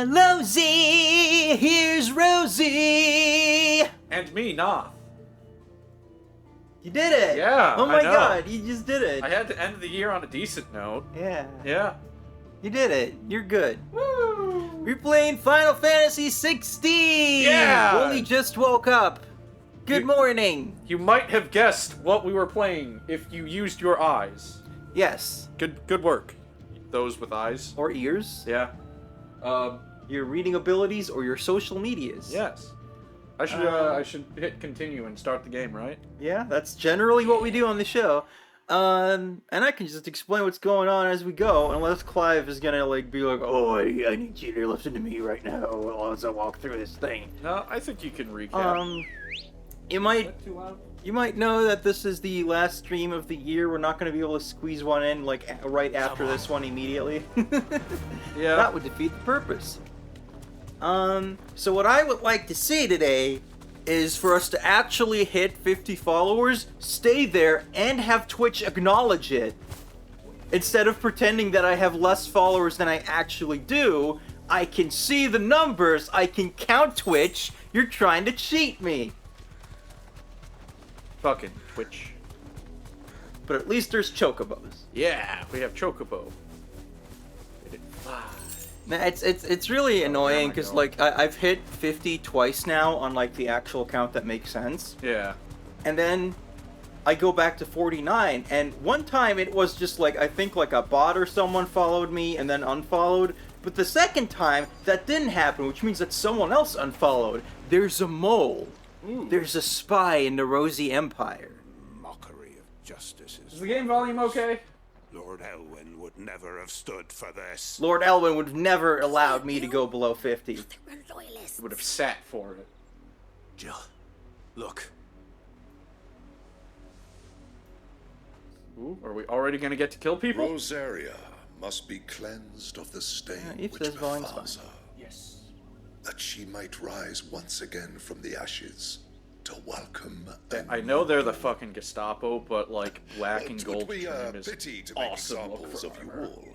Rosie, here's Rosie. And me, nah. You did it. Yeah, Oh my I know. god, you just did it. I had to end the year on a decent note. Yeah. Yeah. You did it. You're good. Woo! We're playing Final Fantasy XVI. Yeah. Only just woke up. Good morning. You might have guessed what we were playing if you used your eyes. Yes. Good work. Those with eyes. Or ears. Yeah. Your reading abilities or your social medias. Yes. I should hit continue and start the game, right? Yeah, that's generally what we do on the show. And I can just explain what's going on as we go, unless Clive is gonna be like, oh, I need you to listen to me right now as I walk through this thing. No, I think you can recap. You might know that this is the last stream of the year. We're not gonna be able to squeeze one in right after this one immediately. Yeah. That would defeat the purpose. So what I would like to see today is for us to actually hit 50 followers, stay there, and have Twitch acknowledge it. Instead of pretending that I have less followers than I actually do, I can see the numbers, I can count Twitch, you're trying to cheat me. Fucking Twitch. But at least there's chocobos. Yeah, we have Chocobo. We did 5. Man, it's really annoying because I've hit 50 twice now on the actual count that makes sense. Yeah. And then I go back to 49, and one time it was just I think a bot or someone followed me and then unfollowed. But the second time that didn't happen, which means that someone else unfollowed. There's a mole. Ooh. There's a spy in the Rosy Empire. Mockery of justice Is the game volume okay? Lord Elwyn would never have stood for this. Lord Elwyn would have never allowed me to go below 50. He would have sat for it. Jill, look. Ooh, are we already gonna get to kill people? Rosaria must be cleansed of the stain if which this volume's befalls her, Yes. that she might rise once again from the ashes to welcome a I know they're the fucking Gestapo, but black and It would gold be a trim is pity to make awesome look examples of you forever. all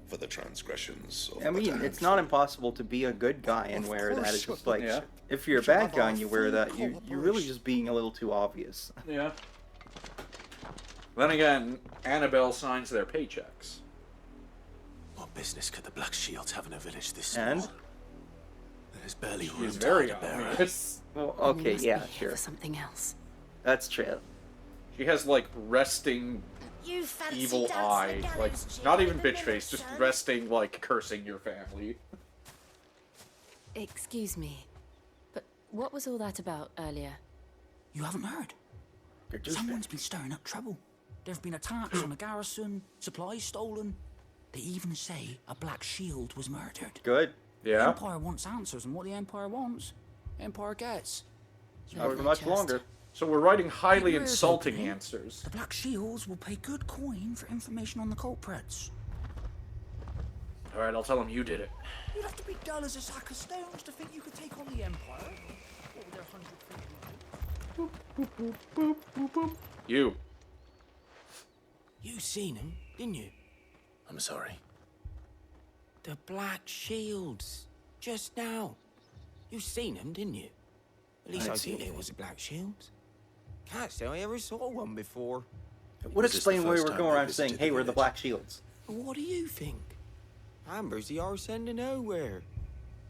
for the transgressions of I mean, but a it's not handful. impossible to be a good guy and wear that. It's just Yeah. if you're a bad guy and you wear that, you're really just being a little too obvious. Yeah. Then again, Annabelle signs their paychecks. What business could the Black Shields have in a village this small? And? There's barely room She's to very hide a bearer. obvious. Well, We okay, must yeah, be here sure. for something else. That's true. She has resting You fancy evil dancing eye, the gallows, not Jill, even in the bitch face, just sun? resting cursing your family. Excuse me, but what was all that about earlier? You haven't heard? They're just Someone's been stirring up trouble. There've been attacks on the garrison, supplies stolen. They even say a Black Shield was murdered. good. The Yeah. Empire wants answers, and what the Empire wants, Empire gets. Not for much longer. So we're writing highly Keep your ears insulting open. answers. The Black Shields will pay good coin for information on the culprits. Alright, I'll tell them you did it. You'd have to be dull as a sack of stones to think you could take on the Empire. What with their 100 feet? You. You seen him, didn't you? I'm sorry. The Black Shields. Just now. You seen him, didn't you? At least I think it was a Black Shields. Can't say I ever saw one before. It would Was this explain the why first we're time going they around saying, visited hey, the we're the village? Black Shields. What do you think? Amber's the arse end of nowhere.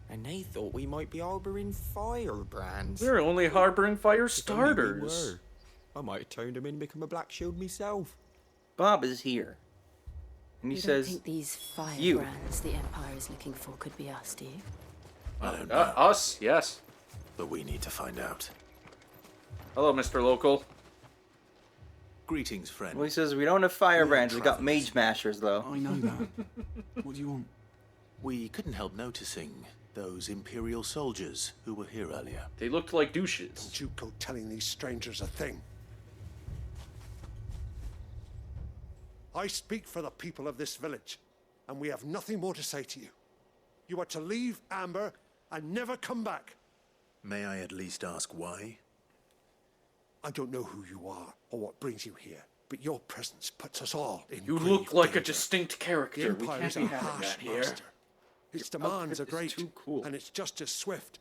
And they thought we might be harboring firebrands. We're only harboring fire If only we starters. were. I might have turned him in and become a Black Shield myself. Bob is here. And he You don't says, think these you. firebrands the Empire is looking for could be us, do you? I don't know, Us? Yes. but we need to find out. Hello, Mr. Local. Greetings, friend. well, he says, we don't have firebrands, we got mage mashers, though. I know that. What do you want? We couldn't help noticing those Imperial soldiers who were here earlier. They looked like douches. Don't you go telling these strangers a thing. I speak for the people of this village, and we have nothing more to say to you. You are to leave Amber and never come back. May I at least ask why? I don't know who you are or what brings you here, but your presence puts us all in You grave look like a danger. distinct The character. We Empire can't is be a having harsh that here. master. Its demands are outfit is great, too cool. and it's just as swift.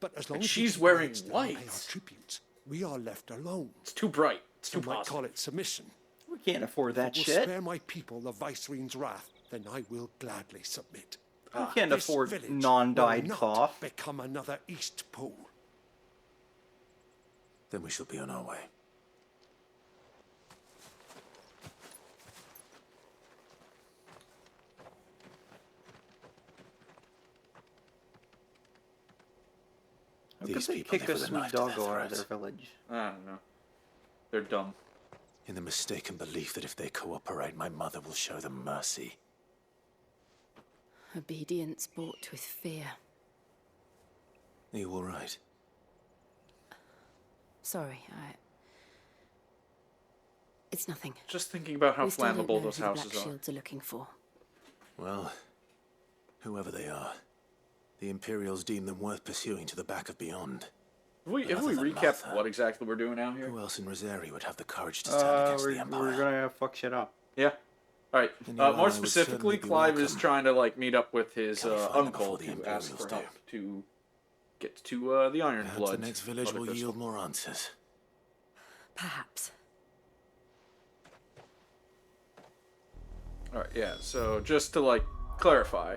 But as long And as she's we wearing pay white. our tributes, we are left alone. It's too bright. It's too Some might positive. call it submission. We can't afford that Will shit. spare my people the Viceroy's wrath, then I will gladly submit. We can't This afford village non-dyed will not cloth. become another East Pole. Then we shall be on our way. How could These they people kick live a with a sweet knife to their doggo out of throat. their village? I don't know. They're dumb. In the mistaken belief that if they cooperate, my mother will show them mercy. Obedience bought with fear. Are you all right? Sorry, it's nothing. Just thinking about how We still don't know flammable those who the houses Black are. Shields are looking for. Well, whoever they are, the Imperials deem them worth pursuing to the back of beyond. If we Other than recap Martha, what exactly we're doing out here? Who else in Rosari would have the courage to stand against the Empire? We're gonna fuck shit up. Yeah. All right. The new ally More would specifically, certainly be Clive is welcome. trying to like meet up with his Can we find them uncle before the to ask Imperials for do? help to get to the Iron Perhaps Blood. the next village Blood will crystal. yield more answers. Perhaps. All right. Yeah. So just to like clarify,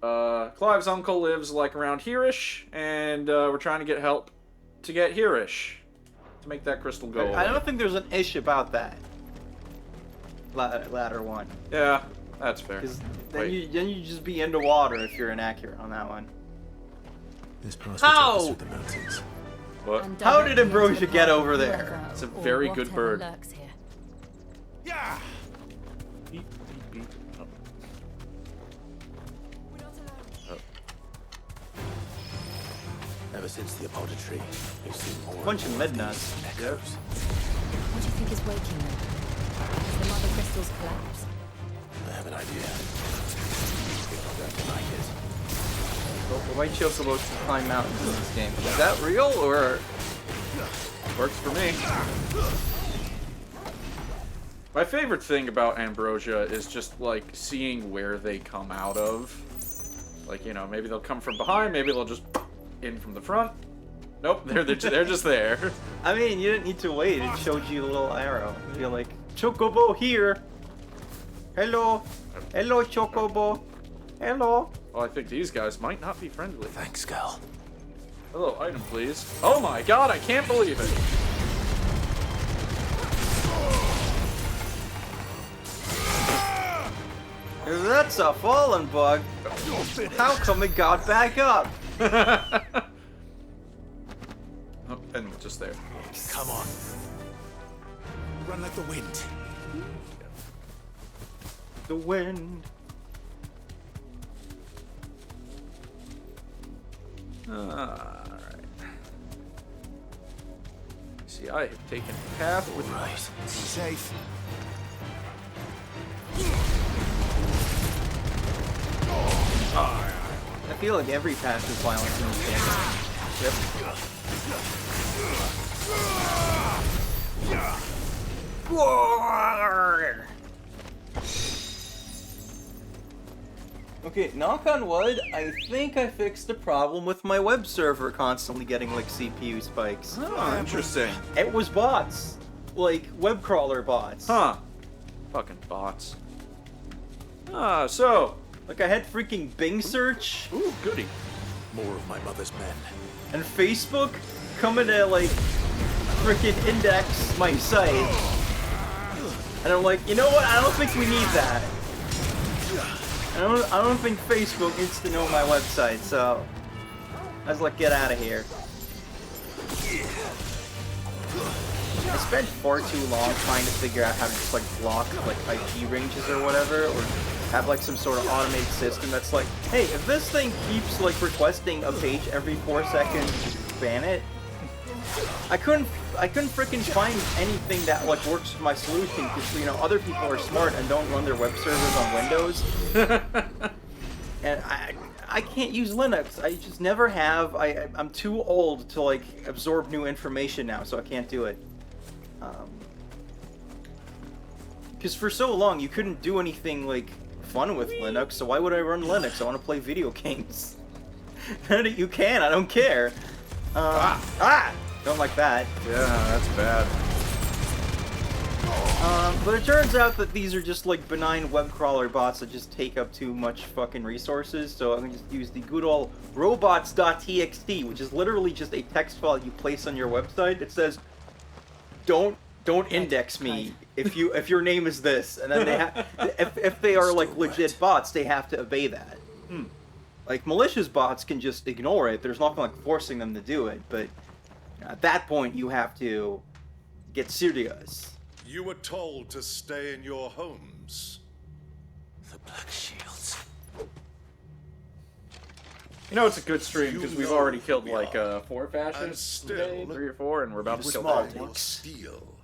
Clive's uncle lives like around here-ish, and we're trying to get help to get here-ish to make that crystal go. I away. don't think there's an ish about that. Ladder one. Yeah, that's fair. Because Wait. then you just be into water if you're inaccurate on that one. This pass How? will take us through the mountains. What? And How directly did Ambrosia into the get heart over of there? whoever It's a or very good whatever bird. lurks here. Yeah! Beep, beep, beep. Oh. Ever since the Apollo tree, we've seen more Bunch of and more midnuts. these echoes. What do you think is waking them? Has the mother crystals collapse? I have an idea. You're not going to like it. Well, the white chocobos can climb mountains in this game. Is that real or? Works for me. My favorite thing about Ambrosia is just like seeing where they come out of. Like, you know, maybe they'll come from behind, maybe they'll just in from the front. Nope, they're just there. I mean, you didn't need to wait. It showed you a little arrow. You're like, Chocobo here. Hello. Hello, Chocobo. Hello. Well, I think these guys might not be friendly. Thanks, Gal. Hello, item please. Oh my god, I can't believe it. If that's a fallen bug, how come it got back up? Oh, and just there. Come on. Run like the wind. The wind. Alright. See, I have taken a path with Right. Safe. I feel like every path is violence in this game. Yep. Okay, knock on wood, I think I fixed the problem with my web server constantly getting like CPU spikes. Oh, interesting. It was bots. Like web crawler bots. Huh. Fucking bots. So. Like I had freaking Bing search Ooh, goody. More of my mother's men. and Facebook coming to like freaking index my site. And I'm like, you know what? I don't think we need that. I don't think Facebook needs to know my website, so I was like, get out of here. I spent far too long trying to figure out how to just like block like IP ranges or whatever, or have like some sort of automated system that's like, hey, if this thing keeps like requesting a page every 4 seconds, ban it. I couldn't freaking find anything that like works with my solution because, you know, other people are smart and don't run their web servers on Windows. And I can't use Linux. I just never have. I'm too old to like absorb new information now, so I can't do it. Because for so long you couldn't do anything like fun with Linux, so why would I run Linux? I want to play video games. You can, I don't care. Don't like that. Yeah, that's bad. But it turns out that these are just like benign web crawler bots that just take up too much fucking resources, so I'm gonna just use the good old robots.txt, which is literally just a text file you place on your website. It says, don't index me if your name is this, and then they if they are like legit bots, they have to obey that. Like malicious bots can just ignore it. There's nothing like forcing them to do it, but at that point you have to get serious. You were told to stay in your homes. The Black Shields. You know, it's a good stream because You we've know already killed we like are. 4 And fascists still, today, 3 or 4, and we're about to kill small 5 more. Steal.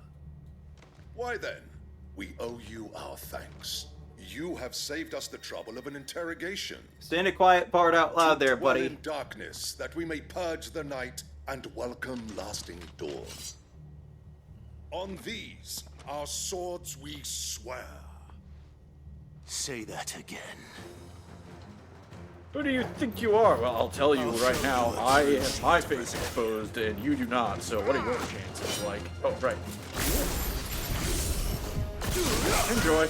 Why then, we owe you our thanks. You have saved us the trouble of an interrogation. Stand a quiet part out loud there, Dwell buddy. in darkness, that we may purge the night and welcome lasting dawn. On these, our swords we swear. Say that again. Who do you think you are? Well, I'll tell you right now, I have my face exposed and you do not, so what are your chances? Like, oh, right. Enjoy.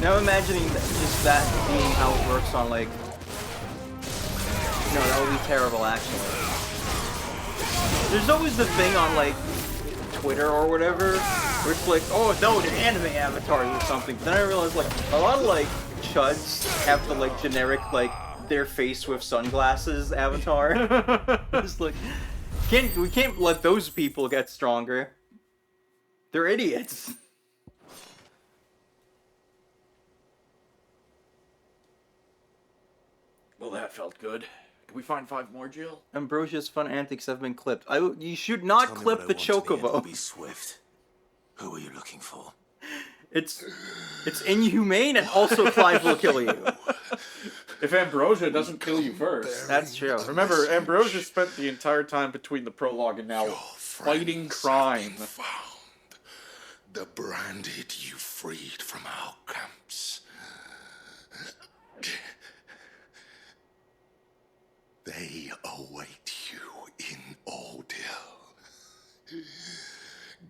Now imagining just that being how it works on like... No, that would be terrible actually. There's always the thing on like Twitter or whatever, where it's like, oh no, the anime avatars or something. But then I realized like, a lot of like chuds have the like generic like, their face with sunglasses avatar. It's like, we can't let those people get stronger. They're idiots. Well, that felt good. Can we find 5 more, Jill? Ambrosia's fun antics have been clipped. You should not Tell me clip what I the want to be, and it'll chocobo. be swift. Who are you looking for? It's inhumane, and also Clive will kill you. If Ambrosia doesn't kill you first. That's true. Remember, Ambrosia spent the entire time between the prologue and now fighting crime. Found the branded you freed from our camps. They await you in Ordil.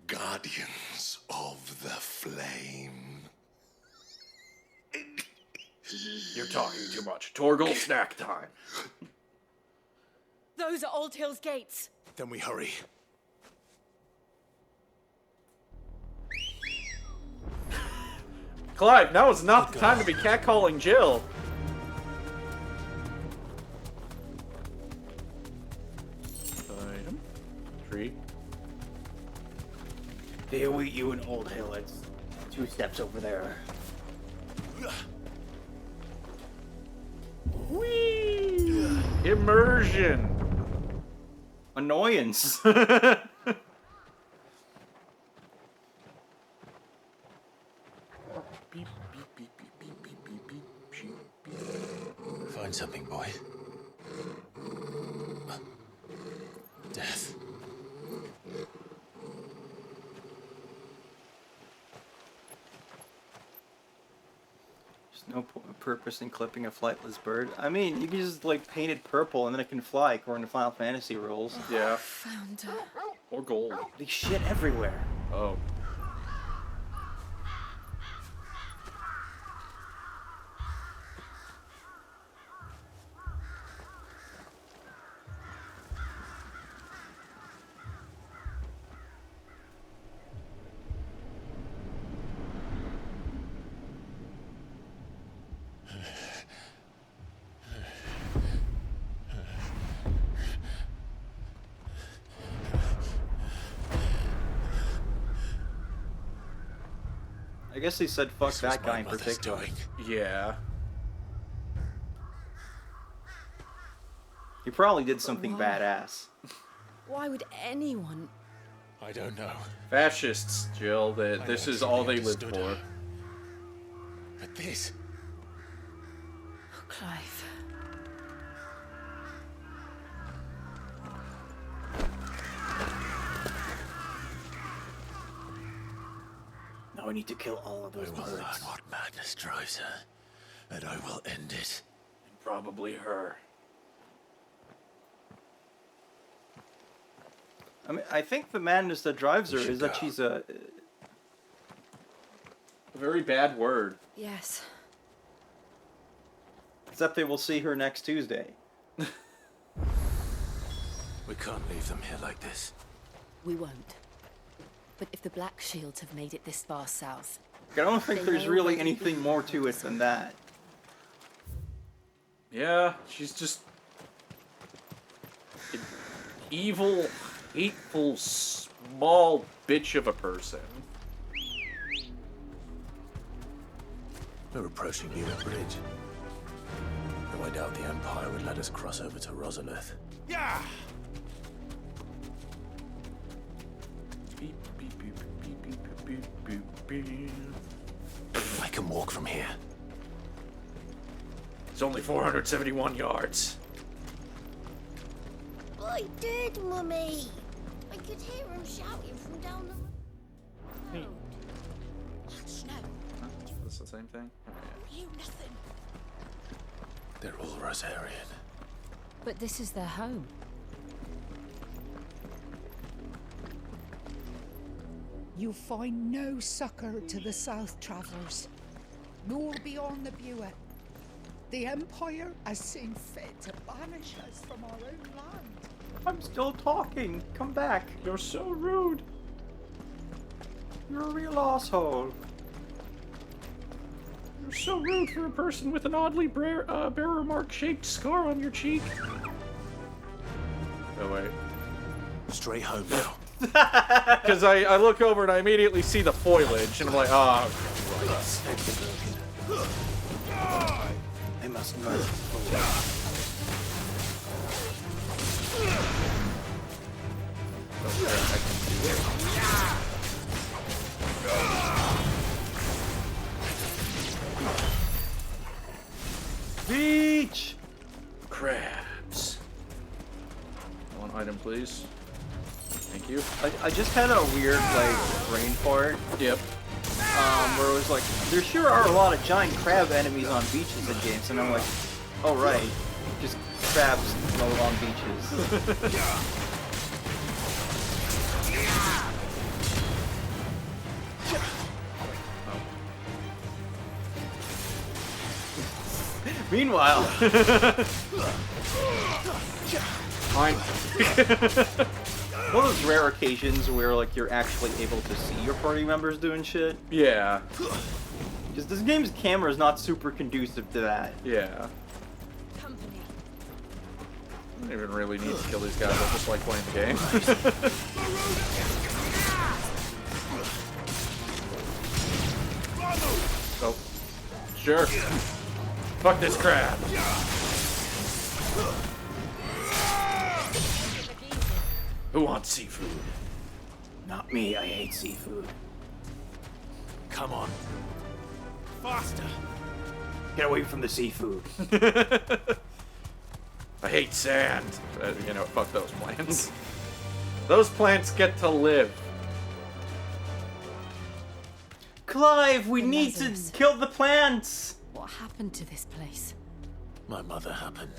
Guardians of the Flame. You're talking too much. Torgal, snack time. Those are Old Hill's gates. Then we hurry. Clive, now is not the time to be catcalling Jill. Item. Tree. They await you in Old Hill. It's 2 steps over there. Whee! Immersion. Annoyance. Find something, boy. Death. There's no purpose in clipping a flightless bird. I mean, you can just like paint it purple and then it can fly according to Final Fantasy rules. Yeah. Found her. Or gold. They shit everywhere. Oh. I guess they said fuck This was that guy my in mother's particular. doing. Yeah. He probably did something Why? badass. Why would anyone? I don't know. Fascists, Jill. This is all they live Understood for. her. But this... Oh, Clive. Now I need to kill all of I those will learn birds. what madness drives her, and I will end it. Probably her. I mean, I think the madness that drives her We should is that go. she's a... A very bad word. Yes. Except they will see her next Tuesday. We can't leave them here like this. We won't. But if the Black Shields have made it this far south, I don't think They there's may really already anything be more to it than that. Yeah, she's just an evil, hateful, small bitch of a person. We're approaching Newark Bridge. Though I doubt the Empire would let us cross over to Rosalith. Yeah! Beep, beep, beep, beep, beep, beep, beep, beep. I can walk from here. It's only 471 yards. I did, Mummy. I could hear him shouting from down the road. Hush, no. That's the same thing? Hear nothing. They're all Rosarian. but this is their home. You find no succor to the south travellers, nor beyond the Buet. The Empire has seen fit to banish us from our own land. I'm still talking. Come back. You're so rude. You're a real asshole. You're so rude for a person with an oddly bearer mark shaped scar on your cheek. Oh wait. Straight home now. Because I look over and I immediately see the foliage and I'm like, oh, I must move. Beach! crabs. One item, please. Thank you. I just had a weird, like, brain fart, Yep. where it was like, there sure are a lot of giant crab enemies on beaches in games, and I'm like, oh right, just crabs float on beaches. Meanwhile, Fine. one of those rare occasions where like you're actually able to see your party members doing shit, Yeah. because this game's camera is not super conducive to that. Yeah. Company. I don't even really need to kill these guys. I just like playing the game. Oh. Sure. Fuck this crab. Who wants seafood? Not me, I hate seafood. Come on. Faster. Get away from the seafood. I hate sand. You know, fuck those plants. Those plants get to live. Clive, we The need to Lazarus. kill the plants! What happened to this place? My mother happened.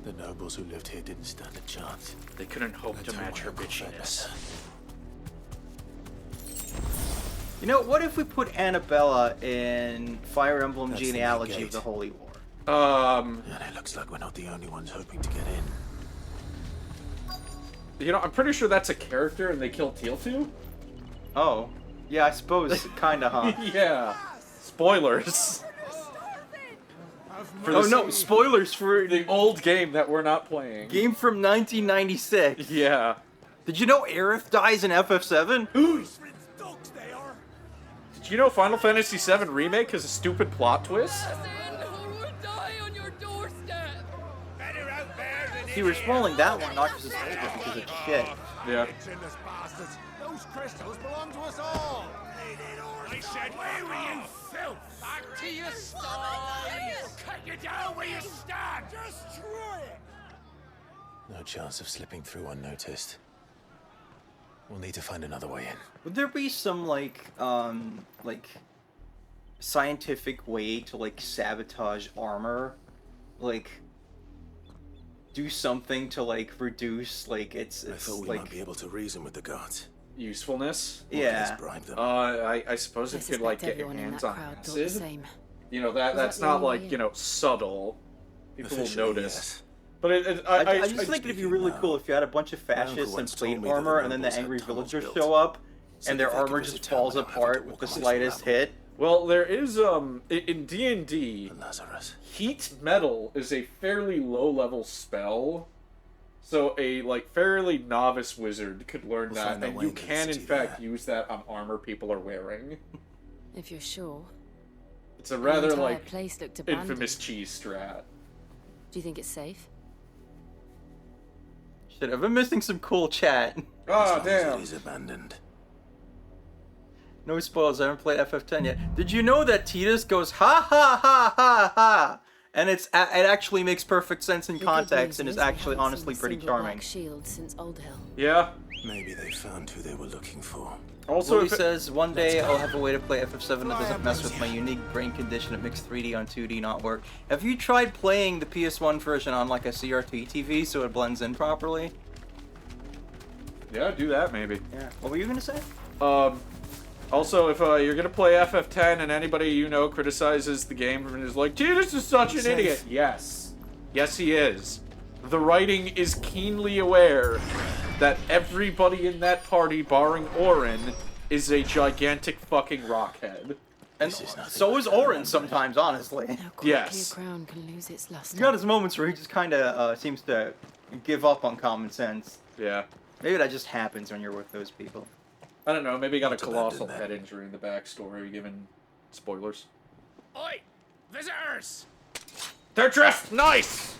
The nobles who lived here didn't stand a chance. They couldn't hope to Until match my her uncle fed bitchiness. You know, what if we put Annabella in Fire Emblem That's the main Genealogy of gate. the Holy War? And it looks like we're not the only ones hoping to get in. You know, I'm pretty sure that's a character and they killed Teal too. Oh. Yeah, I suppose, kinda, huh? Yeah. Spoilers. For Oh this- no, spoilers for The old game that we're not playing. game from 1996. Yeah. Did you know Aerith dies in FF7? Did you know Final Fantasy VII Remake has a stupid plot twist? See, we're spoiling that one, not because it's over, because it's shit. Yeah. Those crystals belong to us all! I said, where were you, filth? Back to your stall! Cut you down where you stand! Destroy it! No chance of slipping through unnoticed. We'll need to find another way in. Would there be some, like scientific way to, like, sabotage armor? Like, do something to, like, reduce, like, it's I thought we like... might be able to reason with the guards. Usefulness? Yeah. Let's bribe them. I suppose I if you could, like, suspect get your everyone in hands that on crowd thought the acid. same. You know, that's the not, only like, way you know, subtle. People will Officially, notice. yes. But I just think it'd be really now, cool if you had a bunch of my uncle fascists in once plate told me that armor, the and then the nobles had angry tunnels villagers built, show up, so and that their they could armor visit just town falls without having to apart with walk the amongst the slightest rabble. hit. Well, there is, in D&D, And Lazarus. heat metal is a fairly low-level spell. So a, like, fairly novice wizard could learn We'll that, find our and way you into the can, in city fact, there. use that on armor people are wearing. If you're sure. It's a The rather, entire like, place looked abandoned. infamous cheese strat. Do you think it's safe? Shit, I've been missing some cool chat. Oh, As long as damn. it is abandoned. No spoilers, I haven't played FF10 yet. Did you know that Tidus goes ha ha ha ha ha? And it actually makes perfect sense in The good context news and is we actually haven't honestly seen a pretty single charming. Black shield since Old Hill. Yeah. Maybe they found who they were looking for. Also, Willie if it- says, one day I'll have a way to play FF7 that doesn't mess with my unique brain condition that makes 3D on 2D not work. Have you tried playing the PS1 version on like a CRT TV so it blends in properly? yeah, do that, maybe. Yeah. What were you gonna say? Also, if you're gonna play FF10 and anybody you know criticizes the game and is like, Tidus is such an idiot. Yes. Yes, he is. The writing is keenly aware that everybody in that party, barring Orin, is a gigantic fucking rockhead. And so is Orin sometimes, honestly. How quickly Yes. a crown can lose its luster. He's got his moments where he just kind of seems to give up on common sense. Yeah. Maybe that just happens when you're with those people. I don't know, maybe he got a Not colossal abandon head them. injury in the backstory, given spoilers. Oi! Visitors! They're dressed nice!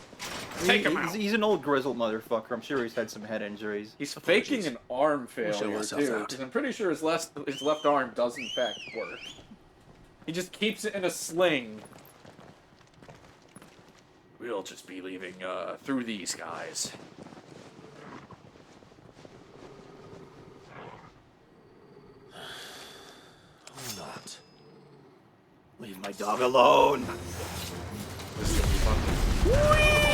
Take him out! He's an old grizzled motherfucker. I'm sure he's had some head injuries. He's faking an arm We'll show failure, ourselves too, out. 'cause I'm pretty sure his left arm does, in fact, work. He just keeps it in a sling. We'll just be leaving, through these guys. Or not. Leave my dog alone. This is gonna be fun.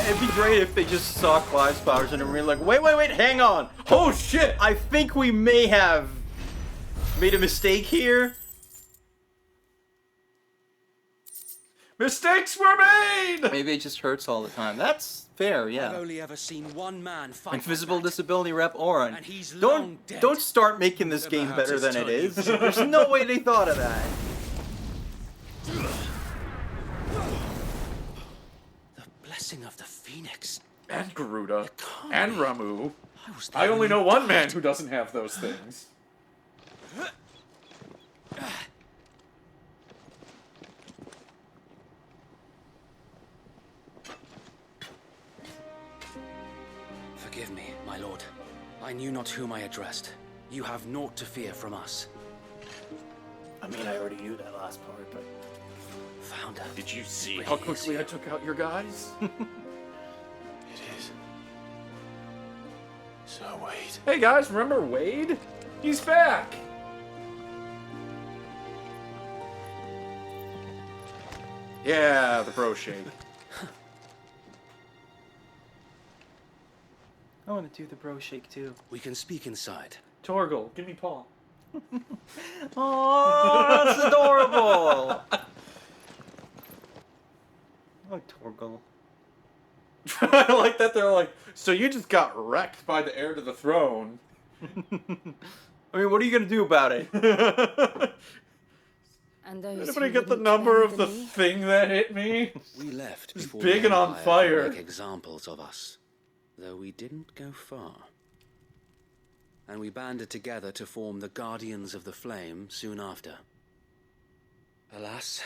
It'd be great if they just saw Clive's powers and were like, wait, hang on. Oh shit, I think we may have made a mistake here. Mistakes were made! Maybe it just hurts all the time. That's fair, I've yeah. only ever seen one man fight. Invisible like that. disability rep Orin. And he's long Don't dead. don't start making this game Perhaps better it's than it time you- is. There's no way they thought of that. The blessing of the Phoenix. And Garuda. It can't And be. Ramu. I was there I only when know he one died. man who doesn't have those things. Forgive me, my lord. I knew not whom I addressed. You have naught to fear from us. I mean, I already knew that last part, but Founder. Did you see Where how is quickly he? I took out your guys? It is. So wait. Hey guys, remember Wade? He's back! Yeah, the bro shake. I want to do the bro shake too. We can speak inside. Torgal, give me Paul. Oh, that's adorable. Oh, Torgal. I like that they're like, so you just got wrecked by the heir to the throne. I mean, what are you gonna do about it? And those Anybody who get the wouldn't number of bend the knee? thing that hit me? We left It's before big the and on Empire fire. could make examples of us, though we didn't go far. And we banded together to form the Guardians of the Flame soon after. Alas,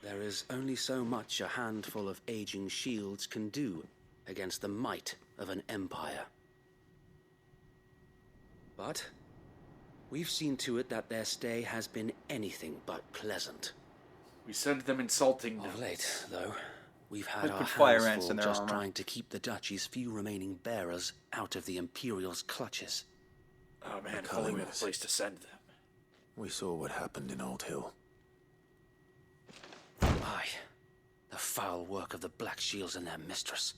there is only so much a handful of aging shields can do against the might of an empire. But we've seen to it that their stay has been anything but pleasant. We send them insulting Of notes. late, though, We've had They our put fire hands ants full in their just armor. trying to keep the Duchy's few remaining bearers out of the Imperial's clutches. Oh man, if The only we had a Cullingworths. place to send them. We saw what happened in Old Hill. Aye, the foul work of the Black Shields and their mistress.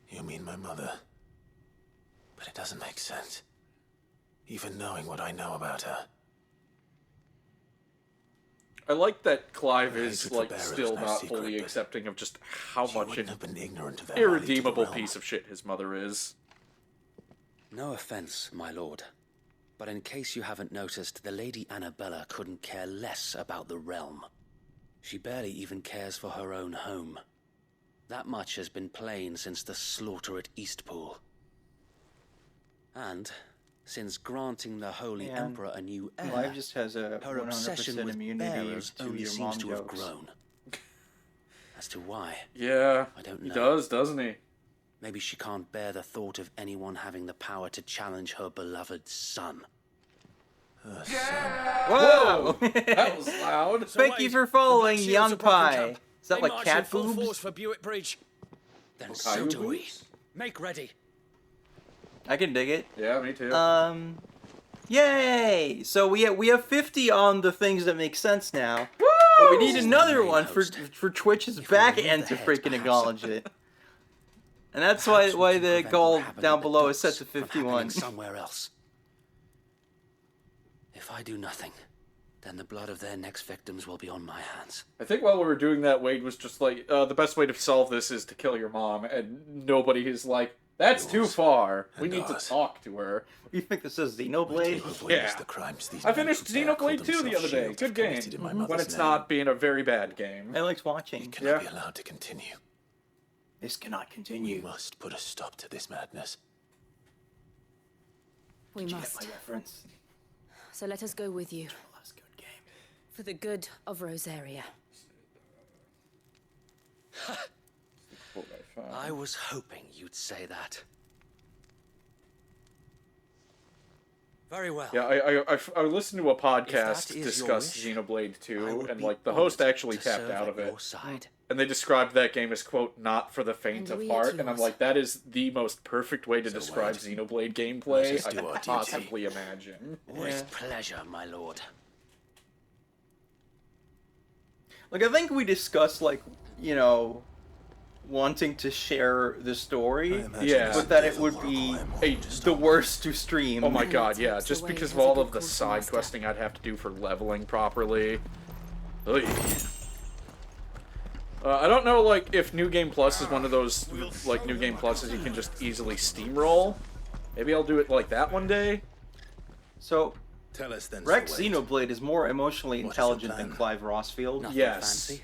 You mean my mother? But it doesn't make sense. Even knowing what I know about her. I like that Clive Her is, hatred for like, Bear still was no not secret, fully but accepting of just how she much wouldn't an have been ignorant of their value to the irredeemable realm. piece of shit his mother is. No offense, my lord, but in case you haven't noticed, the Lady Annabella couldn't care less about the realm. She barely even cares for her own home. That much has been plain since the slaughter at Eastpool. And since granting the Holy Man, Emperor a new heir, Clive just has a her obsession 100% with immunity bearers to only your seems mom to have jokes. grown. As to why, Yeah, I don't he know. does, doesn't he? Maybe she can't bear the thought of anyone having the power to challenge her beloved son. Whoa! That was loud. Thank you for following Yanpai. Is that like cat full boobs? force for Buick Bridge. Then Okay, so do we. boobs? Make ready. I can dig it. Yeah, me too. Yay! So we have 50 on the things that make sense now. But we need another main one host. for Twitch's If we back remove end the to heads, freaking perhaps- acknowledge it. And that's Perhaps we why can the prevent goal what happened down at the below is set docks to from 51. happening somewhere else. If I do nothing, then the blood of their next victims will be on my hands. I think while we were doing that, Wade was just like, the best way to solve this is to kill your mom, and nobody is like, that's too far. We and need to ours. talk to her. You think this is Xenoblade? Witnessed Yeah. the crimes these I men finished who dare call Xenoblade 2 the themselves other day. shields Good have game. committed in my When mother's it's name. not being a very bad game. I liked watching. It cannot Yeah. be allowed to continue. This cannot We continue. must put a stop to this madness. We Did you must. get my reference? So let us go with you. That's a good game. For the good of Rosaria. I was hoping you'd say that. Very well. Yeah, I listened to a podcast that is discuss your wish, Xenoblade I 2, would and be like the host honored actually to tapped serve out at of it. your side. And they described that game as, quote, not for the faint And of we heart. at And I'm yours. like, that is the most perfect way to So describe what? Xenoblade Let gameplay us I do our could duty. possibly imagine. With pleasure, my lord. Like, I think we discussed, like, you know, wanting to share the story, Yeah. but that it would be the worst to stream. Oh my god, yeah, Takes just away because of has a all good of the cause side master. questing I'd have to do for leveling properly. Ugh. I don't know, like, if New Game Plus is one of those, like, New Game Pluses you can just easily steamroll. Maybe I'll do it like that one day. So, Tell us then. Rex Sir Wade. Xenoblade is more emotionally What is your intelligent than plan? Clive Rossfield. Nothing Yes. fancy.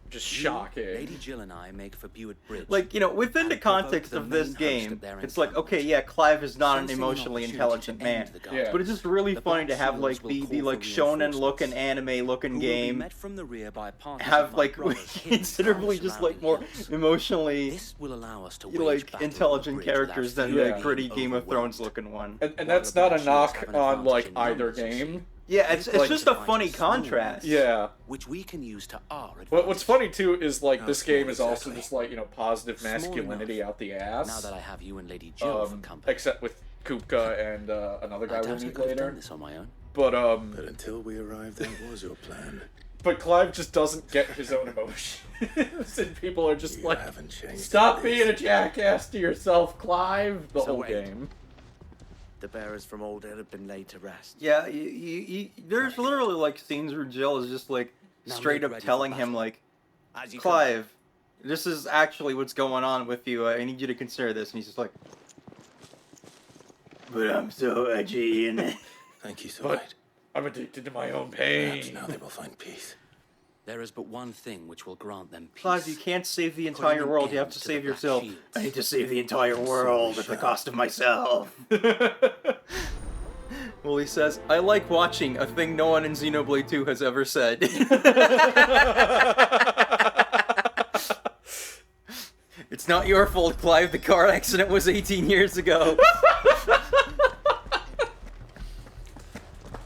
Just You, shocking. Lady Jill and I make for Buick Bridge. Like, you know, within the and provoke context the of this main host game, at their it's like, encampment. okay, yeah, Clive is not an Sensing emotionally opportunity intelligent to man. end the guard. Yeah. But it's just really The funny to Black have, like, Shields will the call like, for shonen-looking, reinforcements, anime-looking who will be game met from the rear by parties have, of my like, brothers hidden considerably from just, like, surrounding more hills. emotionally, This will allow us to you know, wage like, battle on the intelligent bridge without characters than fear the of gritty being Game of overwhelmed. Thrones-looking one. And While that's the not Black a Shields knock have an on, advantage like, in either numbers, you see. game. Yeah, it's like- just a funny contrast. Yeah. Which we can use to our advantage. But what's funny, too, is, like, How this game small is also exactly? just, like, you know, positive Small masculinity enough. out the ass. Now that I have you and Lady Jill for company. Except with Kupka and another guy I we'll doubt I meet could have done later. this on my own. But But until we arrived, that was your plan. but Clive just doesn't get his own emotions, and people are just You like, haven't changed. "Stop a being a bit. jackass to yourself, Clive." The So whole wait. game. The bearers from Old Hill have been laid to rest. Yeah, there's literally, like, scenes where Jill is just, like, Now straight make up ready for telling him, battle. like, As you Clive, this is actually what's going on with you. I need you to consider this. And he's just like, but I'm so edgy and Thank you, Sir But- Wade. I'm addicted to my own Perhaps pain. now they will find peace. There is but one thing which will grant them peace. Clive, you can't save the Putting entire an world. You have end to to save the Black yourself. Shields. I need to save the entire world at the cost of myself. Well, he says, I like watching a thing no one in Xenoblade 2 has ever said. It's not your fault, Clive. The car accident was 18 years ago.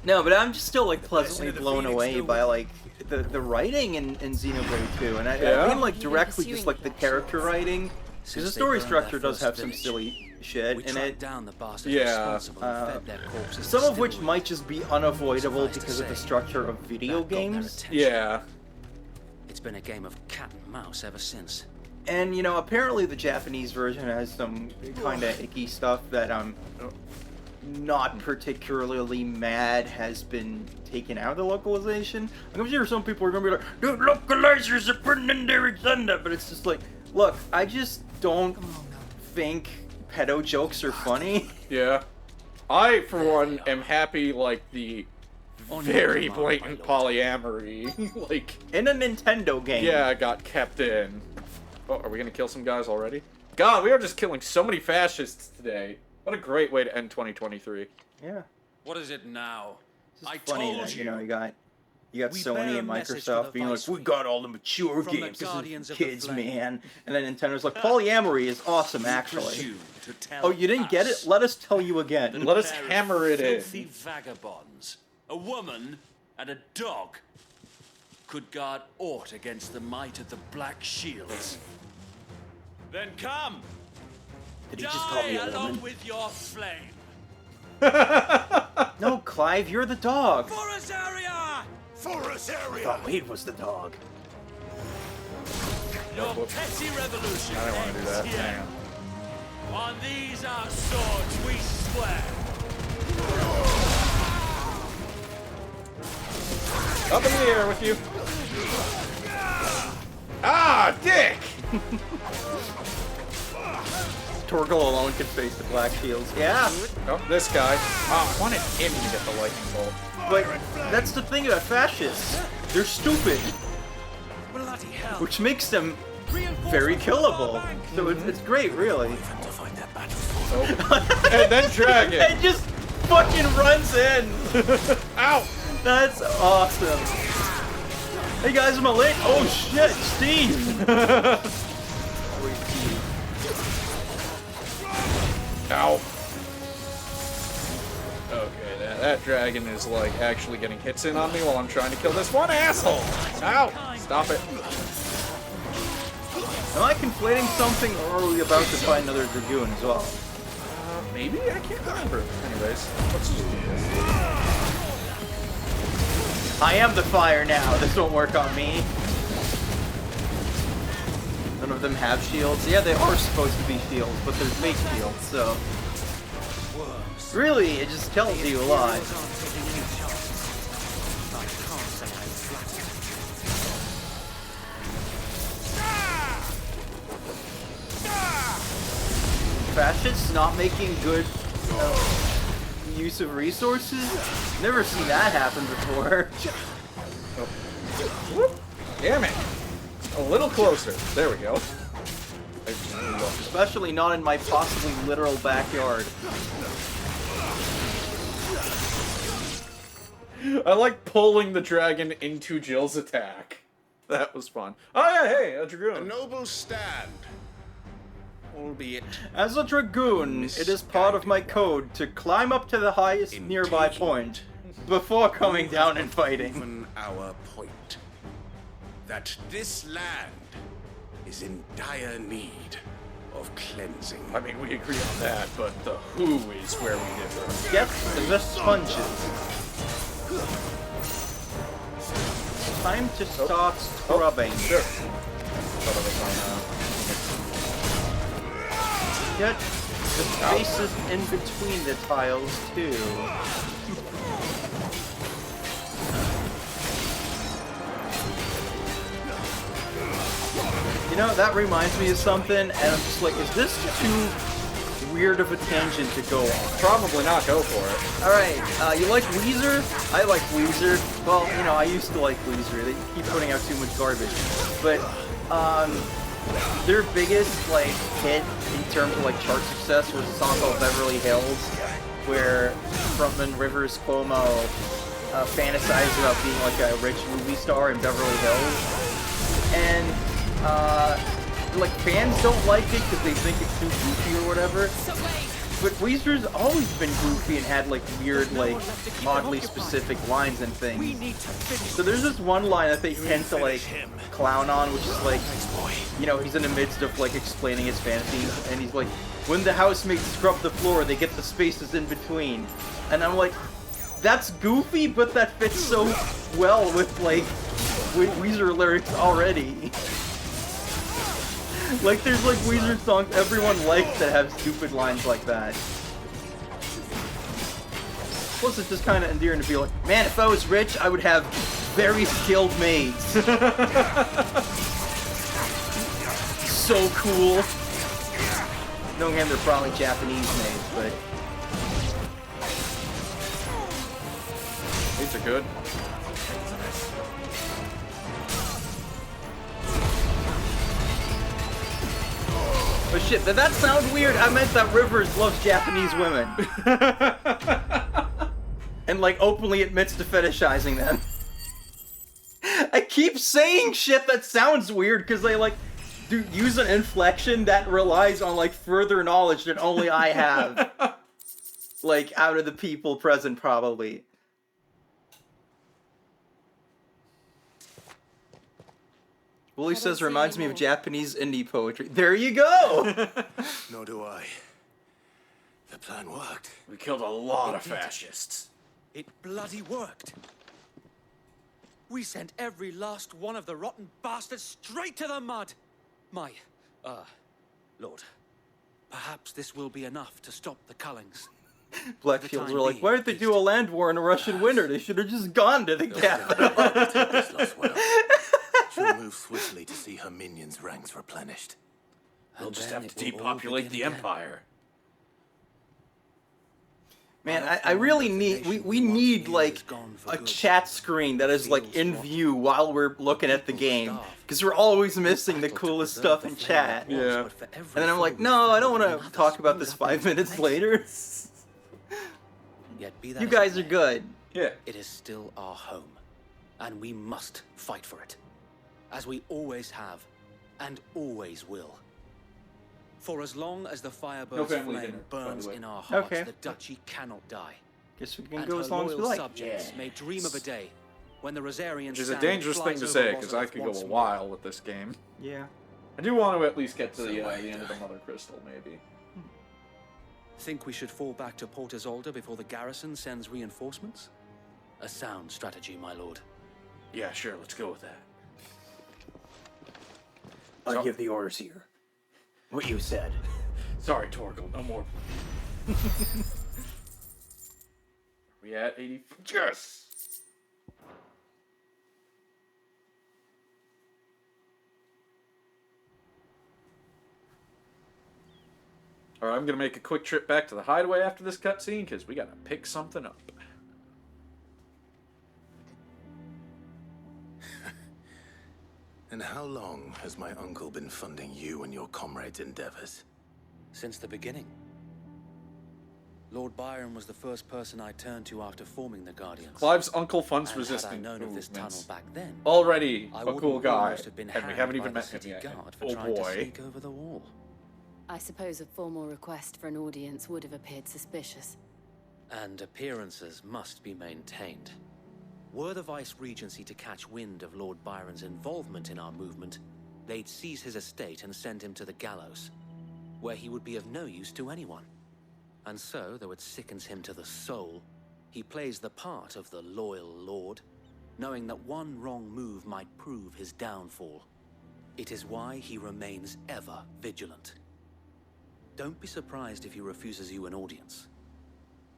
No, but I'm just still, like, pleasantly blown away by, like, the writing in Xenoblade 2, and I mean like directly just like the character writing, because the story structure does have some silly shit in it. Some of which might just be unavoidable because of the structure of video games. Yeah. It's been a game of cat and mouse ever since. And, you know, apparently the Japanese version has some kind of icky stuff that I'm not particularly mad has been taken out of the localization. I'm sure some people are going to be like, dude, localizers are putting in their agenda, but it's just like, look, I just don't think pedo jokes are funny. Yeah. I, for one, am happy, like, the very blatant polyamory, like... in a Nintendo game. Yeah, got kept in. Oh, are we gonna kill some guys already? God, we are just killing so many fascists today. What a great way to end 2023. Yeah. What is it now? It's funny that, you know, you got Sony and Microsoft being like, we got all the mature games, this is kids, man. And then Nintendo's like, polyamory is awesome, actually. Oh, you didn't get it? Let us tell you again. Let us hammer it in. Filthy vagabonds. A woman and a dog could guard aught against the might of the Black Shields. Then come! Did he just call me a woman? Along with your flame. No, Clive, you're the dog. For us area! For us I area! thought Wade was the dog. Your petty revolution I didn't want to do that. ends here. Damn. On these our swords we swear. Up in the air with you. Ah, dick! Torgal alone can face the Black Shields. Yeah. Oh, this guy. Oh, I wanted him to get the lightning bolt. But that's the thing about fascists. They're stupid. Which makes them very killable. So it's great, really. Oh. And then dragon. It just fucking runs in. Ow! That's awesome. Hey guys, I'm late. Oh shit, Steve. Ow. Okay, that dragon is like actually getting hits in on me while I'm trying to kill this one asshole. Ow! Stop it. Am I conflating something, or are we about to find another Dragoon as well? Maybe? I can't remember. Anyways, let's just do this. I am the fire now. This won't work on me. None of them have shields. Yeah, they are supposed to be shields, but they're fake shields, so... Really, it just tells you a lot. Fascists not making good use of resources? Never seen that happen before. Oh. Whoop. Damn it! A little closer. There we go. Especially not in my possibly literal backyard. I like pulling the dragon into Jill's attack. That was fun. Oh yeah, hey, a dragoon. A noble stand. Albeit as a dragoon, it is part of my code to climb up to the highest nearby point before coming down and fighting. Even our point that this land is in dire need of cleansing. I mean, we agree on that, but the who is where we differ. Get the sponges. Time to start scrubbing. Sure. Get the spaces in between the tiles, too. You know, that reminds me of something, and I'm just like, is this too weird of a tangent to go on? Probably not. Go for it. Alright, you like Weezer? I like Weezer. Well, you know, I used to like Weezer. They keep putting out too much garbage. But, their biggest, like, hit in terms of, like, chart success was a song called Beverly Hills, where frontman Rivers Cuomo fantasized about being, like, a rich movie star in Beverly Hills. And, like, fans don't like it because they think it's too goofy or whatever. But Weezer's always been goofy and had like weird, like oddly specific lines and things. So there's this one line that they tend to like clown on, which is like, you know, he's in the midst of like explaining his fantasies, and he's like, when the housemates scrub the floor, they get the spaces in between. And I'm like, that's goofy, but that fits so well with like Weezer lyrics already. Like, there's like Weezer songs everyone likes that have stupid lines like that. Plus, it's just kind of endearing to be like, man, if I was rich, I would have very skilled maids. So cool. Knowing him, they're probably Japanese maids, but... These are good. But shit, did that sound weird? I meant that Rivers loves Japanese women. And like openly admits to fetishizing them. I keep saying shit that sounds weird because they like use an inflection that relies on like further knowledge that only I have. Like out of the people present probably. Willie says reminds me of Japanese indie poetry. There you go! Nor do I. The plan worked. We killed a lot of fascists. It bloody worked. We sent every last one of the rotten bastards straight to the mud. My, Lord, perhaps this will be enough to stop the Cullings. Blackfields were like, why did they do a land war in a Russian winter? They should have just gone to the capital. She'll move swiftly to see her minions' ranks replenished. We'll just have to depopulate the Empire. Man, I really need, we need like a chat screen that is like in view while we're looking at the game. Because we're always missing the coolest stuff in chat. Yeah. And then I'm like, no, I don't want to talk about this 5 minutes later. You guys are good. Yeah. It is still our home, and we must fight for it. As we always have, and always will. For as long as the Firebird's flame burns in our hearts, the Duchy cannot die. Guess we can go as long as we like. Subjects may dream of a day when the Rosarian Which is a dangerous thing to say, because I could go a while with this game. Yeah. I do want to at least get to the end of the Mother Crystal, maybe. Think we should fall back to Port Isolde before the garrison sends reinforcements? A sound strategy, my lord. Yeah, sure, let's go with that. I'll give the orders here. What you said. Sorry, Torgal, no more. We at 80? Yes! Alright, I'm gonna make a quick trip back to the hideaway after this cutscene, because we gotta pick something up. And how long has my uncle been funding you and your comrades' endeavors? Since the beginning. Lord Byron was the first person I turned to after forming the Guardians. Clive's uncle funds and resistant had I known of this tunnel movements. back then, Already I a wouldn't cool guy, almost have been and we hanged haven't by even the met him city yet. guard for Oh trying to boy. sneak over the wall. I suppose a formal request for an audience would have appeared suspicious. And appearances must be maintained. Were the Vice-Regency to catch wind of Lord Byron's involvement in our movement, they'd seize his estate and send him to the gallows, where he would be of no use to anyone. And so, though it sickens him to the soul, he plays the part of the loyal lord, knowing that one wrong move might prove his downfall. It is why he remains ever vigilant. Don't be surprised if he refuses you an audience,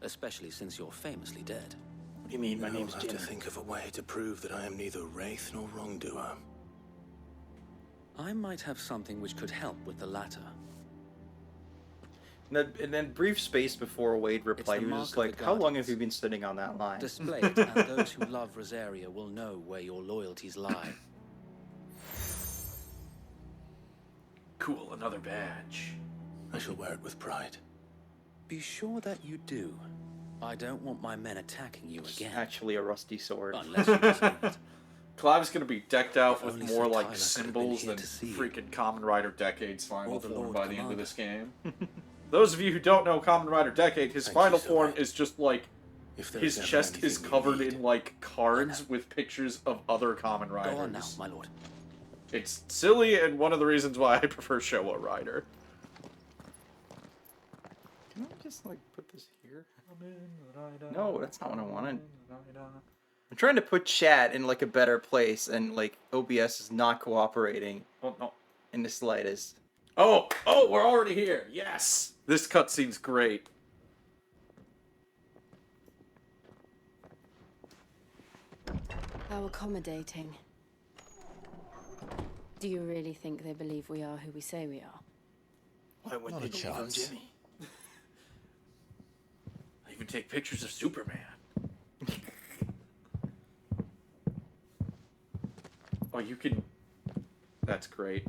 especially since you're famously dead. What do you mean? My name's I'll have Jim. to think of a way to prove that I am neither wraith nor wrongdoer. I might have something which could help with the latter. And then brief space before Wade replied, he was just like, how long have you been sitting on that line? Display it, and those who love Rosaria will know where your loyalties lie. Cool, another badge. I shall wear it with pride. Be sure that you do. I don't want my men attacking you again. Actually a rusty sword. Unless you deserve it. Clive's gonna be decked out If with only more Sir like Tyler could have been symbols here than to see you. freaking Common Rider Decades final Or the form Lord by the end of Commander. this game. those of you who don't know Kamen Rider Decade, his final form is just like If there his is ever chest is anything you covered need, in like cards with pictures of other Kamen Riders. Go on now, my lord. It's silly and one of the reasons why I prefer Showa Rider. Can I just like put this here? No, that's not what I wanted. I'm trying to put chat in like a better place, and like OBS is not cooperating Oh no. in the slightest. Oh, we're already here. Yes. This cutscene's great. How accommodating. Do you really think they believe we are who we say we are? Why would Not they a believe I'm chance. Jimmy? I even take pictures of Superman. Oh, you can... That's great.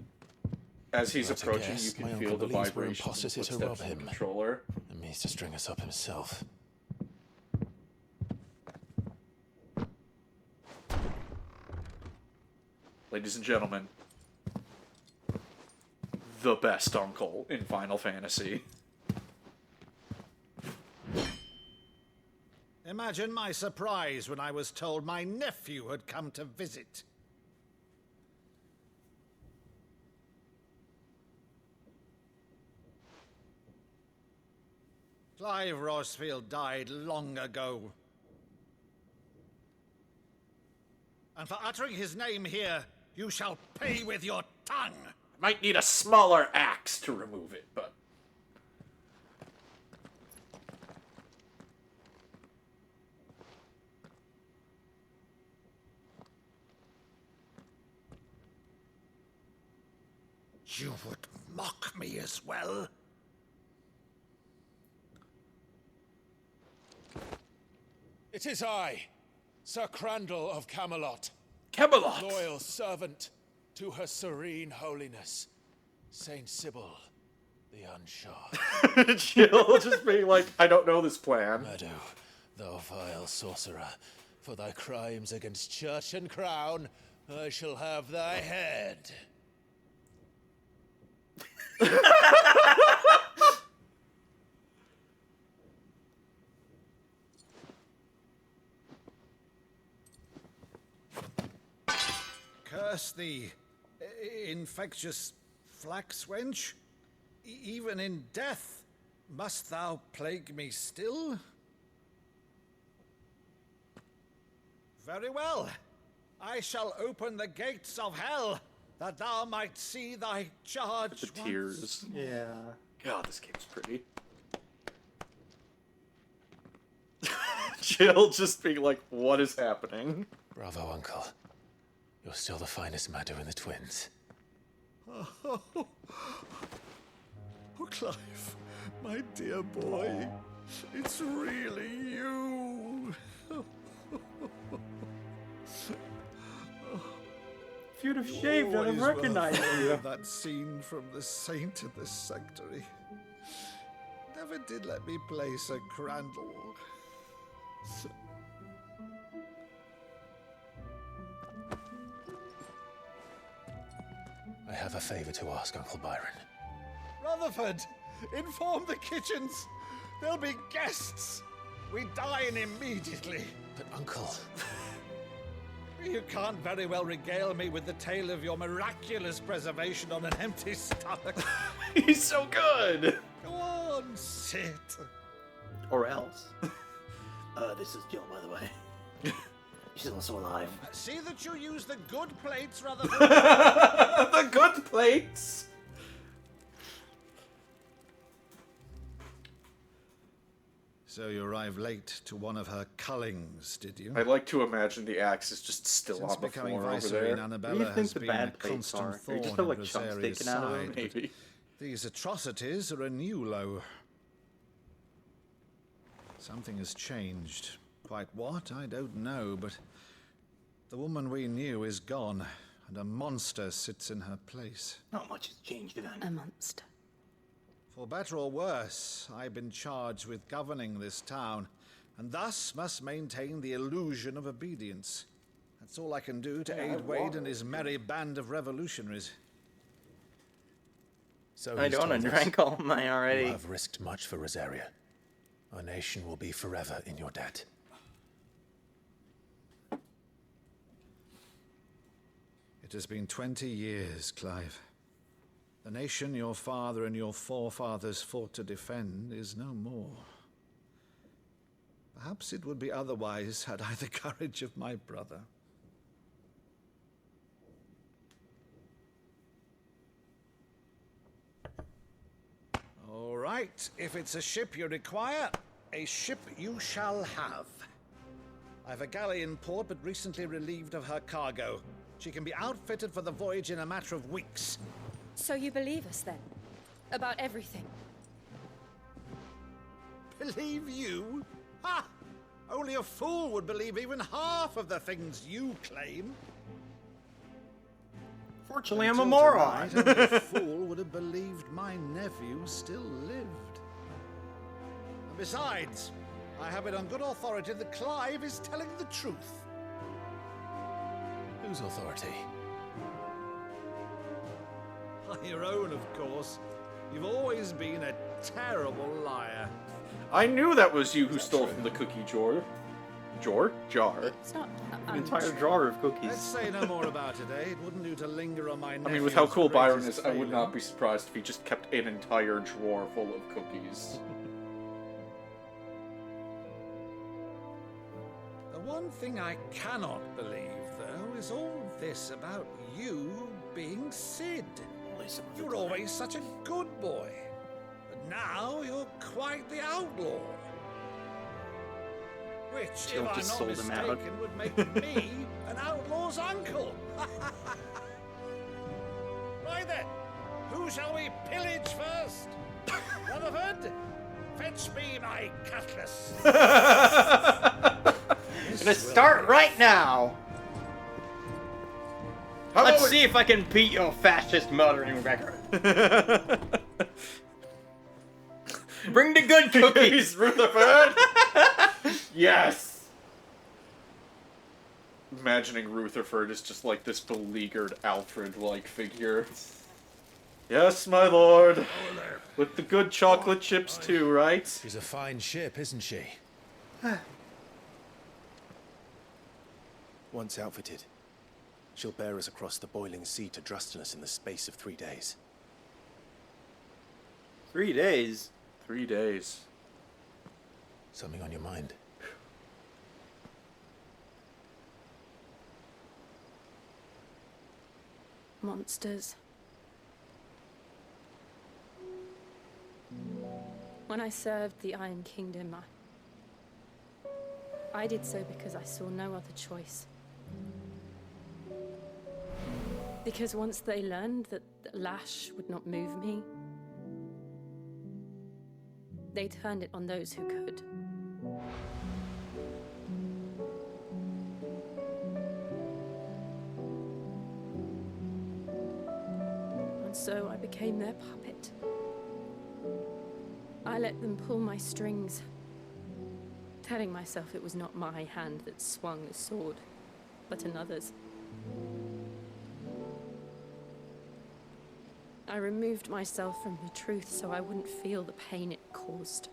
As he's At a approaching, guess, you can my feel uncle the believes we're vibration of the impossible to rob footsteps in the him. controller. And means to string us up himself. Ladies and gentlemen, the best uncle in Final Fantasy. Imagine my surprise when I was told my nephew had come to visit. Clive Rosfield died long ago. And for uttering his name here, you shall pay with your tongue. Might need a smaller axe to remove it, but... You would mock me as well? It is I, Sir Crandall of Camelot. Camelot! Loyal servant to her serene holiness, Saint Sybil the Unshod. Jill just being like, I don't know this plan. Meadow, thou vile sorcerer, for thy crimes against church and crown, I shall have thy head. Curse thee, infectious flax wench. Even in death, must thou plague me still? Very well. I shall open the gates of hell, that thou might see thy charge. The tears. Yeah. God, this game's pretty. Jill just being like, what is happening? Bravo, Uncle. You're still the finest Meadow in the twins. Oh, Clive, my dear boy, it's really you. If you'd have shaved, I'd have recognized you. That scene from The Saint in the Sanctuary never did let me play Sir Crandall. I have a favor to ask, Uncle Byron. Rutherford, inform the kitchens. There'll be guests. We dine immediately. But, Uncle... You can't very well regale me with the tale of your miraculous preservation on an empty stomach. He's so good! Go on, sit. Or else. This is Jill, by the way. She's also alive. See that you use the good plates, Rutherford. The good plates! So you arrived late to one of her cullings, did you? I like to imagine the axe is just still Since on the becoming floor over Vicereine, there. What do Annabella you think has the been a bad plates constant are? They thorn just in have like chunks Rosaria's taken out of them. side. Maybe. These atrocities are a new low. Something has changed. Quite what, I don't know, but the woman we knew is gone, and a monster sits in her place. Not much has changed then. A monster. For better or worse, I've been charged with governing this town, and thus must maintain the illusion of obedience. That's all I can do to aid Wade and his merry band of revolutionaries. So I he's don't. I told us. drank all mine already. You have risked much for Rosaria. Our nation will be forever in your debt. It has been 20 years, Clive. The nation your father and your forefathers fought to defend is no more. Perhaps it would be otherwise had I the courage of my brother. All right, if it's a ship you require, a ship you shall have. I've a galley in port, but recently relieved of her cargo. She can be outfitted for the voyage in a matter of weeks. So you believe us then? About everything? Believe you? Ha! Only a fool would believe even half of the things you claim. Fortunately, I'm a Until moron. tonight, only a fool would have believed my nephew still lived. And besides, I have it on good authority that Clive is telling the truth. Whose authority? Your own, of course. You've always been a terrible liar. I knew that was you who stole from the cookie jar. Jar? It's not An entire jar of cookies. Let's say no more about it, eh? It wouldn't do to linger on my I mean, with how cool Byron is, greatest I would failure. not be surprised if he just kept an entire drawer full of cookies. The one thing I cannot believe, though, is all this about you being Sid. You were always such a good boy. But now you're quite the outlaw. Which, Still if I'm just not sold him out. mistaken, would make me an outlaw's uncle. Right then, who shall we pillage first? Rutherford, fetch me my cutlass. Gonna start right now. Let's see if I can beat your fascist murdering record. Bring the good cookies, Rutherford! Yes! Imagining Rutherford is just like this beleaguered Alfred-like figure. Yes, my lord. With the good chocolate chips too, right? She's a fine ship, isn't she? Once outfitted, she'll bear us across the boiling sea to Drustinus in the space of 3 days. 3 days. 3 days. Something on your mind? Monsters. When I served the Iron Kingdom, I did so because I saw no other choice. Because once they learned that the lash would not move me, they turned it on those who could. And so I became their puppet. I let them pull my strings, telling myself it was not my hand that swung the sword, but another's. I removed myself from the truth so I wouldn't feel the pain it caused.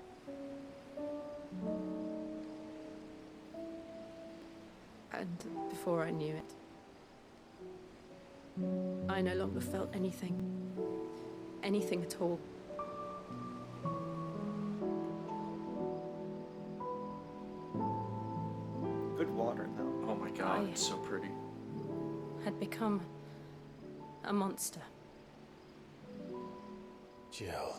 And before I knew it, I no longer felt anything. Anything at all. Good water, though. Oh my god, I- it's so pretty. Had become a monster. Jill.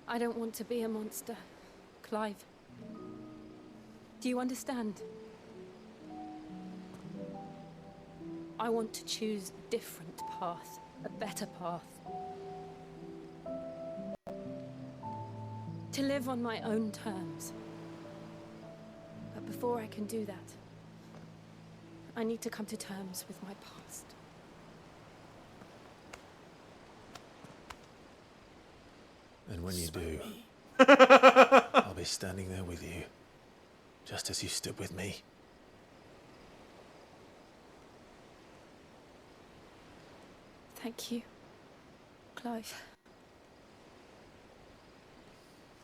I don't want to be a monster, Clive. Do you understand? I want to choose a different path, a better path. To live on my own terms. But before I can do that, I need to come to terms with my past. And when you do, I'll be standing there with you, just as you stood with me. Thank you, Clive.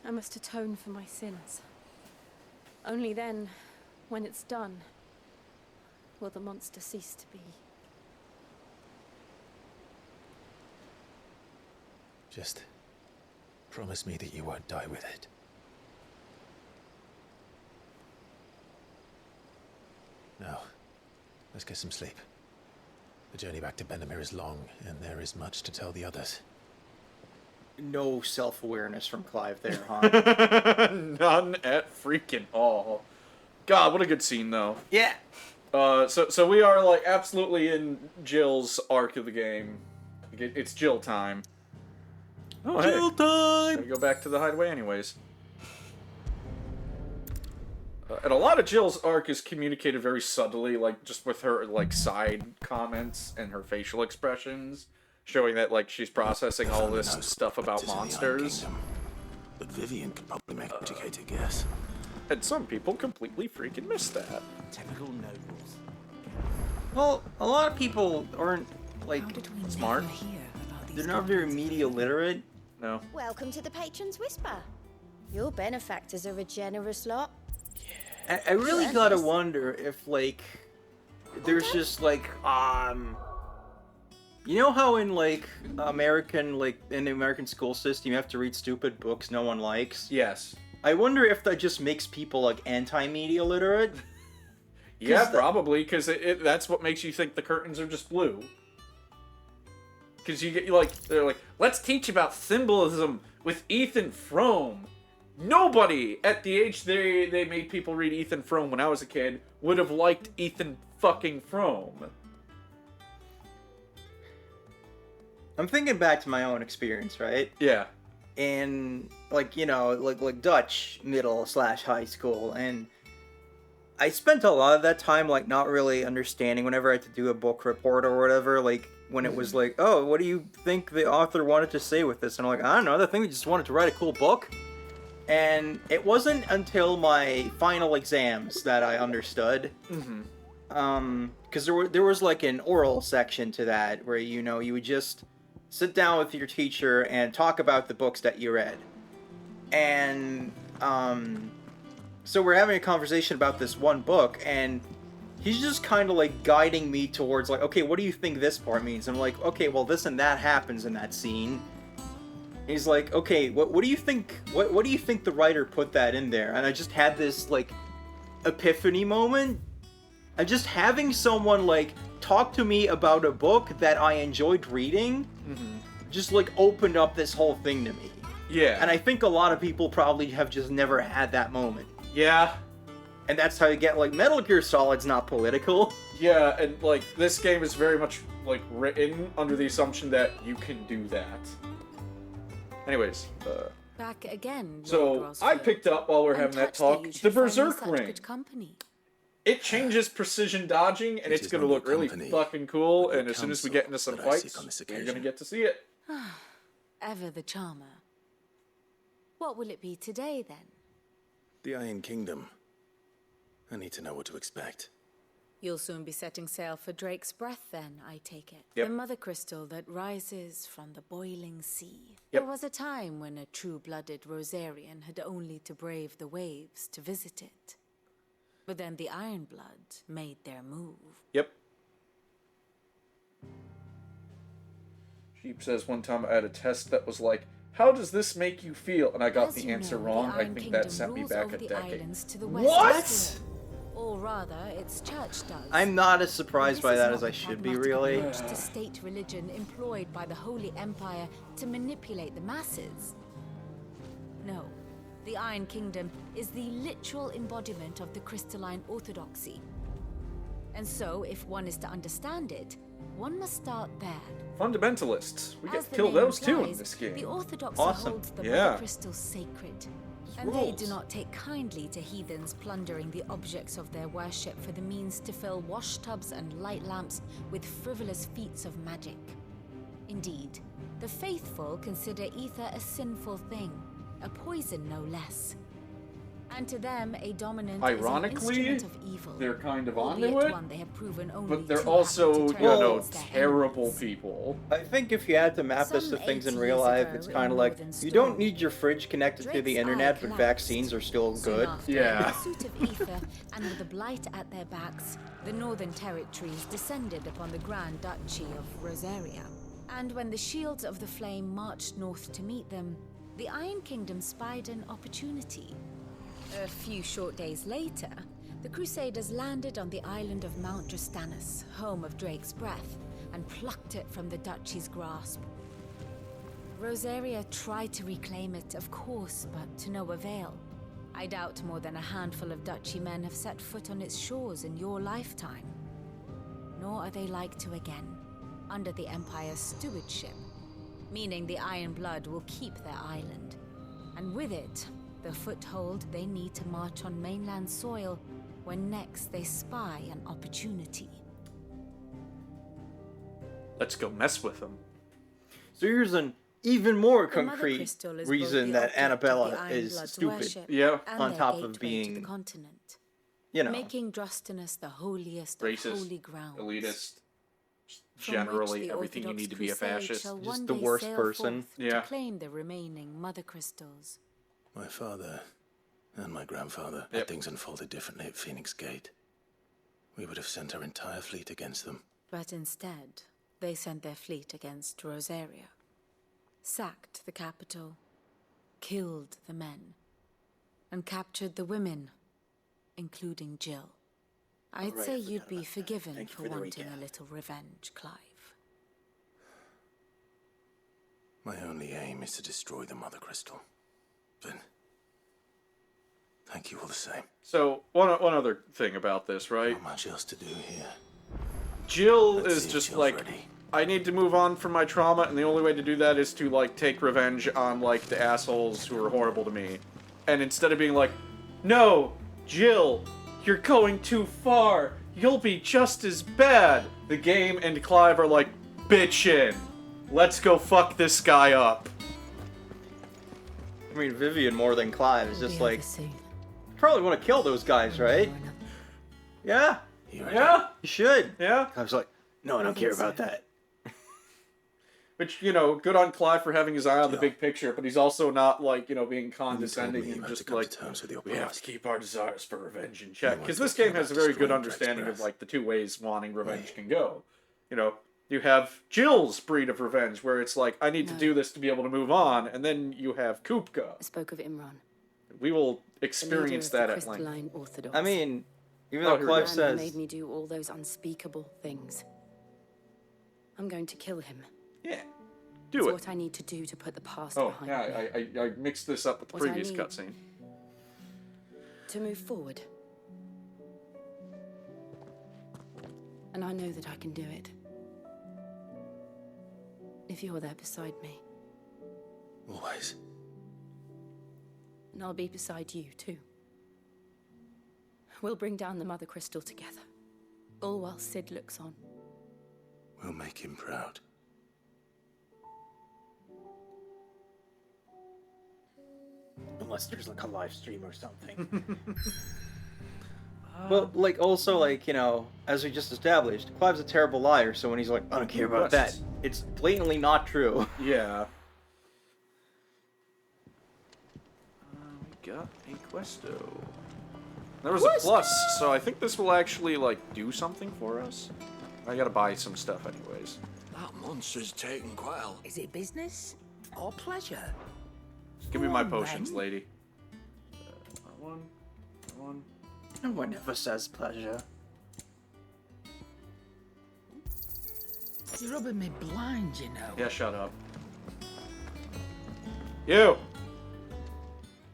I must atone for my sins. Only then, when it's done, will the monster cease to be. Just promise me that you won't die with it. Now, let's get some sleep. The journey back to Benamir is long, and there is much to tell the others. No self-awareness from Clive there, huh? None at freaking all. God, what a good scene, though. Yeah. So we are, like, absolutely in Jill's arc of the game. It's Jill time. Oh, Jill time! Gotta go back to the hideaway anyways. And a lot of Jill's arc is communicated very subtly, like, just with her, like, side comments and her facial expressions, showing that, like, she's processing all this stuff about monsters. But Vivian could probably make an educated guess. And some people completely freaking miss that. Typical nobles. Well, a lot of people aren't, like, smart. They're not very media literate. No. Welcome to the Patron's Whisper. Your benefactors are a generous lot. I really gotta wonder if, like, there's just, like, you know how in, like, in the American school system you have to read stupid books no one likes? Yes. I wonder if that just makes people, like, anti-media literate? Yeah, probably, because that's what makes you think the curtains are just blue. Because you get, like, they're like, let's teach about symbolism with Ethan Frome. Nobody at the age they made people read Ethan Frome when I was a kid would have liked Ethan fucking Frome. I'm thinking back to my own experience, right? Yeah. In, like, you know, like Dutch middle/high school, and I spent a lot of that time, like, not really understanding whenever I had to do a book report or whatever, like, when it was like, oh, what do you think the author wanted to say with this? And I'm like, I don't know, I think they just wanted to write a cool book. And it wasn't until my final exams that I understood. Because there was like an oral section to that where, you know, you would just sit down with your teacher and talk about the books that you read. And so we're having a conversation about this one book, and he's just kind of like guiding me towards like, okay, what do you think this part means? I'm like, okay, well, this and that happens in that scene. He's like, okay, what do you think? What do you think the writer put that in there? And I just had this like epiphany moment. And just having someone like talk to me about a book that I enjoyed reading, just like opened up this whole thing to me. Yeah. And I think a lot of people probably have just never had that moment. Yeah. And that's how you get like Metal Gear Solid's not political. Yeah, and like this game is very much like written under the assumption that you can do that. Anyways, Back again. so I picked up while we're having that talk the Berserk ring. It changes precision dodging, and it's going to look really fucking cool. And as soon as we get into some fights, you're going to get to see it. Ever the charmer. What will it be today then? The Iron Kingdom. I need to know what to expect. You'll soon be setting sail for Drake's Breath then, I take it. Yep. The mother crystal that rises from the boiling sea. Yep. There was a time when a true-blooded Rosarian had only to brave the waves to visit it. But then the Iron Blood made their move. Yep. Sheep says one time I had a test that was like, how does this make you feel? And I got the answer wrong. I think that sent me back a decade. What? Or rather, its church does. I'm not as surprised by that as I should be, really. The state religion employed by the Holy Empire to manipulate the masses. No, the Iron Kingdom is the literal embodiment of the crystalline orthodoxy. And so, if one is to understand it, one must start there. Fundamentalists. We get As to the kill name those too in implies, this game. The Orthodoxy Awesome. holds the Yeah. mother crystal sacred. And they do not take kindly to heathens plundering the objects of their worship for the means to fill washtubs and light lamps with frivolous feats of magic. Indeed, the faithful consider ether a sinful thing, a poison no less. And to them, a dominant Ironically, is an instrument of evil. they're kind of albeit onto it, one they have proven only but they're too also, happy you to turn know, against their terrible enemies. people. I think if you had to map this to Some things in 80 real years life, ago it's in kind of like, Northern you don't Storm, need your fridge connected to the Drake's internet, eye but collapsed. vaccines are still Soon good. after, Yeah. in a suit of ether and with a blight at their backs, the Northern Territories descended upon the Grand Duchy of Rosaria. And when the Shields of the Flame marched north to meet them, the Iron Kingdom spied an opportunity. A few short days later, the Crusaders landed on the island of Mount Drastanus, home of Drake's breath, and plucked it from the duchy's grasp. Rosaria tried to reclaim it, of course, but to no avail. I doubt more than a handful of duchy men have set foot on its shores in your lifetime. Nor are they like to again, under the Empire's stewardship, meaning the Iron Blood will keep their island. And with it, the foothold they need to march on mainland soil when next they spy an opportunity. Let's go mess with them. So here's an even more The Mother concrete Crystal is reason both the that object of Annabella the Iron is Blood's stupid. worship Yeah. and On their top of gateway to being, the continent, you know, making Drastanus the holiest Racist, of holy grounds. elitist, from generally which the everything you Orthodox need to be a Crusade fascist. shall Just one the day worst sail person. forth Yeah. to claim the remaining Mother Crystals. My father and my grandfather Yep. had things unfolded differently at Phoenix Gate. We would have sent our entire fleet against them. But instead, they sent their fleet against Rosaria, sacked the capital, killed the men, and captured the women, including Jill. I'd right, say I you'd forgot be about that. forgiven Thank you for for the wanting recap. a little revenge, Clive. My only aim is to destroy the Mother Crystal. But thank you all the same. So, one other thing about this, right? Not much else to do here. Jill Let's is see if just Jill's like, ready. I need to move on from my trauma, and the only way to do that is to, like, take revenge on, like, the assholes who are horrible to me. And instead of being like, no, Jill, you're going too far. You'll be just as bad. The game and Clive are like, bitchin'. Let's go fuck this guy up. I mean, Vivian more than Clive is just Be over like, soon. probably want to kill those guys, right? Or another. Yeah, You ready? Yeah? you should. Yeah? Clive's like, no, I don't care about that. Which, you know, good on Clive for having his eye on the Jill. big picture, but he's also not, like, you know, being You told condescending me you and have just to come like, to terms with your we have to past. keep our desires for revenge in check. You Because weren't this game talking has a about very good destroying understanding Drake's of, like, the two ways wanting revenge Right. can go. You know, you have Jill's breed of revenge, where it's like, I need to No. do this to be able to move on, and then you have Kupka. I spoke of Imran, We will the leader experience of the that at length. crystalline Orthodox. I mean, even Oh, though here we Clive go. Man says, who made me do all those unspeakable things. I'm going to kill him. Yeah. It's Do it. what I need to do to put the past Oh, behind yeah, me. I mixed this up with the What I previous need. cutscene. To move forward. And I know that I can do it. If you're there beside me. Always. And I'll be beside you, too. We'll bring down the Mother Crystal together. All while Sid looks on. We'll make him proud. unless there's like a live stream or something. But like also like, you know, as we just established, Clive's a terrible liar, so when he's like, I don't care about that, it's blatantly not true. Yeah. We got a questo. There was a plus, so I think this will actually like do something for us. I gotta buy some stuff anyways. That monster's taken quite a... Is it business or pleasure? Give me my Come on, potions, then. lady. One. No one ever says pleasure. You're rubbing me blind, you know. Yeah, shut up. You!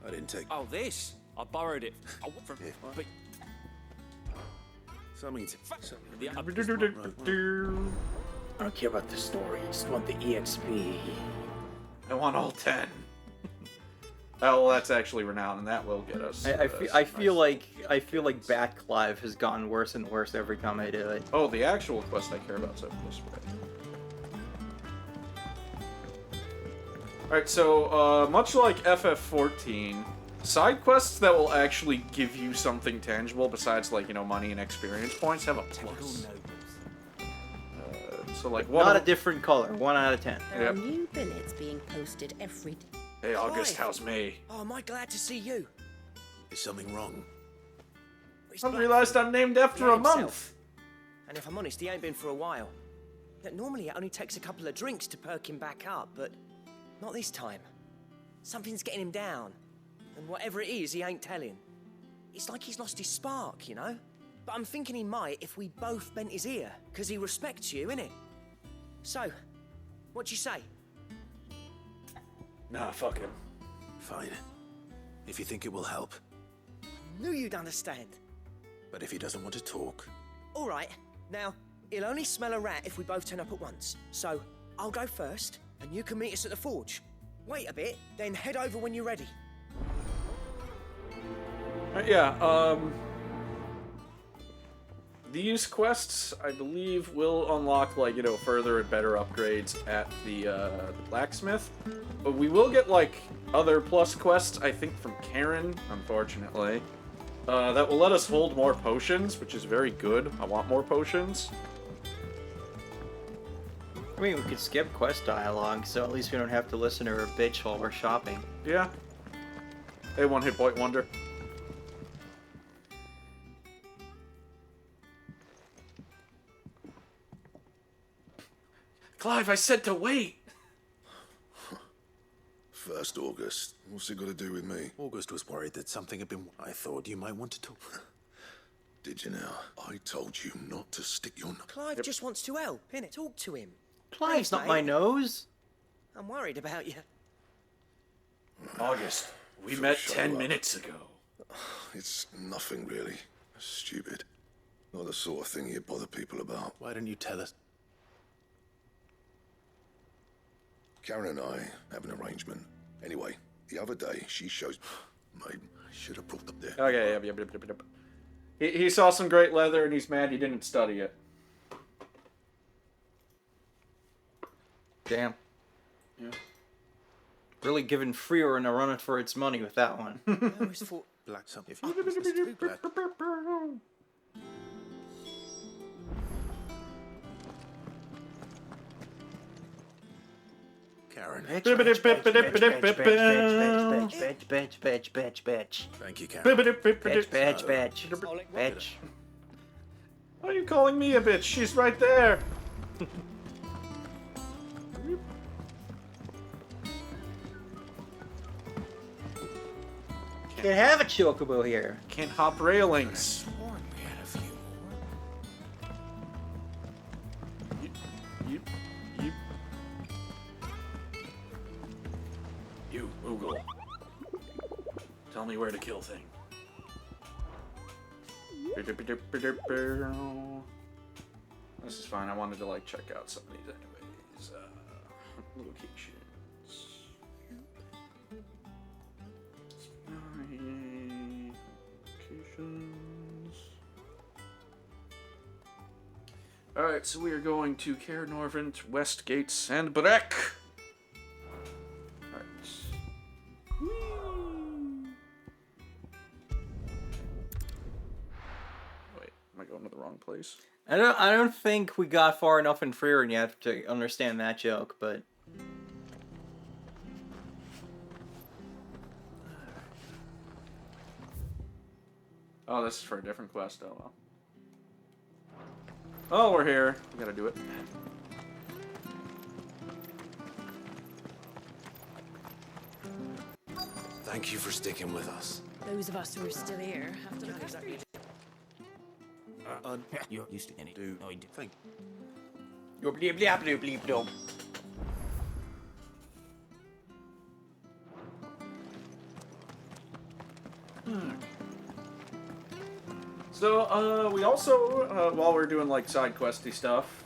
I didn't take Oh, this? I borrowed it from... But something to... the, I don't care about the story, I just want the EXP. I want all 10. Oh, well, that's actually renowned, and that will get us. I feel like Bat Clive has gotten worse and worse every time I do it. Oh, the actual quest I care about, so this way. Alright, so, much like FF14, side quests that will actually give you something tangible besides, like, you know, money and experience points have a plus. So, like, Not a different color. 1 out of 10. There are new billets being posted every day. Hey, August, how's May? Oh, am I glad to see you? Is something wrong? I realized I'm named after a month. And if I'm honest, he ain't been for a while. Yet normally it only takes a couple of drinks to perk him back up, but not this time. Something's getting him down. And whatever it is, he ain't telling. It's like he's lost his spark, you know? But I'm thinking he might if we both bent his ear, because he respects you, innit? So, what you say? Nah, fuck him. Fine. If you think it will help. Knew you'd understand. But if he doesn't want to talk... All right. Now, he'll only smell a rat if we both turn up at once. So, I'll go first, and you can meet us at the forge. Wait a bit, then head over when you're ready. These quests, I believe, will unlock, like, you know, further and better upgrades at the blacksmith. But we will get, like, other plus quests, I think, from Karen, unfortunately. That will let us hold more potions, which is very good. I want more potions. I mean, we could skip quest dialogue, so at least we don't have to listen to her bitch while we're shopping. Yeah. Hey, one hit point wonder. Clive, I said to wait! First August. What's it got to do with me? August was worried that something had been... I thought you might want to talk. Did you now? I told you not to stick your... Clive just wants to help, innit? Talk to him. Clive's not my nose. I'm worried about you. August, we met 10 minutes ago. It's nothing, really. Stupid. Not the sort of thing you bother people about. Why didn't you tell us? Karen and I have an arrangement. Anyway, the other day, she shows... Mate, I should have brought them there. Okay, yep. He saw some great leather and he's mad he didn't study it. Damn. Yeah. Really giving Freer a run for its money with that one. I always thought Black something. If you was too black. Karen. Bitch. Thank you, Karen. Bitch. Why are you calling me a bitch? She's right there. Can't have a chocobo here. Can't hop railings. You, Oogle. Tell me where to kill thing. This is fine. I wanted to, like, check out some of these anyways. Locations. Locations. Alright, so we are going to Caer Norvent, Westgate, Sandbreck. Alright. Wait, am I going to the wrong place? I don't think we got far enough in Freerin yet to understand that joke, but oh, this is for a different quest. Oh well. Oh, we're here. We gotta do it. Thank you for sticking with us. Those of us who are still here have to look after each you're used to any. No, you do. Thank you. Bleep bleep bleep bleep bleep. So, we also, while we're doing, like, side questy stuff,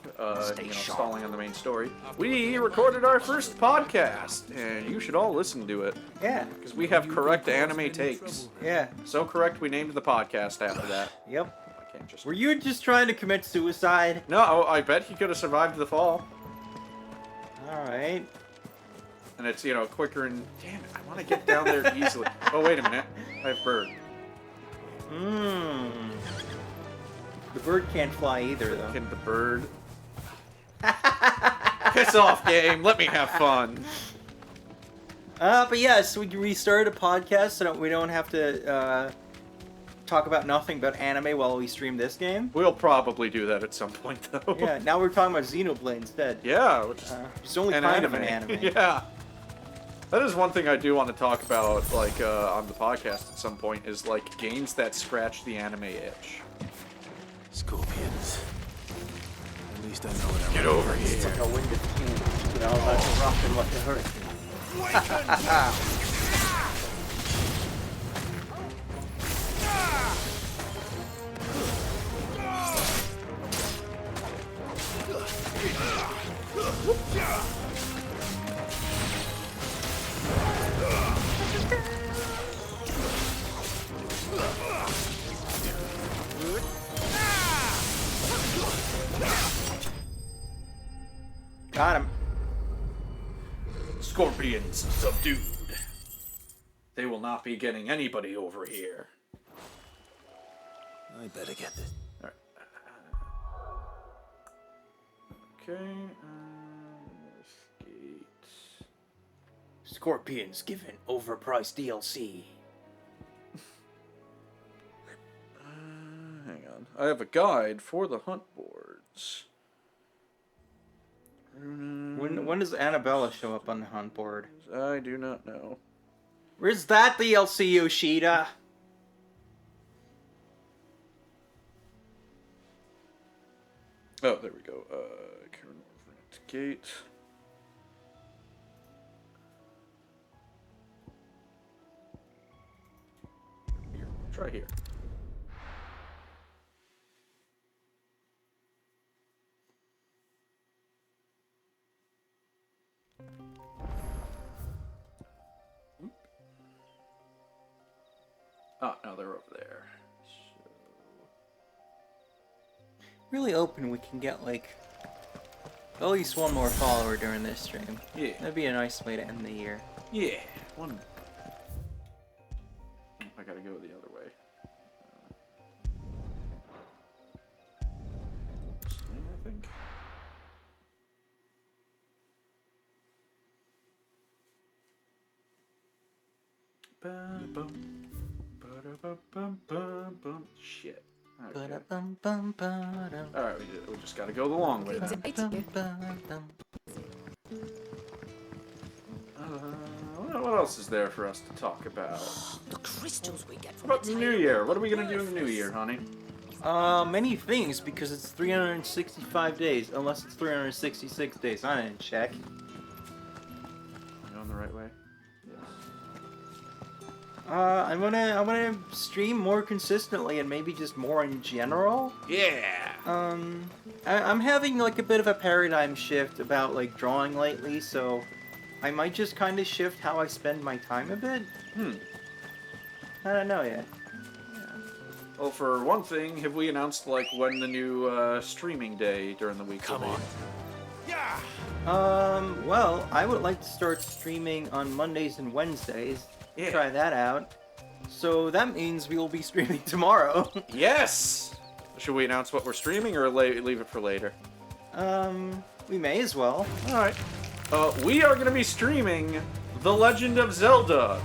stalling on the main story, we recorded our first podcast, and you should all listen to it. Yeah. Because we have correct anime takes. Yeah. So correct, we named the podcast after that. Yep. I can't just... Were you just trying to commit suicide? No, I bet he could have survived the fall. Alright. And it's, you know, quicker and... Damn it, I want to get down there easily. Oh, wait a minute. I have bird. The bird can't fly either, though. Can the bird... Piss off, game. Let me have fun. But yes, we restarted a podcast so that we don't have to talk about nothing but anime while we stream this game. We'll probably do that at some point, though. Yeah, now we're talking about Xenoblade instead. Yeah, which is it's only kind of an anime. Yeah. That is one thing I do want to talk about, like, on the podcast at some point, is, like, games that scratch the anime itch. Scorpions. At least I know what I'm Get over here. It's like a wind of change, you know, like a rough and like a hurricane. Got him. Scorpions subdued. They will not be getting anybody over here. I better get this. Alright. Okay. Skate. Scorpions given overpriced DLC. Hang on. I have a guide for the hunt boards. When does Annabella show up on the hunt board? I do not know. Where's that DLC, Yoshida? Oh, there we go. Gate. Here, try here. Oh, no, they're over there. So... Really hoping we can get, like, at least one more follower during this stream. Yeah. That'd be a nice way to end the year. Yeah. One. I gotta go the other way. I think. Shit. Okay. Alright, we just gotta go the long way then. What else is there for us to talk about? The crystals we get from What about the New Year? What are we gonna do in the New Year, honey? Many things, because it's 365 days, unless it's 366 days. I didn't check. You going the right way? I'm gonna stream more consistently and maybe just more in general. Yeah. I'm having like a bit of a paradigm shift about like drawing lately, so I might just kind of shift how I spend my time a bit. I don't know yet. Well, for one thing, have we announced like when the new streaming day during the week? Come on. Yeah. Well, I would like to start streaming on Mondays and Wednesdays. Yeah. Try that out. So that means we will be streaming tomorrow. Yes! Should we announce what we're streaming or leave it for later? We may as well. Alright. We are going to be streaming The Legend of Zelda,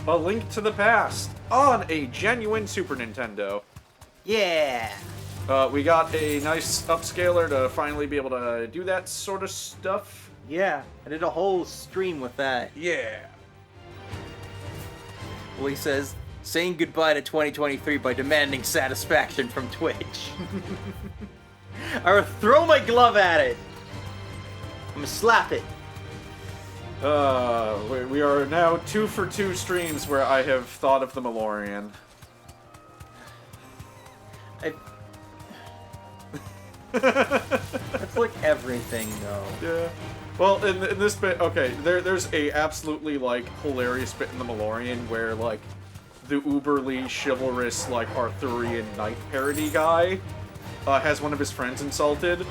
A Link to the Past, on a genuine Super Nintendo. Yeah! We got a nice upscaler to finally be able to do that sort of stuff. Yeah, I did a whole stream with that. Yeah. Well, he says, saying goodbye to 2023 by demanding satisfaction from Twitch. I will throw my glove at it. I'm gonna slap it. We are now 2 for 2 streams where I have thought of the Malorian. That's like everything, though. Yeah. Well, in this bit, okay, there's a absolutely, like, hilarious bit in the Malorian where, like, the uberly chivalrous, like, Arthurian knight parody guy has one of his friends insulted,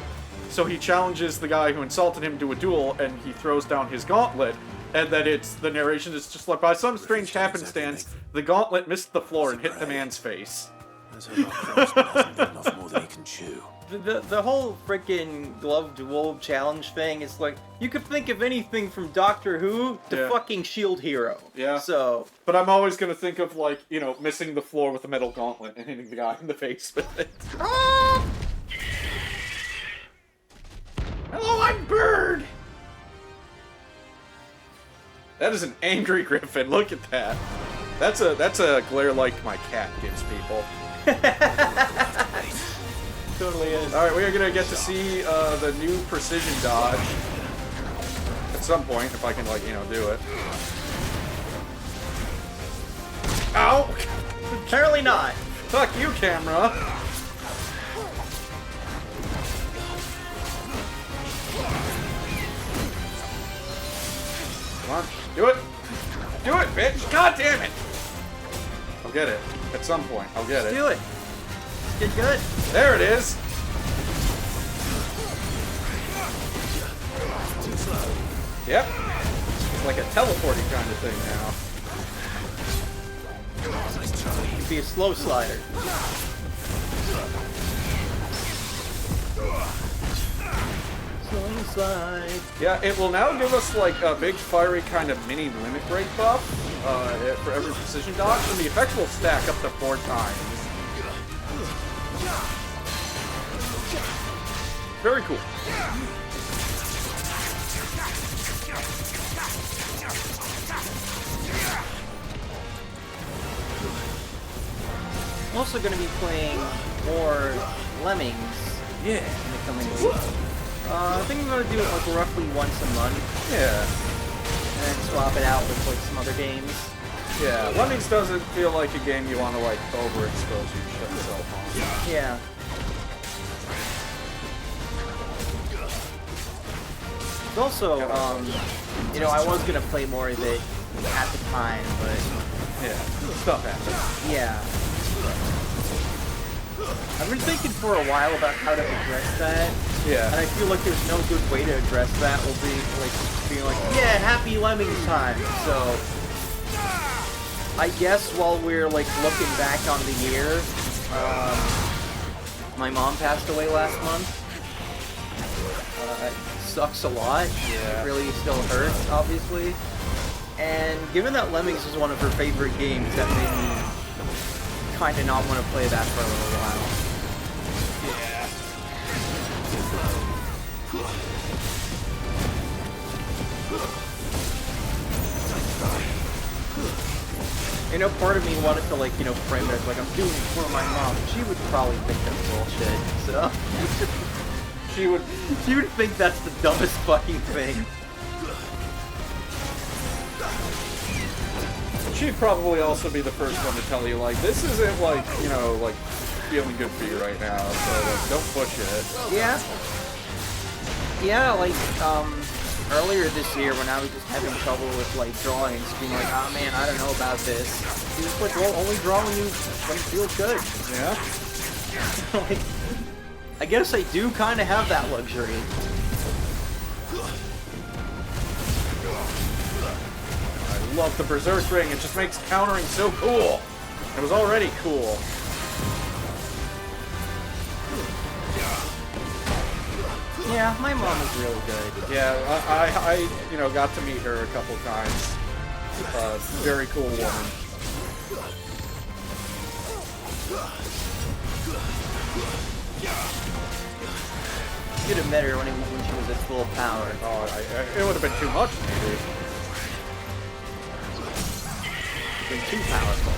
So he challenges the guy who insulted him to a duel, and he throws down his gauntlet. And then the narration is just like, by some strange happenstance, the gauntlet missed the floor and hit the man's face. Let's hope our craftsman hasn't bitten off more than he can chew. The whole freaking glove duel challenge thing is like, you could think of anything from Doctor Who to fucking Shield Hero. Yeah. So. But I'm always gonna think of, like, you know, missing the floor with a metal gauntlet and hitting the guy in the face with it. Hello, I'm Bird! That is an angry griffin. Look at that. That's a glare like my cat gives people. Totally is. Alright, we are gonna get to see the new precision dodge. At some point, if I can, like, you know, do it. Ow! Apparently not. Fuck you, camera! Come on, do it! Do it, bitch! God damn it! I'll get it. At some point, I'll get it. Do it. Get good. There it is! Yep. It's like a teleporting kind of thing now. It'd be a slow slider. Slow slide. Yeah, it will now give us like a big fiery kind of mini limit break buff for every precision dodge, and the effects will stack up to 4 times. Very cool. I'm also going to be playing more Lemmings. Yeah. In the coming week. I think I'm going to do it like roughly once a month. Yeah. And then swap it out with like some other games. Yeah, Lemmings doesn't feel like a game you want to like overexpose yourself on. Yeah. It's also, you know, I was going to play more of it at the time, but... Yeah, stuff happens. Yeah. I've been thinking for a while about how to address that. Yeah. And I feel like there's no good way to address that will be like being like, yeah, happy Lemmings time. So I guess while we're like looking back on the year, my mom passed away last month. It sucks a lot. Yeah. It really still hurts, obviously. And given that Lemmings was one of her favorite games, that made me kind of not want to play that for a little while. Yeah. You know, part of me wanted to, like, you know, frame it as like, I'm doing it for my mom. She would probably think that's bullshit, so... she would think that's the dumbest fucking thing. She'd probably also be the first one to tell you, like, this isn't, like, you know, like, feeling good for you right now, so, like, don't push it. Yeah. Yeah, like, earlier this year when I was just having trouble with, like, drawings, being like, oh man, I don't know about this. She was like, well, only draw when it feels good. Yeah? Like, I guess I do kind of have that luxury. I love the Berserk Ring, it just makes countering so cool. It was already cool. Yeah, my mom is really good. Yeah, I you know, got to meet her a couple times. Very cool woman. You'd have met her when she was at full power. Oh, it would have been too much, maybe. Been too powerful.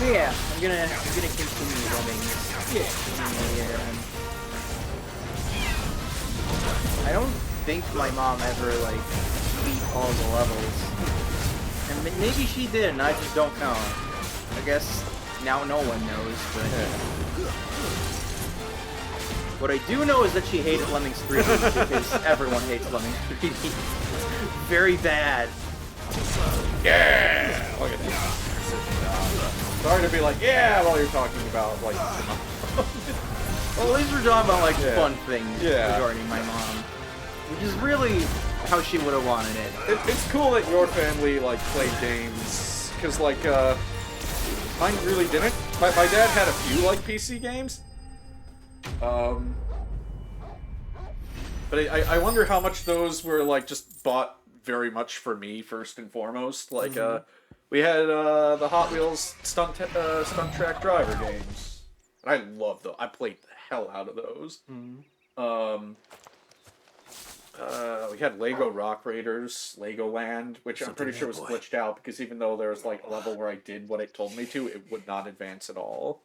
Yeah, I'm gonna continue running. Yeah. I don't think my mom ever like beat all the levels, and maybe she did, and I just don't know. I guess now no one knows, but what I do know is that she hated Lemmings 3D because everyone hates Lemmings 3D. very bad. Yeah! Look at that. Sorry to be like, yeah, while you're talking about, like... Well, at least we're talking about, like, fun things Yeah. regarding my mom. Which is really how she would have wanted it. It's cool that your family, like, played games. Because, like, mine really didn't. My dad had a few, like, PC games. But I wonder how much those were, like, just bought very much for me, first and foremost. Like, we had, the Hot Wheels Stunt Track Driver games. And I love those. I played the hell out of those. We had Lego Rock Raiders, Legoland, which I'm pretty sure was glitched out, because even though there was, like, a level where I did what it told me to, it would not advance at all.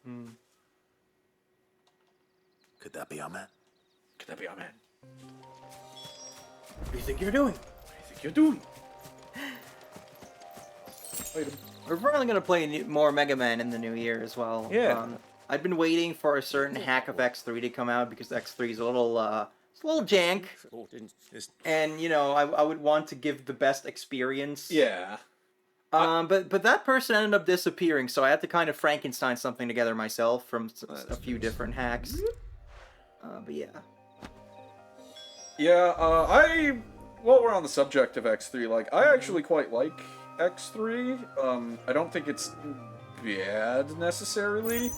Could that be our man? Could that be our man? What do you think you're doing? What do you think you're doing? We're probably going to play more Mega Man in the new year as well. Yeah. I've been waiting for a certain hack of X3 to come out, because X3 is a little, it's a little jank. And, you know, I would want to give the best experience. Yeah. But that person ended up disappearing, so I had to kind of Frankenstein something together myself from a few different hacks. But yeah. Yeah, while we're on the subject of X3, like, I actually quite like X3. I don't think it's bad, necessarily.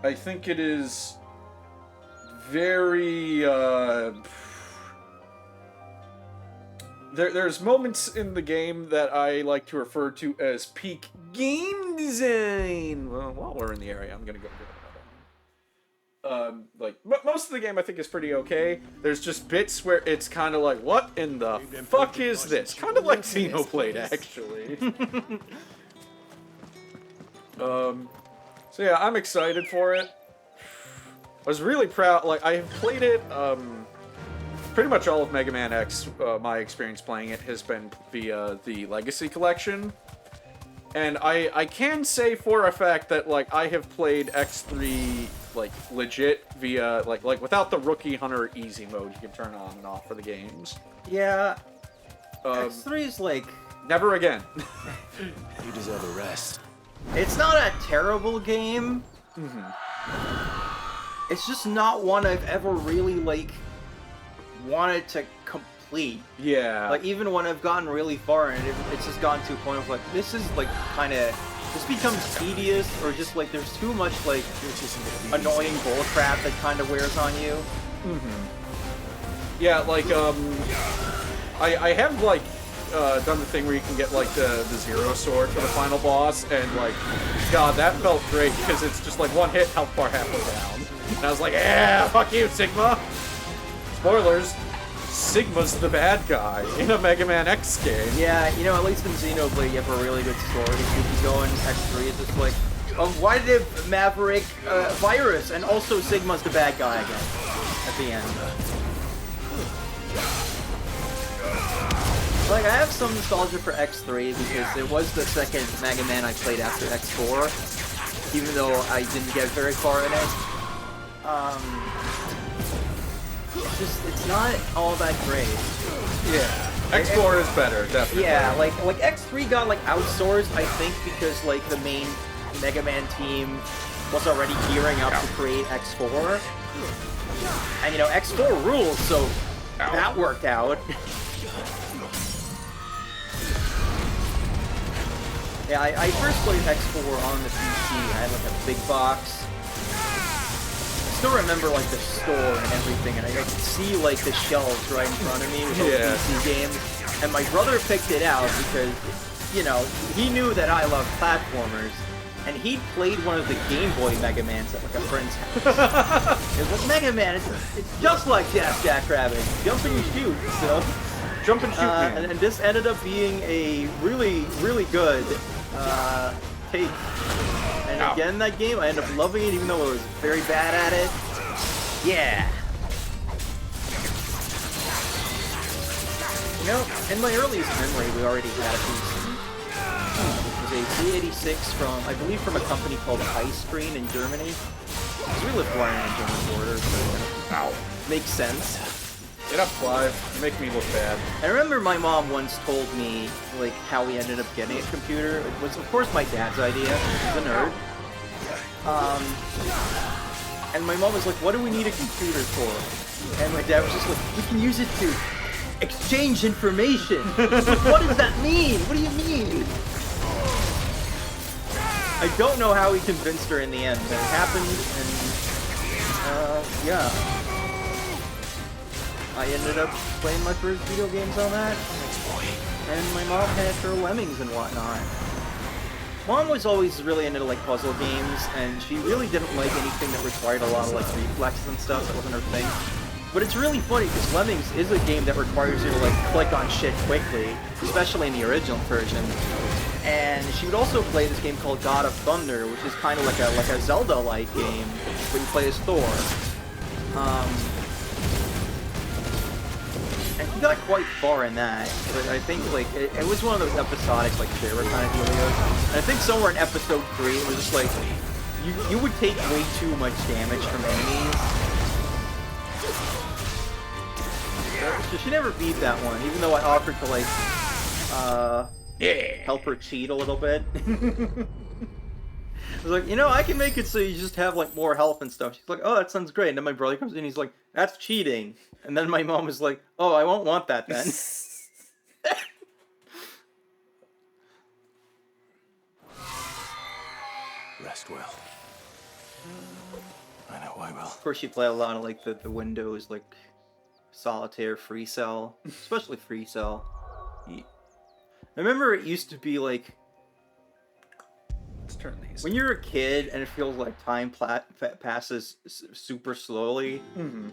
I think it is very, There's moments in the game that I like to refer to as peak game design. Well, while we're in the area, I'm gonna go get another one. Like, most of the game I think is pretty okay. There's just bits where it's kind of like, what in the fuck is this? Kind of like Xenoblade, actually. So yeah, I'm excited for it. I was really proud, like, I have played it, pretty much all of Mega Man X, my experience playing it has been via the Legacy Collection. And I can say for a fact that, like, I have played X3, like, legit via, like without the Rookie Hunter easy mode you can turn on and off for the games. Yeah. X3 is like... Never again. You deserve a rest. It's not a terrible game. It's just not one I've ever really, like, wanted to complete. Yeah. Like, even when I've gotten really far and it's just gotten to a point of, like, this is, like, kind of... This becomes tedious, or just, like, there's too much, like, annoying bullcrap that kind of wears on you. Yeah, like, I have, like, done the thing where you can get, like, the Zero Sword for the final boss, and, like, God, that felt great, because it's just, like, one hit, how far halfway down. And I was like, yeah, fuck you, Sigma! Spoilers, Sigma's the bad guy in a Mega Man X game. Yeah, you know, at least in Xenoblade, you have a really good story. If you go in X3, it's just like, why did Maverick virus, and also Sigma's the bad guy again at the end. Like, I have some nostalgia for X3 because it was the second Mega Man I played after X4, even though I didn't get very far in it. It's not all that great. Yeah. X4 is better, definitely. Yeah, like X3 got, like, outsourced, I think, because, like, the main Mega Man team was already gearing up to create X4. And, you know, X4 rules, so that worked out. Yeah, I first played X4 on the PC. I had, like, a big box. I still remember, like, the store and everything, and I could see, like, the shelves right in front of me with all the PC games. And my brother picked it out because, you know, he knew that I love platformers, and he played one of the Game Boy Mega Mans at, like, a friend's house. It was Mega Man. It's just like Jackrabbit. Jump and shoot, so... Jump and shoot, man. And this ended up being a really, really good take. And again, that game, I ended up loving it, even though I was very bad at it. Yeah. You know, in my earliest memory, we already had a PC. It was a Z86 from, I believe, from a company called Ice Screen in Germany. Because we lived right on the German border, so makes sense. Get up, Clive. You make me look bad. I remember my mom once told me, like, how we ended up getting a computer. It was, of course, my dad's idea. He's a nerd. And my mom was like, what do we need a computer for? And my dad was just like, we can use it to exchange information. What does that mean? What do you mean? I don't know how he convinced her in the end. That happened, and, yeah. I ended up playing my first video games on that, and my mom had her Lemmings and whatnot. Mom was always really into like puzzle games, and she really didn't like anything that required a lot of like reflexes and stuff. That wasn't her thing. But it's really funny because Lemmings is a game that requires you to like click on shit quickly, especially in the original version. And she would also play this game called God of Thunder, which is kind of like a Zelda-like game where you play as Thor. And he got quite far in that, but I think like it was one of those episodic like Shira kind of dealios. And I think somewhere in episode 3 it was just like you would take way too much damage from enemies. So she never beat that one, even though I offered to like help her cheat a little bit. I was like, you know, I can make it so you just have like more health and stuff. She's like, oh, that sounds great. And then my brother comes in, he's like, that's cheating. And then my mom was like, oh, I won't want that then. Rest well. I know I will. Of course, you play a lot of like the Windows like solitaire free cell, especially free cell. I remember it used to be like, let's turn these. When you're a kid and it feels like time passes super slowly, and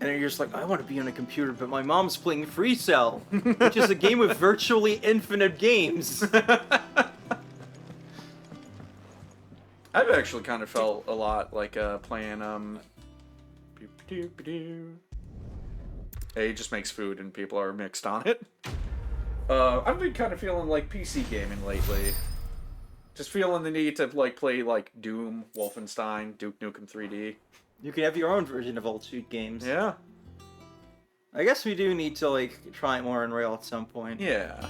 you're just like, I want to be on a computer, but my mom's playing Free Cell, which is a game with virtually infinite games. I've actually kind of felt a lot like playing Hey, he just makes food and people are mixed on it. I've been kind of feeling like PC gaming lately. Just feeling the need to like play like Doom, Wolfenstein, Duke Nukem 3D. You can have your own version of old shoot games. Yeah. I guess we do need to like try more Unreal at some point. Yeah.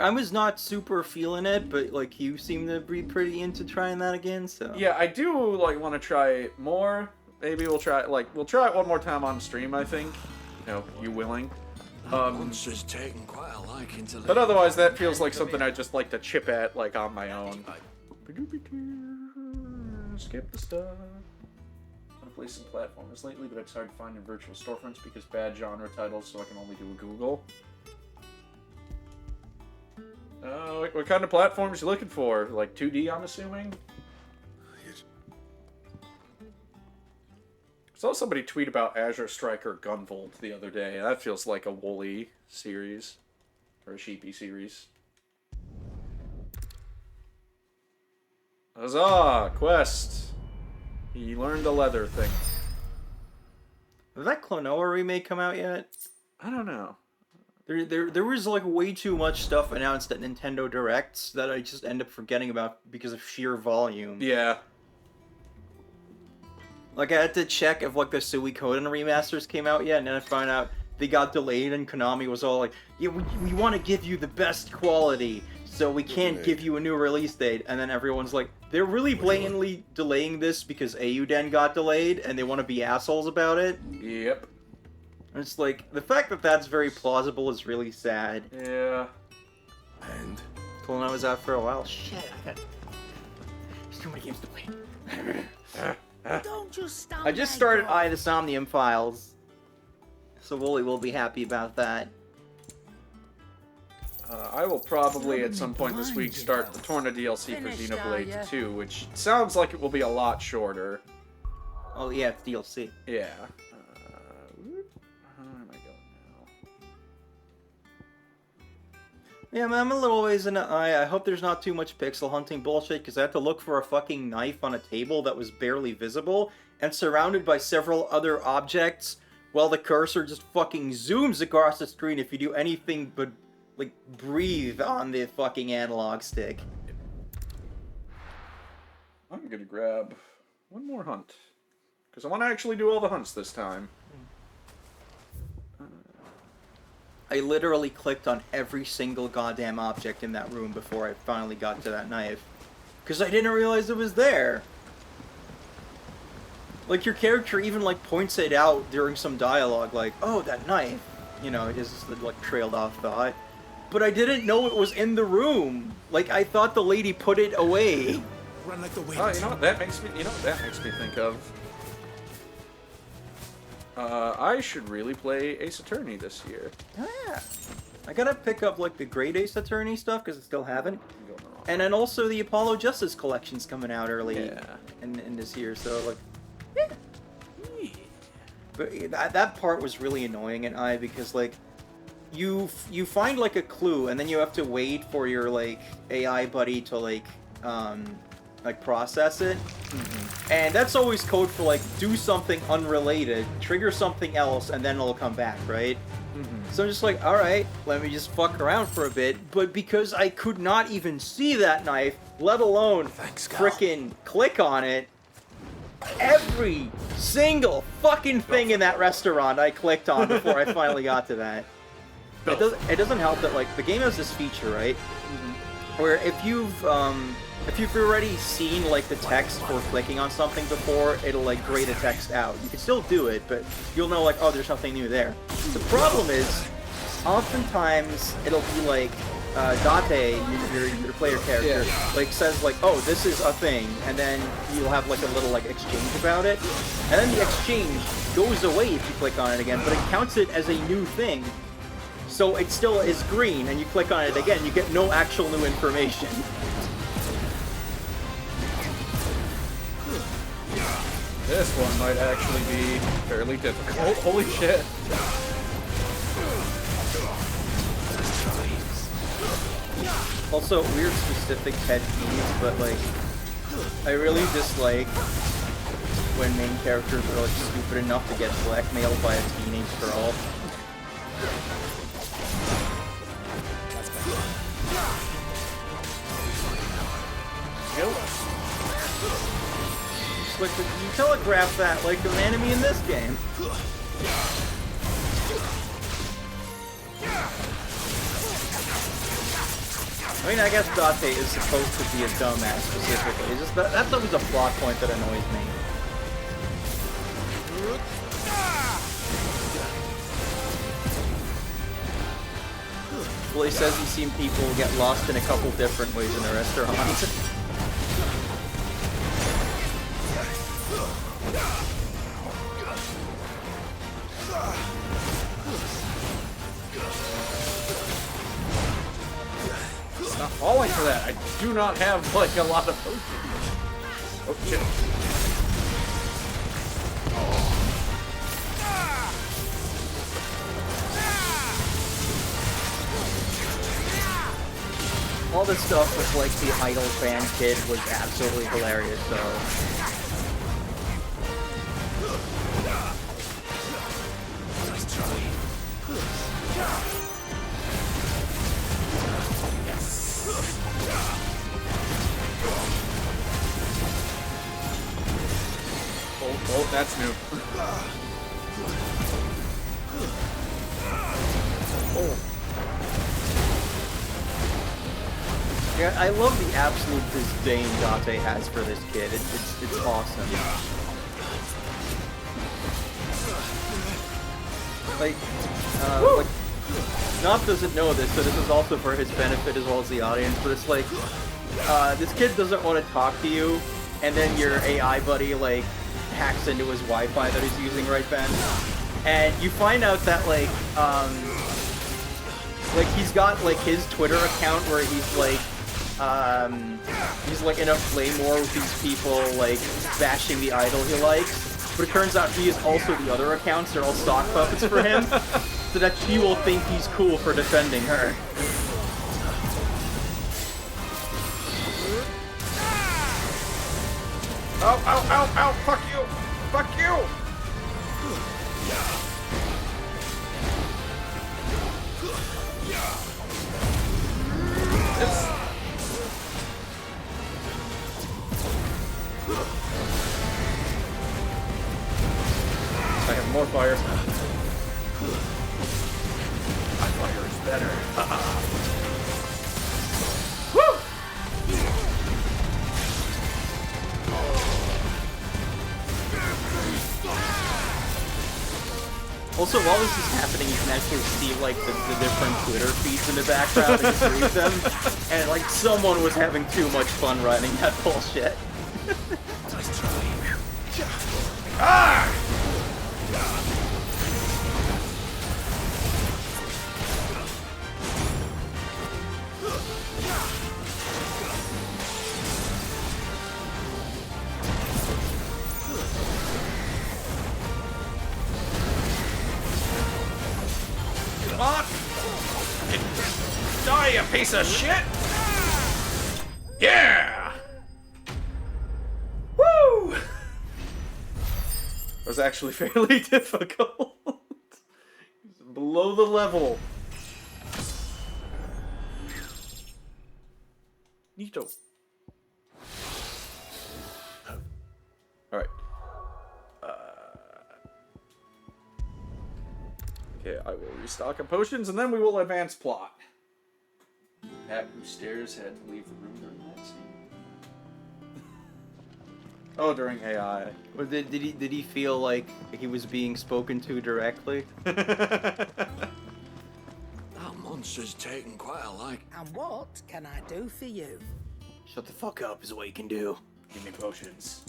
I was not super feeling it, but like you seem to be pretty into trying that again, so. Yeah, I do like want to try it more. Maybe we'll try it one more time on stream, I think. You know, you willing. Monster's taken quite a liking to But otherwise, that feels like something I just like to chip at, like, on my own. Skip the stuff. I'm gonna play some platformers lately, but it's hard to find in virtual storefronts because bad genre titles, so I can only do a Google. What kind of platforms you looking for? Like 2D, I'm assuming? I saw somebody tweet about Azure Striker Gunvolt the other day. That feels like a woolly series. Or a sheepy series. Huzzah! Quest! He learned the leather thing. Did that Klonoa remake come out yet? I don't know. There was like way too much stuff announced at Nintendo Directs that I just end up forgetting about because of sheer volume. Yeah. Like, I had to check if, like, the Suikoden remasters came out yet, and then I found out they got delayed, and Konami was all like, yeah, we want to give you the best quality, so we can't give you a new release date. And then everyone's like, they're really blatantly delaying this because Eiyuden got delayed, and they want to be assholes about it. Yep. And it's like, the fact that that's very plausible is really sad. Yeah. And? Klonoa was out for a while. Shit, there's too many games to play. Don't just stand I just started Eye of the Somnium Files, so Wooly will be happy about that. I will probably at some point this week start the Torna DLC for Xenoblade 2, which sounds like it will be a lot shorter. Oh yeah, it's DLC. Yeah. Where am I going now? Yeah, man, I'm a little ways in the eye. I hope there's not too much pixel hunting bullshit, because I had to look for a fucking knife on a table that was barely visible, and surrounded by several other objects, while the cursor just fucking zooms across the screen if you do anything but, like, breathe on the fucking analog stick. I'm gonna grab one more hunt. Because I want to actually do all the hunts this time. I literally clicked on every single goddamn object in that room before I finally got to that knife. Because I didn't realize it was there. Like, your character even, like, points it out during some dialogue, like, oh, that knife. You know, it is the, like, trailed off thought. But I didn't know it was in the room. Like, I thought the lady put it away. Run like the wind. Oh, you know what that makes me? You know what that makes me think of? I should really play Ace Attorney this year. Yeah. I gotta pick up, like, the Great Ace Attorney stuff, because I still haven't. And then also the Apollo Justice collection's coming out early in this year, so, like, yeah. But that part was really annoying in I, because, like, you find, like, a clue, and then you have to wait for your, like, AI buddy to, like, process it. And that's always code for, like, do something unrelated, trigger something else, and then it'll come back, right? So I'm just like, alright, let me just fuck around for a bit. But because I could not even see that knife, let alone frickin' click on it, every single fucking thing in that restaurant I clicked on before I finally got to that. It doesn't help that, like, the game has this feature, right? Where if you've already seen, like, the text for clicking on something before, it'll, like, gray the text out. You can still do it, but you'll know, like, oh, there's something new there. The problem is, oftentimes, it'll be, like, Date, your player character, like, says, like, oh, this is a thing, and then you'll have, like, a little, like, exchange about it, and then the exchange goes away if you click on it again, but it counts it as a new thing. So it still is green, and you click on it again, you get no actual new information. This one might actually be fairly difficult. Holy shit. Also, weird specific pet peeves, but, like, I really dislike when main characters are, like, stupid enough to get blackmailed by a teenage girl. Like, you telegraph that like an enemy in this game. I mean, I guess Date is supposed to be a dumbass specifically. It's just that's always a plot point that annoys me. Well, he says he's seen people get lost in a couple different ways in the restaurant. Not falling for that. I do not have, like, a lot of potions. Oh, shit. All this stuff with, like, the idol fan kid was absolutely hilarious, so... Oh, that's new. Oh. Yeah, I love the absolute disdain Date has for this kid. It's awesome. Like, Knopf doesn't know this, so this is also for his benefit as well as the audience, but it's like, this kid doesn't want to talk to you, and then your AI buddy, like, hacks into his Wi-Fi that he's using right then, and you find out that, like he's got, like, his Twitter account where he's like in a flame war with these people, like, bashing the idol he likes, but it turns out he is also the other accounts, they're all stock puppets for him, so that she will think he's cool for defending her. Ow, ow, ow, ow, fuck you! Fuck you! It's... I have more fire. Also, while this is happening, you can actually see, like, the different Twitter feeds in the background and just read them. And, like, someone was having too much fun writing that bullshit. Nice try. Ah! Come on! Die, you piece of shit! Yeah! Woo! It was actually fairly difficult. Below the level. Neato. Alright. Okay, I will restock on potions, and then we will advance plot. Pat, who stares, had to leave the room during that scene. Oh, during AI. Or did he feel like he was being spoken to directly? That monster's taken quite a like. And what can I do for you? Shut the fuck up is what you can do. Give me potions.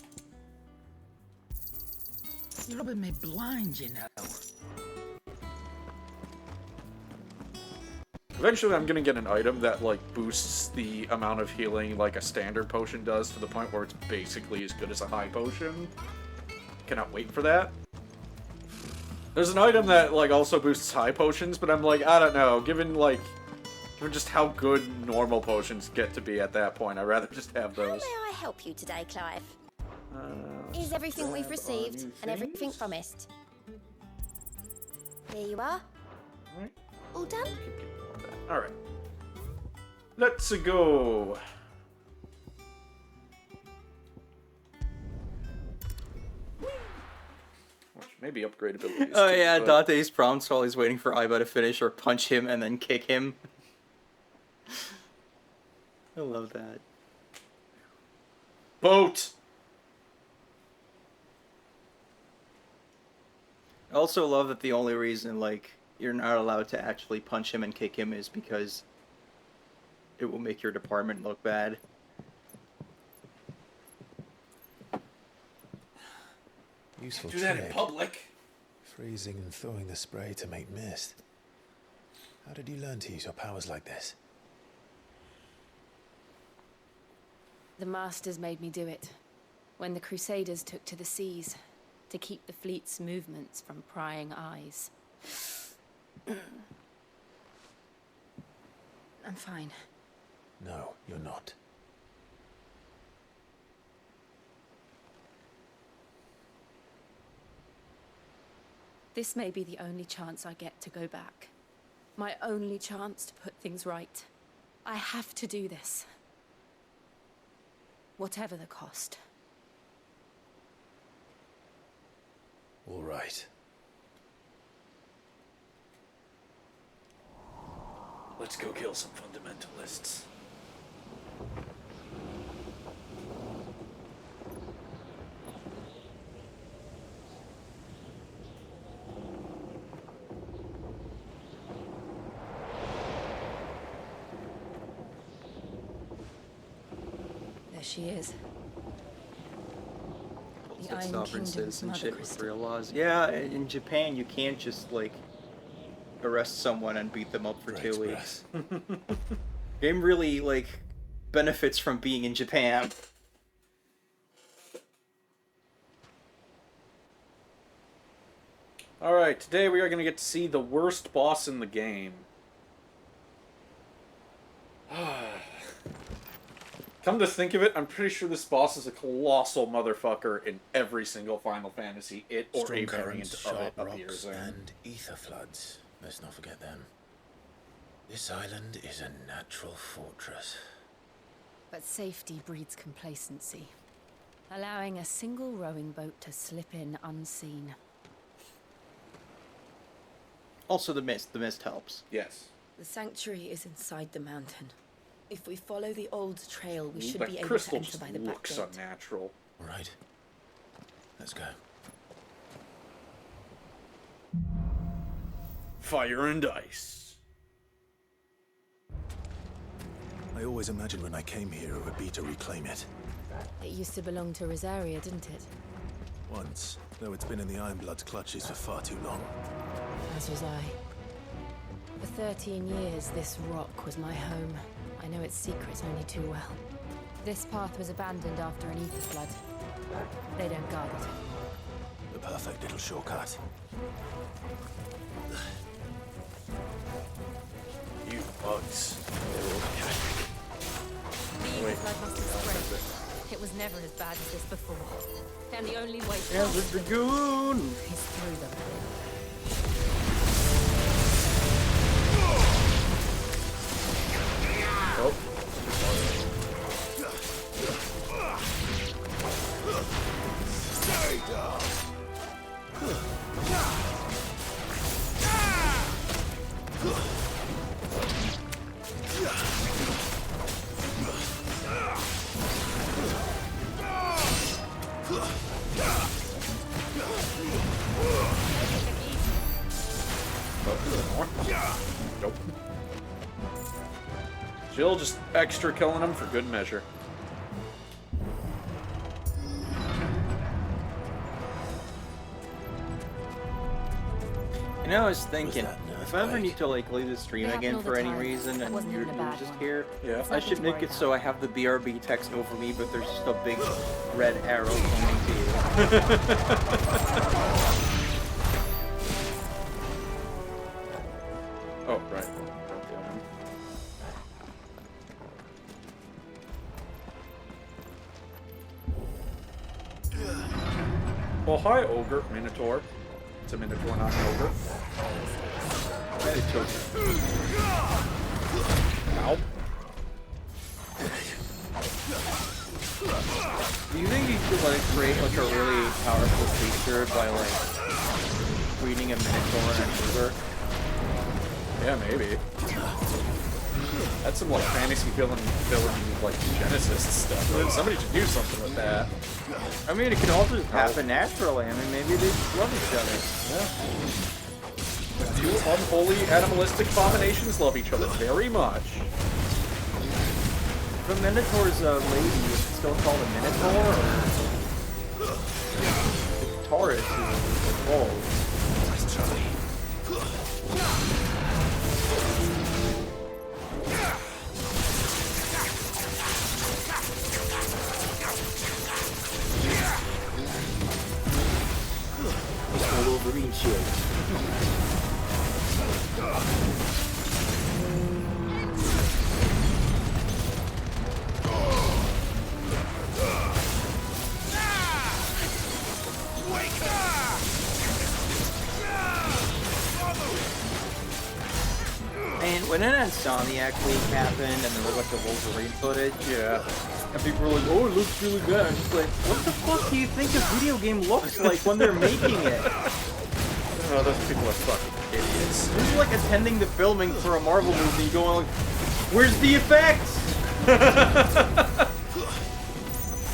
You're rubbing me blind, you know. Eventually I'm gonna get an item that, like, boosts the amount of healing like a standard potion does to the point where it's basically as good as a high potion. Cannot wait for that. There's an item that, like, also boosts high potions, but I'm like, I don't know, given just how good normal potions get to be at that point, I'd rather just have those. How may I help you today, Clive? Is everything we've received and everything promised? Here you are. Alright. All done? Alright. Let's go. Maybe upgrade abilities. Oh too, yeah, but... Dante's prompts while he's waiting for Aiba to finish or punch him and then kick him. I love that. Boat! I also love that the only reason, like, you're not allowed to actually punch him and kick him is because it will make your department look bad. Useful Do that in trick. public. Freezing and thawing the spray to make mist. How did you learn to use your powers like this? The Masters made me do it. When the Crusaders took to the seas, to keep the fleet's movements from prying eyes. I'm fine. No, you're not. This may be the only chance I get to go back. My only chance to put things right. I have to do this. Whatever the cost. All right. Let's go kill some fundamentalists. There she is. The Like Iron sovereign Kingdom's Mother citizenship with Crystal. real laws. Yeah, in Japan you can't just, like, arrest someone and beat them up for 2 weeks. Game really, like, benefits from being in Japan. Alright, today we are going to get to see the worst boss in the game. Come to think of it, I'm pretty sure this boss is a colossal motherfucker in every single Final Fantasy it or Strong a currents, variant of it sharp appears rocks, in. and ether floods. Let's not forget them. This island is a natural fortress. But safety breeds complacency. Allowing a single rowing boat to slip in unseen. Also the mist helps. Yes. The sanctuary is inside the mountain. If we follow the old trail, we should That be able crystal to enter just by the back looks gate. unnatural. All right. Let's go. Fire and ice. I always imagined when I came here it would be to reclaim it. It used to belong to Rosaria, didn't it? Once, though it's been in the Ironblood's clutches for far too long. As was I. For 13 years, this rock was my home. I know its secrets only too well. This path was abandoned after an ether flood. They don't guard it. The perfect little shortcut. You bugs. The ether flood must have spread. It was never as bad as this before. And the only way Yeah, the dragoon is through them. Oh. Stay down. Nope. Jill just extra killing him for good measure. You know, I was thinking, if I ever need to like leave the stream They happen again all for the any time. reason, That and wasn't you're even a bad just one. here, Yeah. I should make it so I have the BRB text over me, but there's just a big red arrow pointing to you. Oh, right. Well, hi, Ogre. Minotaur. It's a Minotaur, not an Ogre. Minotaur. Ow. Do you think you could like create like a really powerful creature by like breeding a Minotaur and an Ogre? Yeah, maybe. That's some like fantasy villain like Genesis stuff. Somebody should do something with that. I mean, it can also just happen naturally. I mean, maybe they just love each other. Yeah. Two unholy animalistic abominations love each other very much. The Minotaur's a lady. Is it still called a Minotaur? Or... The Taurus is old. Nice try. All Wolverine shield. And when an Insomniac leak happened and there was like the Wolverine footage, Yeah. and people were like, oh, it looks really good. I'm just like, what the fuck do you think a video game looks like when they're making it? Oh, those people are fucking idiots. This is like attending the filming for a Marvel movie going like, where's the effects?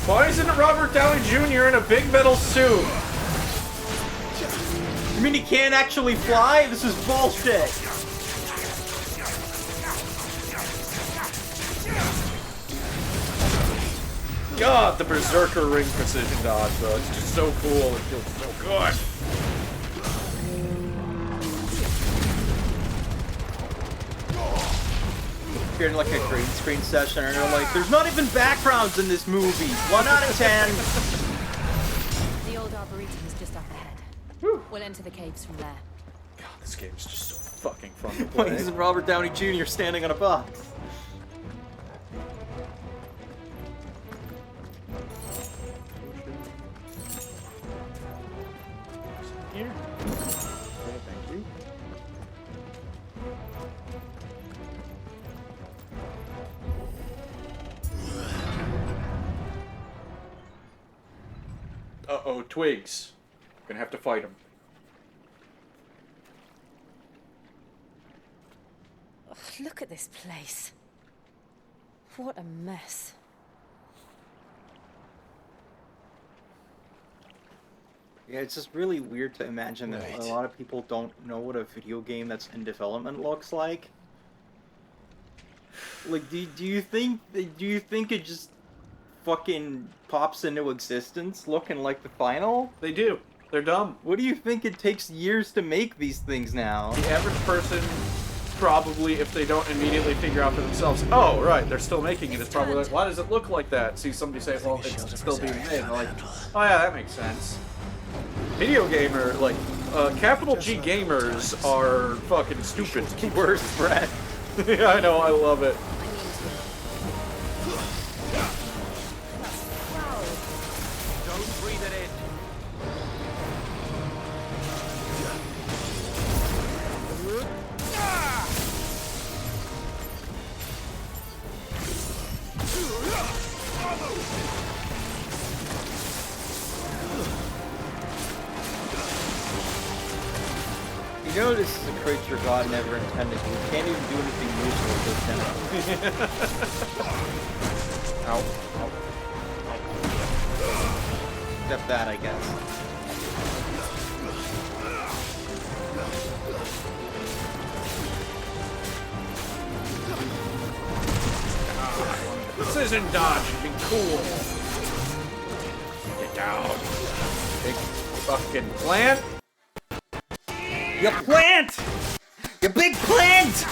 Why isn't Robert Downey Jr. in a big metal suit? You mean he can't actually fly? This is bullshit. God, the Berserker ring precision dodge, though. It's just so cool. It feels so good. You're in like a green screen session and they're like, there's not even backgrounds in this movie. 1 out of 10. The old Arboretum is just up ahead. We'll enter the caves from there. God, this game is just so fucking fun to Why play. isn't Robert Downey Jr. standing on a box? Here. Okay, thank you. Uh-oh, twigs. Gonna have to fight him. Ugh, look at this place. What a mess. Yeah, it's just really weird to imagine that a lot of people don't know what a video game that's in development looks like. Like, do you think it just fucking pops into existence looking like the final? They do. They're dumb. What do you think it takes years to make these things now? The average person, probably, if they don't immediately figure out for themselves, oh, right, they're still making it, it's probably like, why does it look like that? See somebody say, well, it's still being made. And they're like, oh yeah, that makes sense. Video gamer, like, capital G gamers are fucking stupid. Worst threat. Yeah, I know, I love it. Don't breathe it in. You know this is a creature God never intended. We can't even do anything useful with this Ow. Ow. Except that, I guess. Precision dodge would be cool. Get down. Big fucking plant. You plant! You big plant!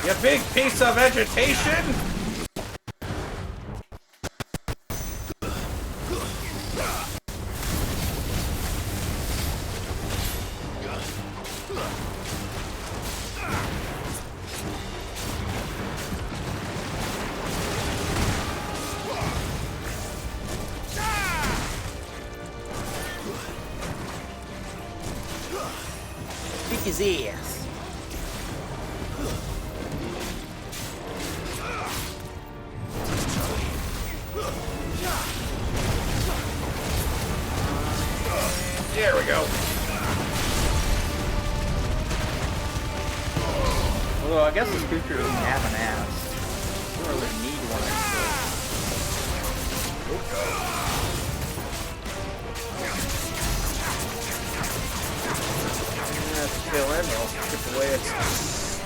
You big piece of vegetation! Kick his ass. There we go. Although I guess this creature doesn't have an ass. Doesn't really need one, I Let's kill him. I'll chip away its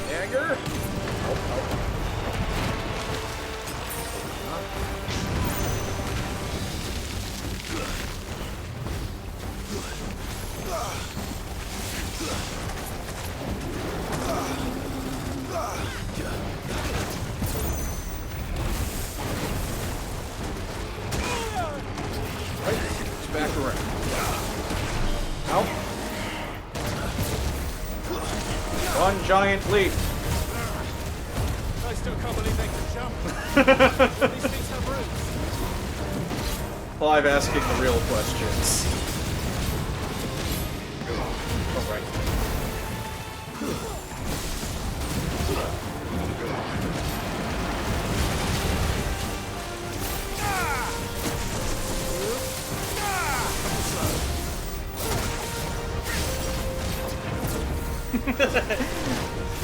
dagger. Back around. Out. One giant leap. I still can't believe they can jump. These things have roots. Clive asking the real questions. Alright.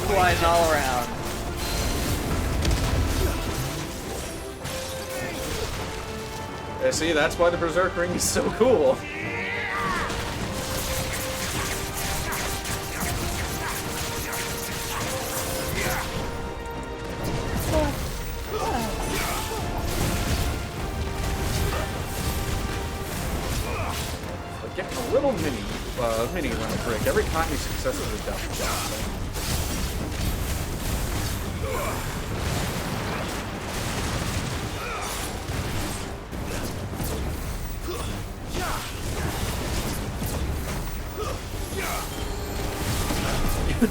Flying all around. Yeah, see, that's why the Berserk Ring is so cool. But getting a little mini round break every time he successfully does something.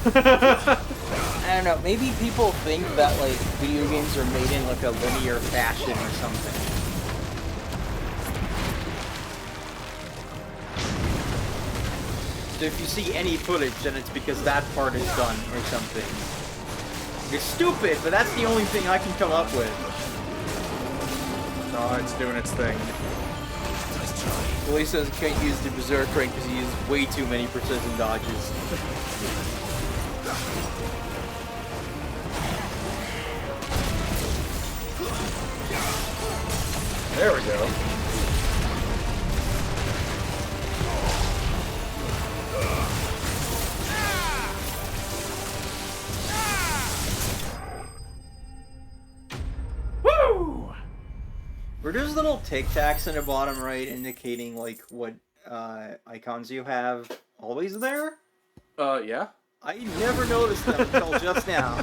I don't know, maybe people think that, like, video games are made in, like, a linear fashion or something. So if you see any footage, then it's because that part is done or something. You're stupid, but that's the only thing I can come up with. Oh, it's doing its thing. Willie says he can't use the Berserk Ring because he uses way too many precision dodges. There we go. Were those little tic tacs in the bottom right indicating like what icons you have always there? Yeah. I never noticed them until just now.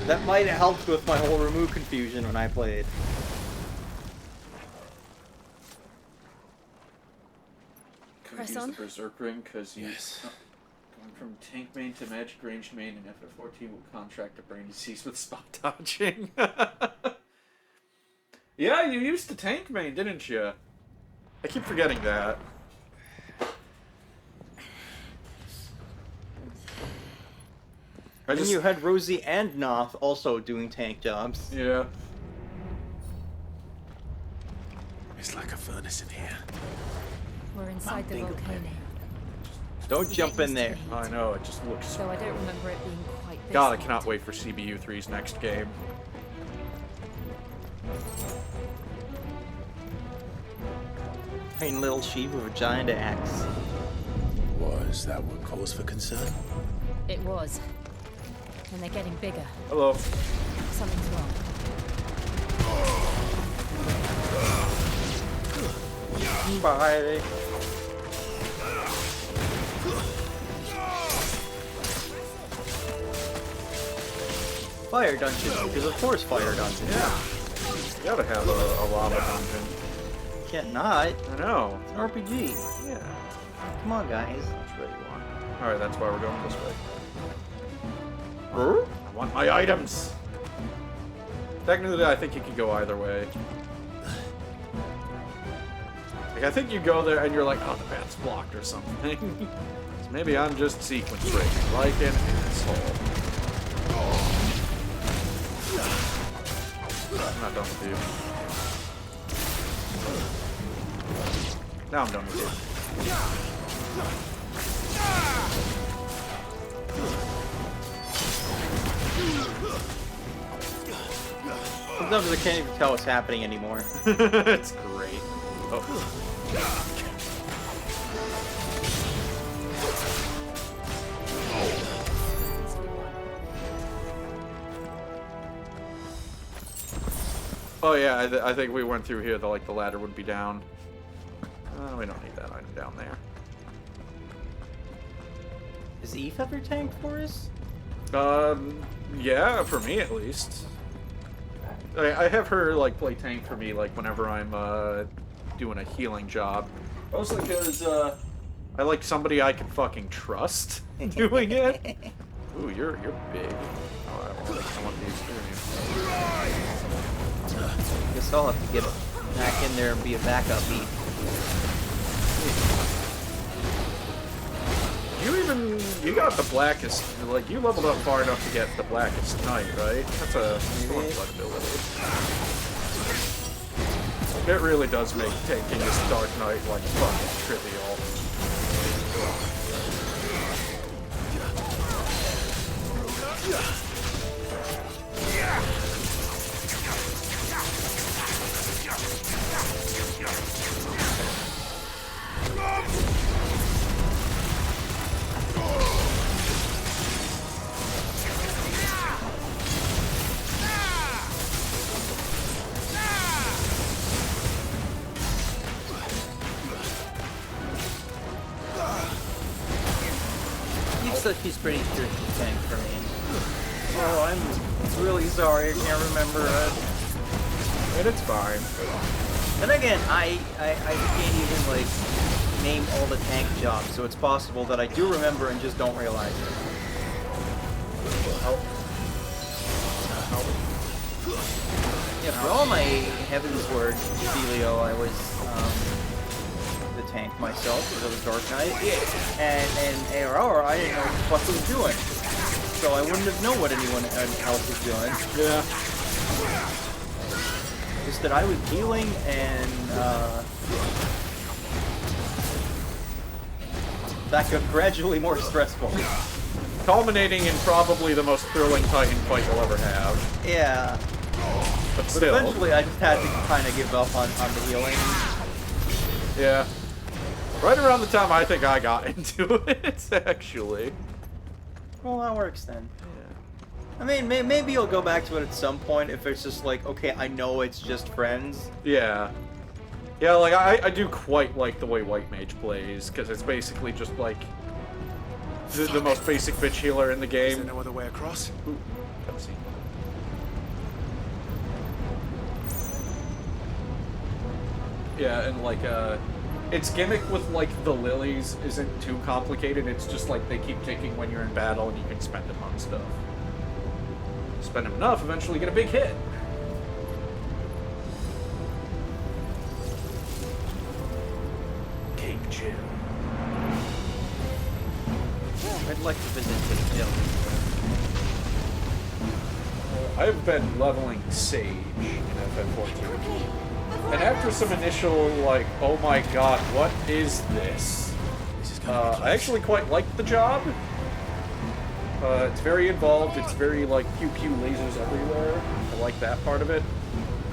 That might have helped with my whole remove confusion when I played. Press on. The Berserk ring because he's going from tank main to magic range main, and after 14 will contract a brain disease with spot dodging. Yeah, you used to tank main, didn't you? I keep forgetting that. And you had Rosie and Noth also doing tank jobs. Yeah. It's like a furnace in here. We're inside the volcano. Don't jump in there. I know, it just looks... So I don't remember it being quite this God, I late. cannot wait for CBU3's next game. Tiny little sheep with a giant axe. Was that one cause for concern? It was. And they're getting bigger. Hello. Something's wrong. Bye. Fire dungeon, because of course fire dungeon. Yeah. You gotta have a lava dungeon. Can't not. I know. It's an RPG. Yeah. Come on, guys. That's what you want. Alright, that's why we're going this way. I want my items! Technically, I think you could go either way. Like, I think you go there and you're like, oh, the path's blocked or something. So maybe I'm just sequence breaking, like an asshole. I'm not done with you. Now I'm done with you. Sometimes I can't even tell what's happening anymore. It's great. Oh. Oh yeah, I think we went through here. The ladder would be down. We don't need that item down there. Is Eve ever tanked for us? Yeah, for me at least. I have her play tank for me whenever I'm doing a healing job. Mostly because I like somebody I can fucking trust doing it. Ooh, you're big. Oh, I want the experience. Guess I'll have to get back in there and be a backup Eve. You got the blackest, you leveled up far enough to get the blackest knight, right? That's a one ability. It really does make taking this dark knight fucking trivial. She's pretty sure she's tank for me. Oh, I'm really sorry, I can't remember it. And it's fine. And again, I can't even name all the tank jobs, so it's possible that I do remember and just don't realize it. Yeah, for all my Heaven's Word Delio, I was the tank myself because I was Dark Knight. And ARR, I didn't know what the fuck I was doing. So I wouldn't have known what anyone else was doing. Yeah. Just that I was healing and that got gradually more stressful. Culminating in probably the most thrilling Titan fight you'll ever have. Yeah. But still. Eventually I just had to kind of give up on the healing. Yeah. Right around the time I think I got into it, actually. Well, that works then. Yeah. I mean, maybe you'll go back to it at some point if it's just like, okay, I know it's just friends. Yeah. Yeah, like, I do quite like the way White Mage plays, because it's basically just, like, the most basic bitch healer in the game. Is there no other way across? Ooh, cutscene. Yeah, and, like, its gimmick with, like, the lilies isn't too complicated. It's just, like, they keep ticking when you're in battle, and you can spend them on stuff. Spend them enough, eventually get a big hit. Cape Jill. I'd like to visit Cape Jill. I've been leveling Sage in FF14. And after some initial, like, oh my god, what is this? I actually quite like the job. It's very involved, it's very, like, pew-pew lasers everywhere. I like that part of it.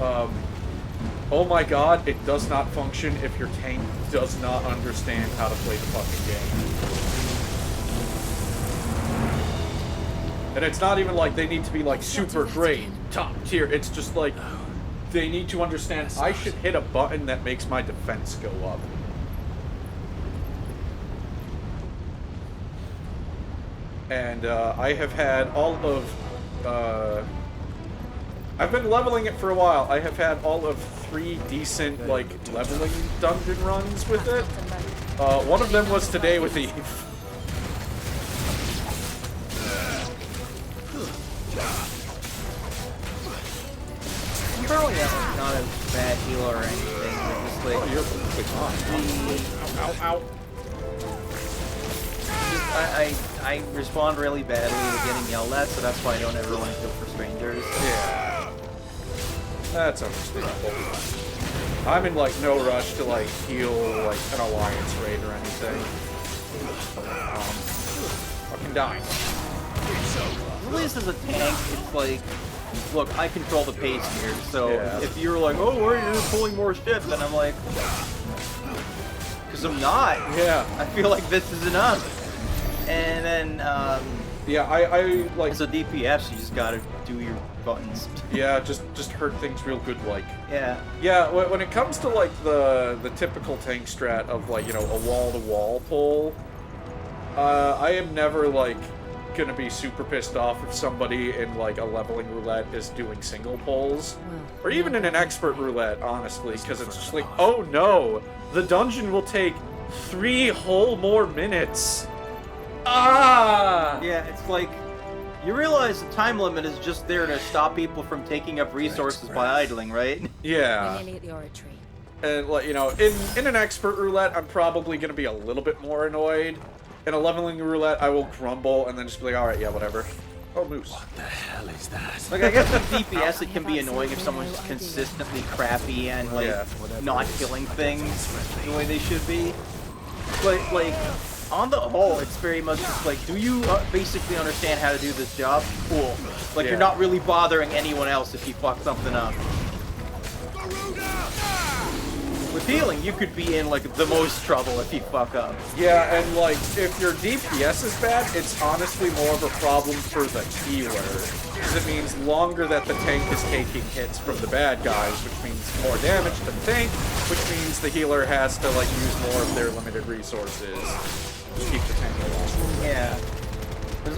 Oh my god, it does not function if your tank does not understand how to play the fucking game. And it's not even like they need to be, like, super great, top tier. It's just like, they need to understand I should hit a button that makes my defense go up. And I have had all of, I've been leveling it for a while. I have had all of 3 decent, like, leveling dungeon runs with it. One of them was today with Eve. I'm probably not a bad healer or anything, but just like... Oh, you're perfectly fine. Ow, ow, ow. I respond really badly to getting yelled at, so that's why I don't ever want to kill for strangers. Yeah. That's understandable. I'm in, like, no rush to, like, heal, like, an alliance raid or anything. Fucking die. At least as a tank, it's like, look, I control the pace here, so Yeah. if you're like, oh, where you're pulling more shit, then I'm like, because I'm not. Yeah. I feel like this is enough. And then, yeah, I like... as a DPS, you just gotta do your buttons. Yeah, just hurt things real good, like. Yeah. Yeah, when it comes to, like, the typical tank strat of, like, you know, a wall-to-wall pull, I am never, like, gonna be super pissed off if somebody in, like, a leveling roulette is doing single pulls. Or even in an expert roulette, honestly, because it's just like, oh no, the dungeon will take 3 whole more minutes. Ah! Yeah, it's like, you realize the time limit is just there to stop people from taking up resources by idling, right? Yeah. We're nearly at the oratory. And, like, you know, in an expert roulette, I'm probably going to be a little bit more annoyed. In a leveling roulette, I will grumble and then just be like, alright, yeah, whatever. Oh, moose. What the hell is that? Like, I guess with DPS, it can be annoying if someone's consistently crappy and, like, not killing things the way they should be. But, like, on the whole, it's very much just like, do you basically understand how to do this job? Cool. Like, you're not really bothering anyone else if you fuck something up. With healing, you could be in, like, the most trouble if you fuck up. Yeah, and, like, if your DPS is bad, it's honestly more of a problem for the healer. Because it means longer that the tank is taking hits from the bad guys, which means more damage to the tank, which means the healer has to, like, use more of their limited resources to keep the tank alive. Yeah.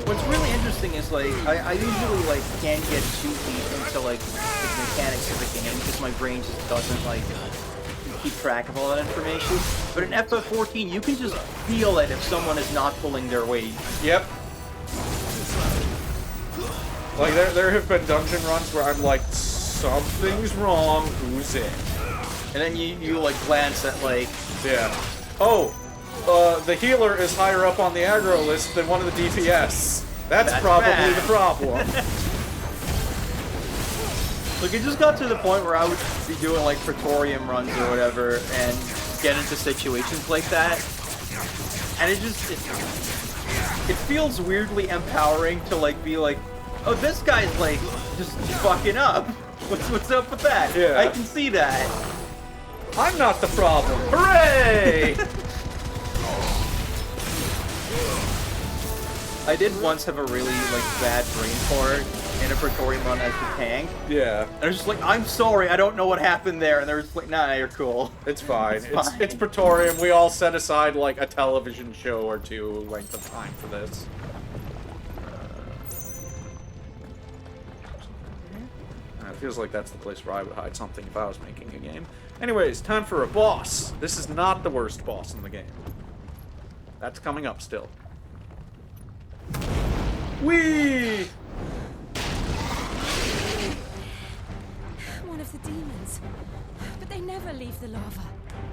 What's really interesting is, like, I usually, like, can't get too deep into, like, the mechanics of the game because my brain just doesn't, like, keep track of all that information. But in FF14, you can just feel it if someone is not pulling their weight. Yep. Like, there have been dungeon runs where I'm like, something's wrong, who's it? And then you like, glance at, like... Yeah. Oh, the healer is higher up on the aggro list than one of the DPS. That's probably bad. the problem. Look, it just got to the point where I would be doing, like, Praetorium runs or whatever, and get into situations like that. And it just... It feels weirdly empowering to, like, be like, oh, this guy's, like, just fucking up. What's up with that? Yeah. I can see that. I'm not the problem. Hooray! I did once have a really, like, bad brain fart in a Praetorian run as the tank. Yeah. And I was just like, I'm sorry, I don't know what happened there. And they were just like, nah, you're cool. It's fine. It's fine. It's Praetorium. We all set aside like a television show or two length of time for this. It feels like that's the place where I would hide something if I was making a game. Anyways, time for a boss. This is not the worst boss in the game. That's coming up still. Whee! One of the demons. But they never leave the lava.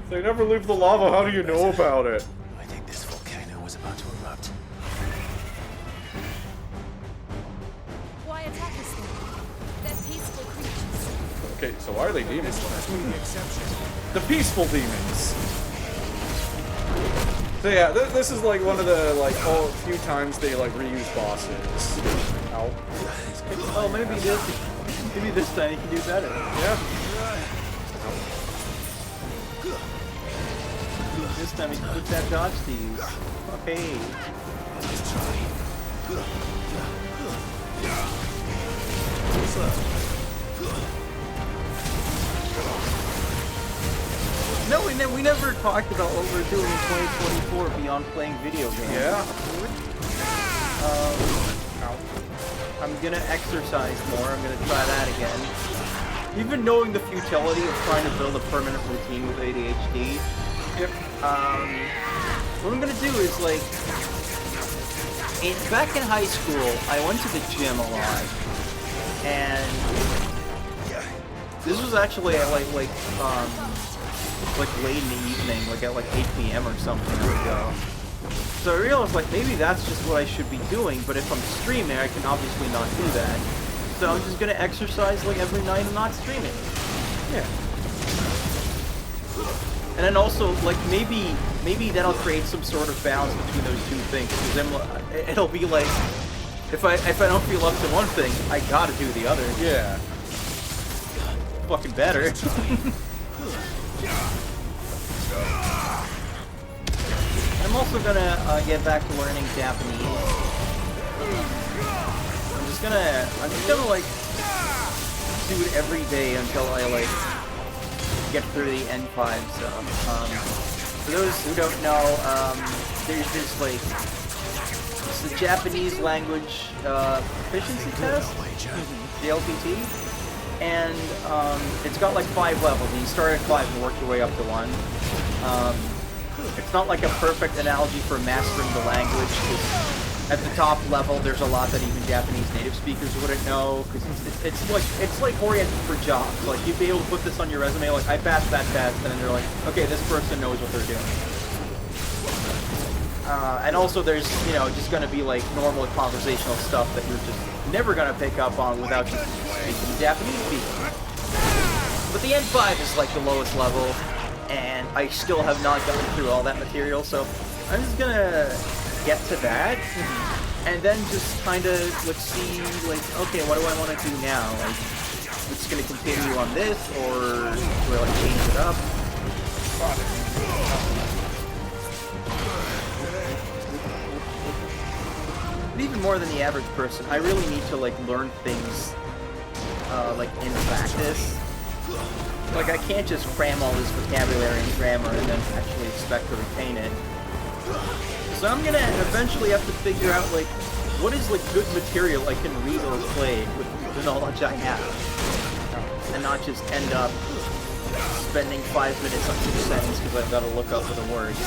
They never leave the lava. How do you know about it? I think this volcano was about to erupt. Why attack us then? They're peaceful creatures. Okay, so why are they demons? This one has been the exception. The peaceful demons. So yeah, this is like one of the few times they like reuse bosses. Ow. Oh, maybe this time he can do better. Yeah. This time he can put that dodge to use. Okay. No, we never talked about what we're doing in 2024 beyond playing video games. Yeah. I'm gonna exercise more. I'm gonna try that again. Even knowing the futility of trying to build a permanent routine with ADHD. Yep. What I'm gonna do is like, back in high school, I went to the gym a lot, and this was actually at like late in the evening, like at like 8 p.m. or something. I would go. So I realized like maybe that's just what I should be doing, but if I'm streaming, I can obviously not do that. So I'm just gonna exercise like every night and not stream it. Yeah. And then also like maybe that'll create some sort of balance between those two things. Because then it'll be like if I don't feel up to one thing, I gotta do the other. Yeah. Fucking better. I'm also gonna get back to learning Japanese. I'm just gonna like do it every day until I like get through the N5 stuff. For those who don't know, there's this like it's the Japanese language proficiency test, the LPT, and it's got like 5 levels. And you start at 5 and work your way up to 1. It's not like a perfect analogy for mastering the language, because at the top level there's a lot that even Japanese native speakers wouldn't know, because it's like oriented for jobs. Like you'd be able to put this on your resume, like I passed that test, and then they're like, okay, this person knows what they're doing. And also there's, you know, just gonna be like normal conversational stuff that you're just never gonna pick up on without just speaking Japanese people. But the N5 is like the lowest level, and I still have not gotten through all that material, so I'm just gonna get to that, and then just kind of let's see, like, okay, what do I want to do now? Like, it's gonna continue on this, or do I like change it up? But even more than the average person, I really need to like learn things like in practice. Like, I can't just cram all this vocabulary and grammar and then actually expect to retain it. So I'm gonna eventually have to figure out, like, what is, like, good material I can read or play with the knowledge I have. And not just end up spending 5 minutes on each sentence because I've got to look up for the words.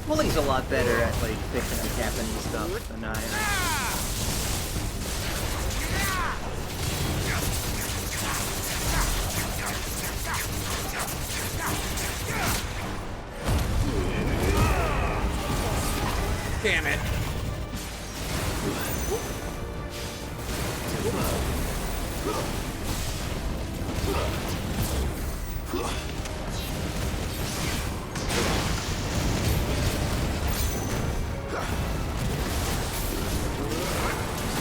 Willie's a lot better at, like, picking up Japanese stuff than I am. Damn it.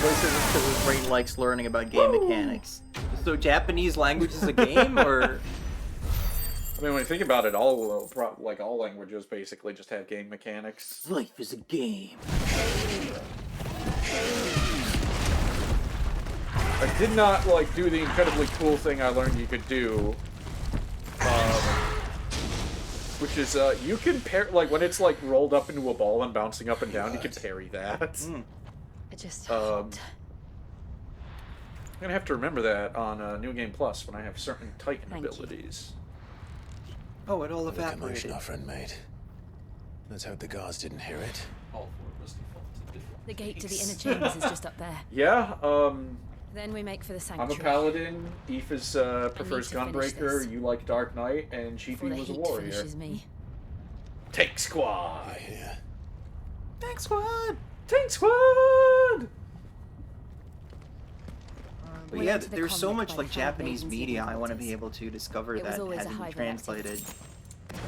Because his brain likes learning about game mechanics. So Japanese language is a game, or I mean, when you think about it, all languages basically just have game mechanics. Life is a game. I did not do the incredibly cool thing I learned you could do, which is you can when it's rolled up into a ball and bouncing up and down, you can parry that. I just I'm gonna have to remember that on New Game Plus when I have certain Titan abilities. Oh, it all The commotion evaporated. our friend made. Let's hope the guards didn't hear it. The gate to the inner chambers is just up there. Yeah, Then we make for the I'm sanctuary. a paladin. Aoife's prefers to finish Gunbreaker. this. You like Dark Knight, and Before Sheepy the was a heat warrior. finishes me. Tank Squad! Yeah. Tank Squad! Tank Squad! But We yeah, went to the there's so convict much by like the Japanese handmaidens media and I want to daughters. be able to discover It was that always a hasn't been hive of translated.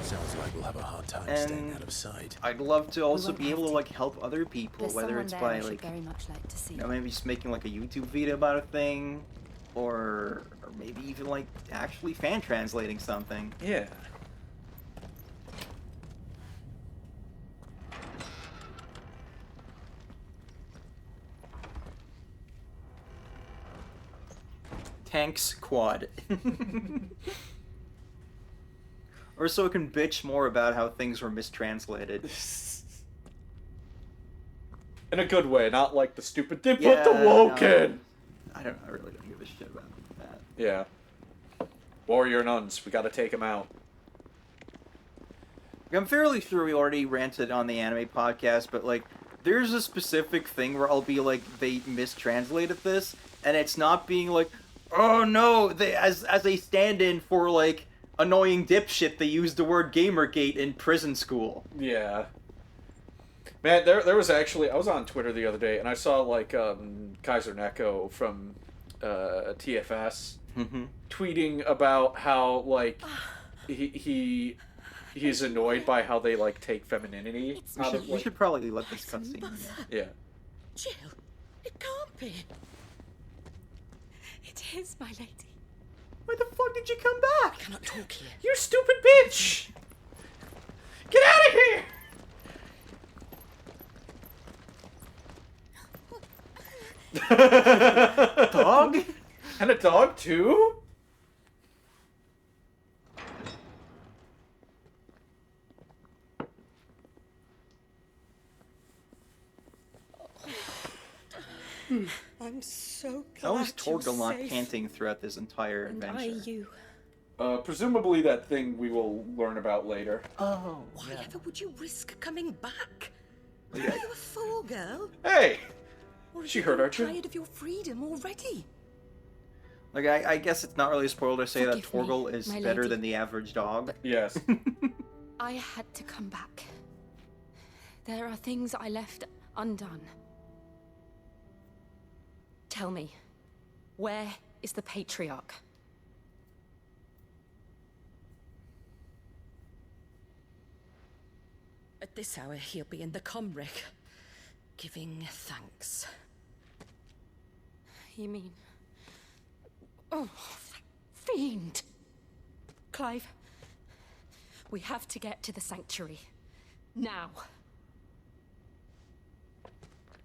Sounds like we'll have a hard time staying out of sight. I'd love to also won't be have able to to. like help other people, There's whether someone it's there by I should like very much like to see. maybe just making like a YouTube video about a thing, or maybe even like actually fan translating something. Yeah. Tanks Quad. Or so it can bitch more about how things were mistranslated. In a good way, not like the stupid they put Yeah, the woke no. in. I really don't give a shit about that. Yeah. Warrior nuns, we gotta take them out. I'm fairly sure we already ranted on the anime podcast, but like, there's a specific thing where I'll be like, they mistranslated this, and it's not being like, oh no, they as a stand-in for like annoying dipshit, they used the word Gamergate in prison school. Yeah. Man, there was actually, I was on Twitter the other day, and I saw like Kaiser Neko from TFS tweeting about how like he's annoyed by how they like take femininity out of We like, should probably let this cutscene. yeah. Jill, it can't be. It is, my lady. Why the fuck did you come back? I cannot talk here. You stupid bitch! Get out of here! Dog? And a dog too? I'm so glad How is you're Torgal not safe. panting throughout this entire And adventure? you. Presumably that thing we will learn about later. Oh, Why ever would you risk coming back? Yeah. Are you a fool, girl? Hey! Or have She you heard grown our tune. tired of your freedom already? Like, I guess it's not really a spoiler to say that Forgive me, Torgal is my better lady. than the average dog. Yes. I had to come back. There are things I left undone. Tell me, where is the Patriarch? At this hour, he'll be in the Comric, giving thanks. You mean... Oh, that fiend! Clive, we have to get to the sanctuary. Now.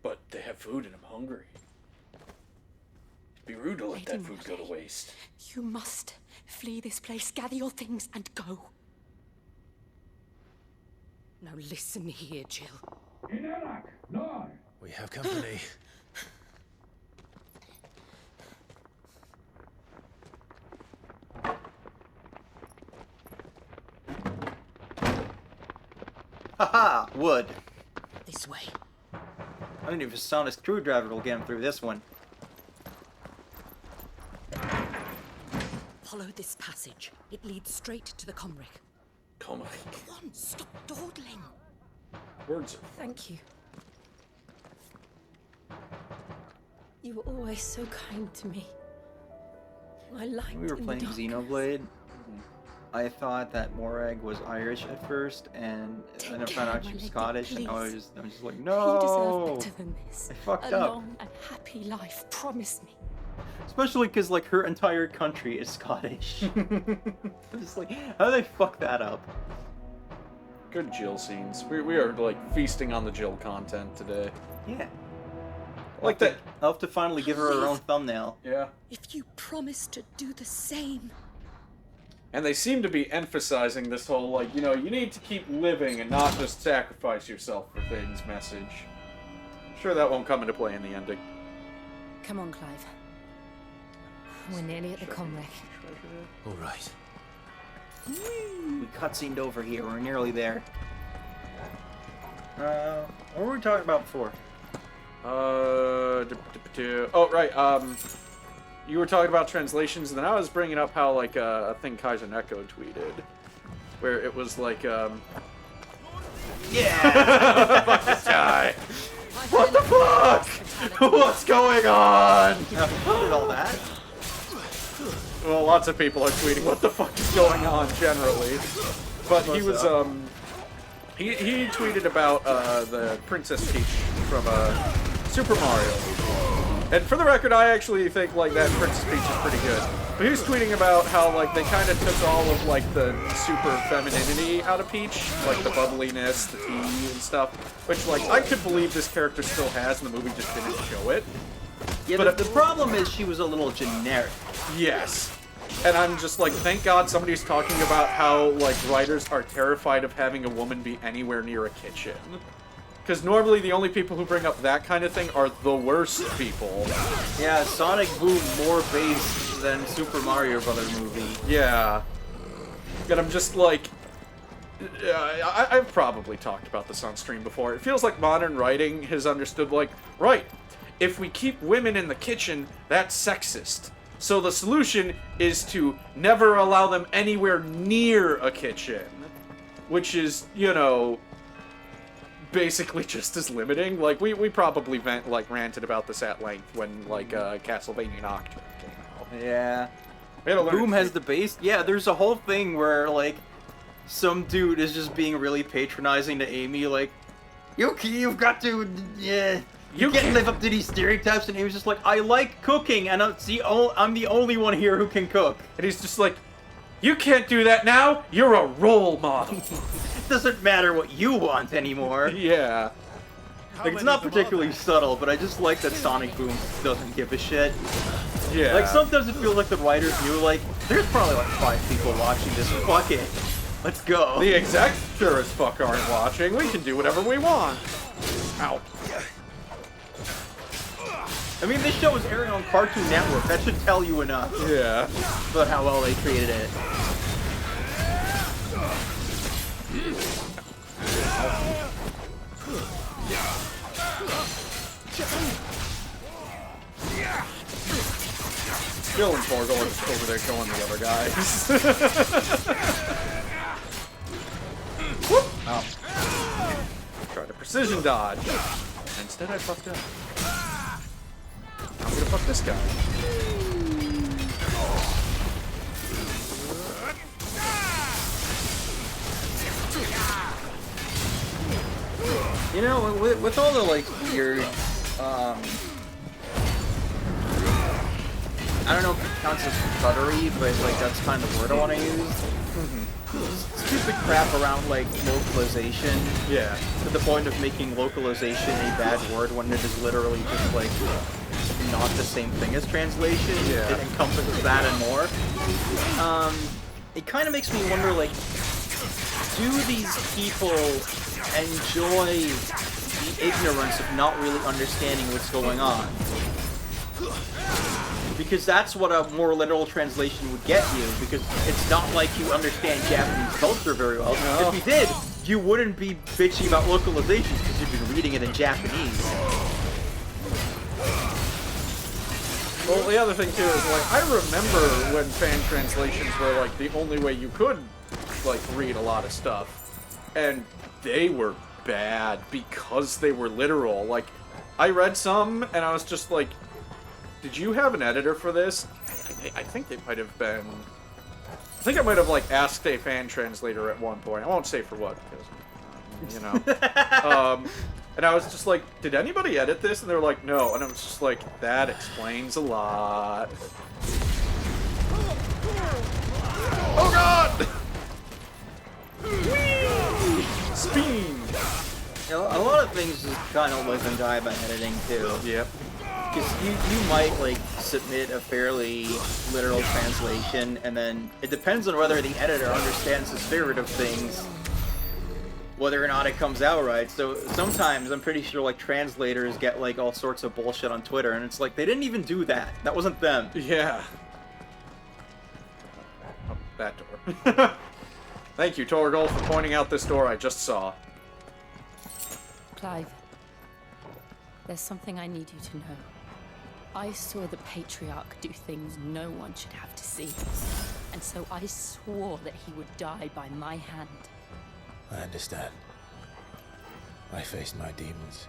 But they have food and I'm hungry. It'd be rude to let that Lady food go to waste. You must flee this place, gather your things, and go. Now listen here, Jill. We have company. Haha, wood. This way. I don't even sound a screwdriver will get him through this one. Follow this passage. It leads straight to the Comric. Come on. Come on, stop dawdling. Words are... Thank you. You were always so kind to me. I liked When we were in the playing dark. Xenoblade, I thought that Morag was Irish at first, and then I found out she was Scottish, and I was just like, You deserve no! better than this. I fucked a up. long and happy life. Promise me. Especially because, like, her entire country is Scottish. Just like, how do they fuck that up? Good Jill scenes. We are, like, feasting on the Jill content today. Yeah. Like that. I'll have to finally give her own thumbnail. Yeah. If you promise to do the same. And they seem to be emphasizing this whole, like, you know, you need to keep living and not just sacrifice yourself for things message. Sure, that won't come into play in the ending. Come on, Clive. We're nearly at the comwreck. All right. We cutscened over here. We're nearly there. What were we talking about before? Oh, right. You were talking about translations, and then I was bringing up how, like, a thing Kaiser Neko tweeted, where it was like, Yeah! Fuck this guy! What the fuck? What's going on? How did all that? Well, lots of people are tweeting, what the fuck is going on, generally. But he was, he tweeted about, the Princess Peach from, Super Mario. And for the record, I actually think, like, that Princess Peach is pretty good. But he was tweeting about how, like, they kind of took all of, like, the super femininity out of Peach. Like, the bubbliness, the tea, and stuff. Which, like, I could believe this character still has, and the movie just didn't show it. Yeah, but the problem is she was a little generic. Yes. And I'm just like, thank God somebody's talking about how, like, writers are terrified of having a woman be anywhere near a kitchen. Because normally the only people who bring up that kind of thing are the worst people. Yeah, Sonic Boom more based than Super Mario Brothers movie. Yeah. And I'm just like... I've probably talked about this on stream before. It feels like modern writing has understood, like, right, if we keep women in the kitchen, that's sexist. So the solution is to never allow them anywhere near a kitchen. Which is, you know, basically just as limiting. Like, we probably ranted about this at length when, like, Castlevania Nocturne came out. Yeah. Boom Boom has the base. Yeah, there's a whole thing where, like, some dude is just being really patronizing to Amy, like, you've got to, yeah... You can't live up to these stereotypes, and he was just like, I like cooking, and I'm the only one here who can cook. And he's just like, you can't do that now, you're a role model. It doesn't matter what you want anymore. Yeah. Like, it's not particularly subtle, but I just like that Sonic Boom doesn't give a shit. Yeah. Like, sometimes it feels like the writers knew, like, there's probably like 5 people watching this, fuck it. Let's go. The execs sure as fuck aren't watching, we can do whatever we want. Ow. I mean, this show is airing on Cartoon Network. That should tell you enough. Yeah. About how well they treated it. Jill and Torgor is over there killing the other guys. Whoop! Oh. Tried to precision dodge. Instead I fucked up. I'm gonna fuck this guy. You know, with all the, like, weird, I don't know if it counts as buttery, but, like, that's kind of the word I want to use. Stupid crap around, like, localization. Yeah. To the point of making localization a bad word when it is literally just, like, not the same thing as translation. Yeah. It encompasses that and more. It kind of makes me wonder, like, do these people enjoy the ignorance of not really understanding what's going on? Because that's what a more literal translation would get you, because it's not like you understand Japanese culture very well. No. If you did, you wouldn't be bitchy about localizations, because you'd be reading it in Japanese. Well, the other thing, too, is, like, I remember when fan translations were, like, the only way you could, like, read a lot of stuff. And they were bad because they were literal. Like, I read some, and I was just like, did you have an editor for this? I think they might have been... I think I might have, like, asked a fan translator at one point. I won't say for what, because, you know. And I was just like, did anybody edit this? And they were like, no. And I was just like, that explains a lot. Oh god! Spin! A lot of things just kind of live and die by editing too. Yep. Because you might like submit a fairly literal translation, and then it depends on whether the editor understands the spirit of things, whether or not it comes out right. So sometimes I'm pretty sure like translators get like all sorts of bullshit on Twitter, and it's like they didn't even do that. That wasn't them. Yeah. Oh, that door. Thank you, Torgal, for pointing out this door I just saw. Clive, there's something I need you to know. I saw the Patriarch do things no one should have to see. And so I swore that he would die by my hand. I understand. I faced my demons.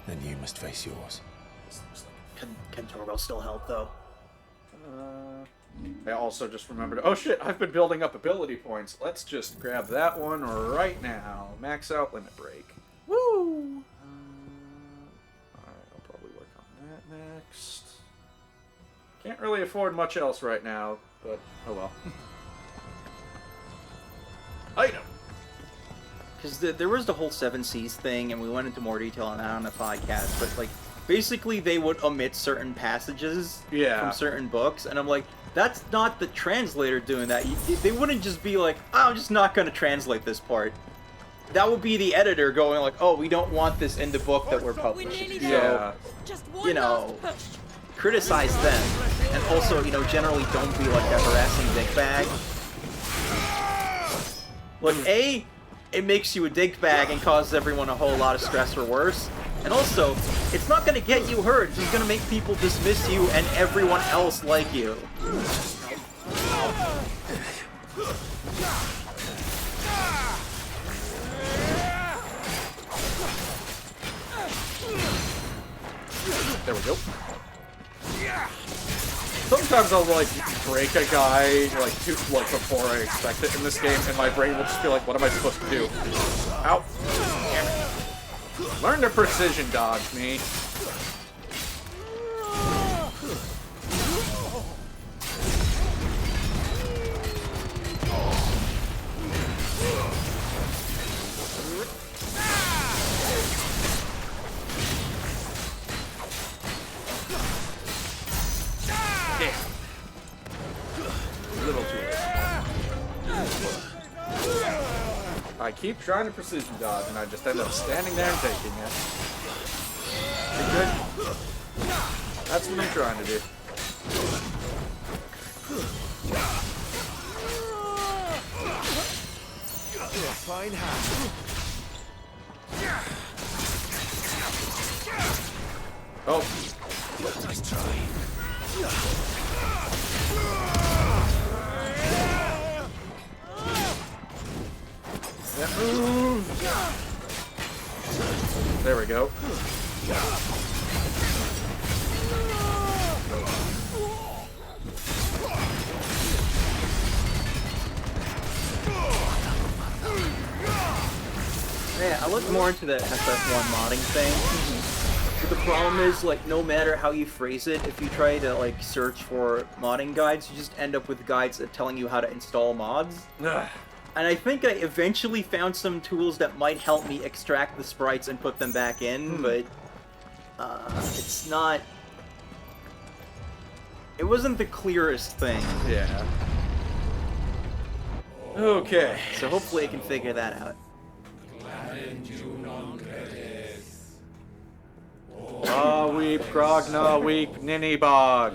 Then you must face yours. Can Torgal still help, though? I also just remembered, oh shit, I've been building up ability points. Let's just grab that one right now. Max out limit break. Woo! Alright, I'll probably work on that next. Can't really afford much else right now, but oh well. Item! Because there was the whole 7Cs thing, and we went into more detail on that on the podcast, but like, basically they would omit certain passages from certain books, and I'm like, that's not the translator doing that. They wouldn't just be like, oh, I'm just not going to translate this part. That would be the editor going like, oh, we don't want this in the book that we're publishing. Yeah. So, you know, criticize them. And also, you know, generally don't be like that harassing dickbag. Like, A, it makes you a dickbag and causes everyone a whole lot of stress or worse. And also, it's not going to get you hurt. It's just going to make people dismiss you and everyone else like you. There we go. Sometimes I'll like break a guy like before I expect it in this game, and my brain will just be like, "What am I supposed to do?" Ow! Damn it! Learn to precision dodge me. I keep trying to precision dodge, and I just end up standing there and taking it. You good? That's what I'm trying to do. You're a fine hand. Oh. Nice try. There we go. Yeah, I looked more into the FF1 modding thing. But the problem is, like, no matter how you phrase it, if you try to, like, search for modding guides, you just end up with guides that telling you how to install mods. And I think I eventually found some tools that might help me extract the sprites and put them back in, but it's not... It wasn't the clearest thing. Yeah. Okay. So hopefully I can figure that out. Ah, weep, Grogna, weep, Ninny Bog.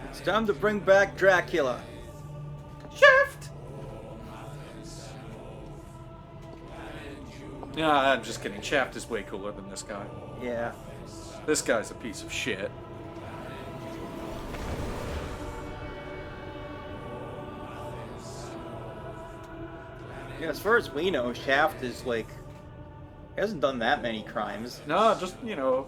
It's time to bring back Dracula. Shift! Yeah, I'm just kidding. Shaft is way cooler than this guy. Yeah. This guy's a piece of shit. Yeah, as far as we know, Shaft is like he hasn't done that many crimes. No, just you know,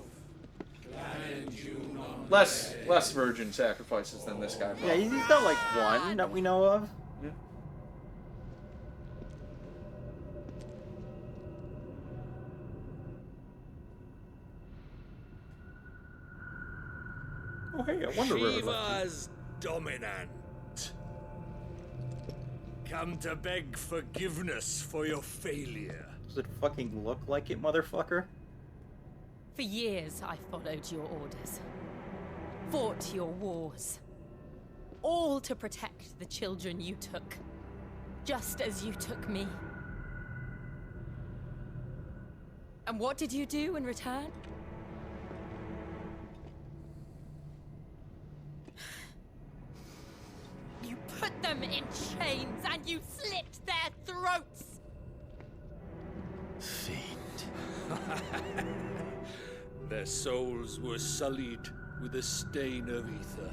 less virgin sacrifices than this guy. Yeah, he's done like one that we know of. Yeah. Oh hey, I wonder where Shiva's dominant. Come to beg forgiveness for your failure. Does it fucking look like it, motherfucker? For years, I followed your orders. Fought your wars. All to protect the children you took. Just as you took me. And what did you do in return? You put them in chains and you slit their throats! Fiend. Their souls were sullied with a stain of ether.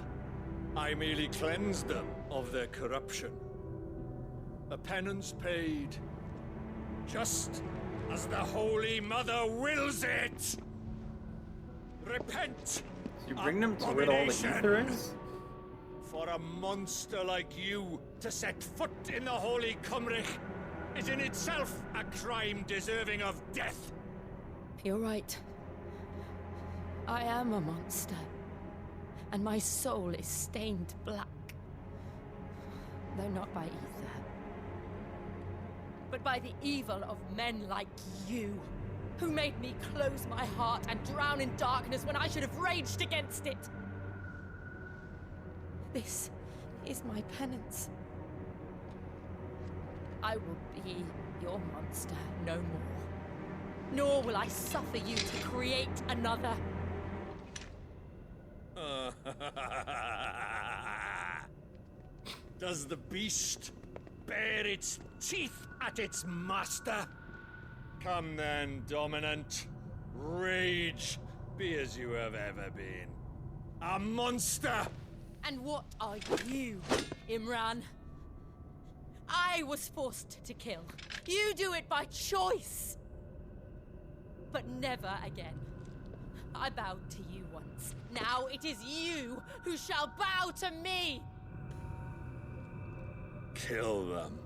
I merely cleansed them of their corruption. A penance paid, just as the Holy Mother wills it! Repent! You bring them to where all the ether is? For a monster like you to set foot in the Holy Cymric is in itself a crime deserving of death. You're right. I am a monster. And my soul is stained black. Though not by ether. But by the evil of men like you, who made me close my heart and drown in darkness when I should have raged against it. This is my penance. I will be your monster no more. Nor will I suffer you to create another. Does the beast bare its teeth at its master? Come then, dominant. Rage, be as you have ever been. A monster! And what are you, Imran? I was forced to kill. You do it by choice. But never again. I bowed to you once. Now it is you who shall bow to me! Kill them.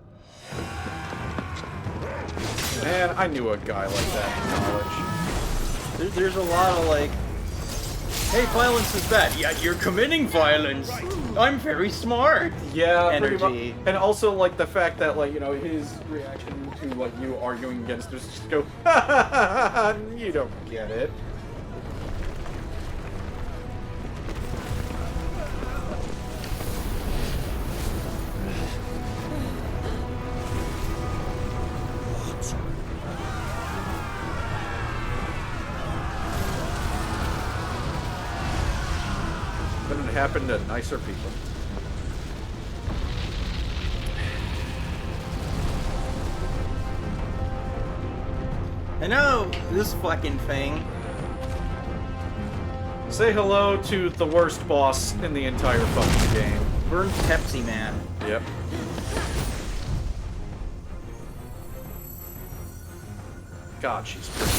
Man, I knew a guy like that in college. There's a lot of like, hey, violence is bad. Yeah, you're committing violence. I'm very smart. Yeah, energy. pretty much. And also like the fact that like, you know, his reaction to like you arguing against us just go, you don't get it. Couldn't happen to nicer people. I know this fucking thing. Say hello to the worst boss in the entire fucking game. Burnt Pepsi Man. Yep. God, she's pretty.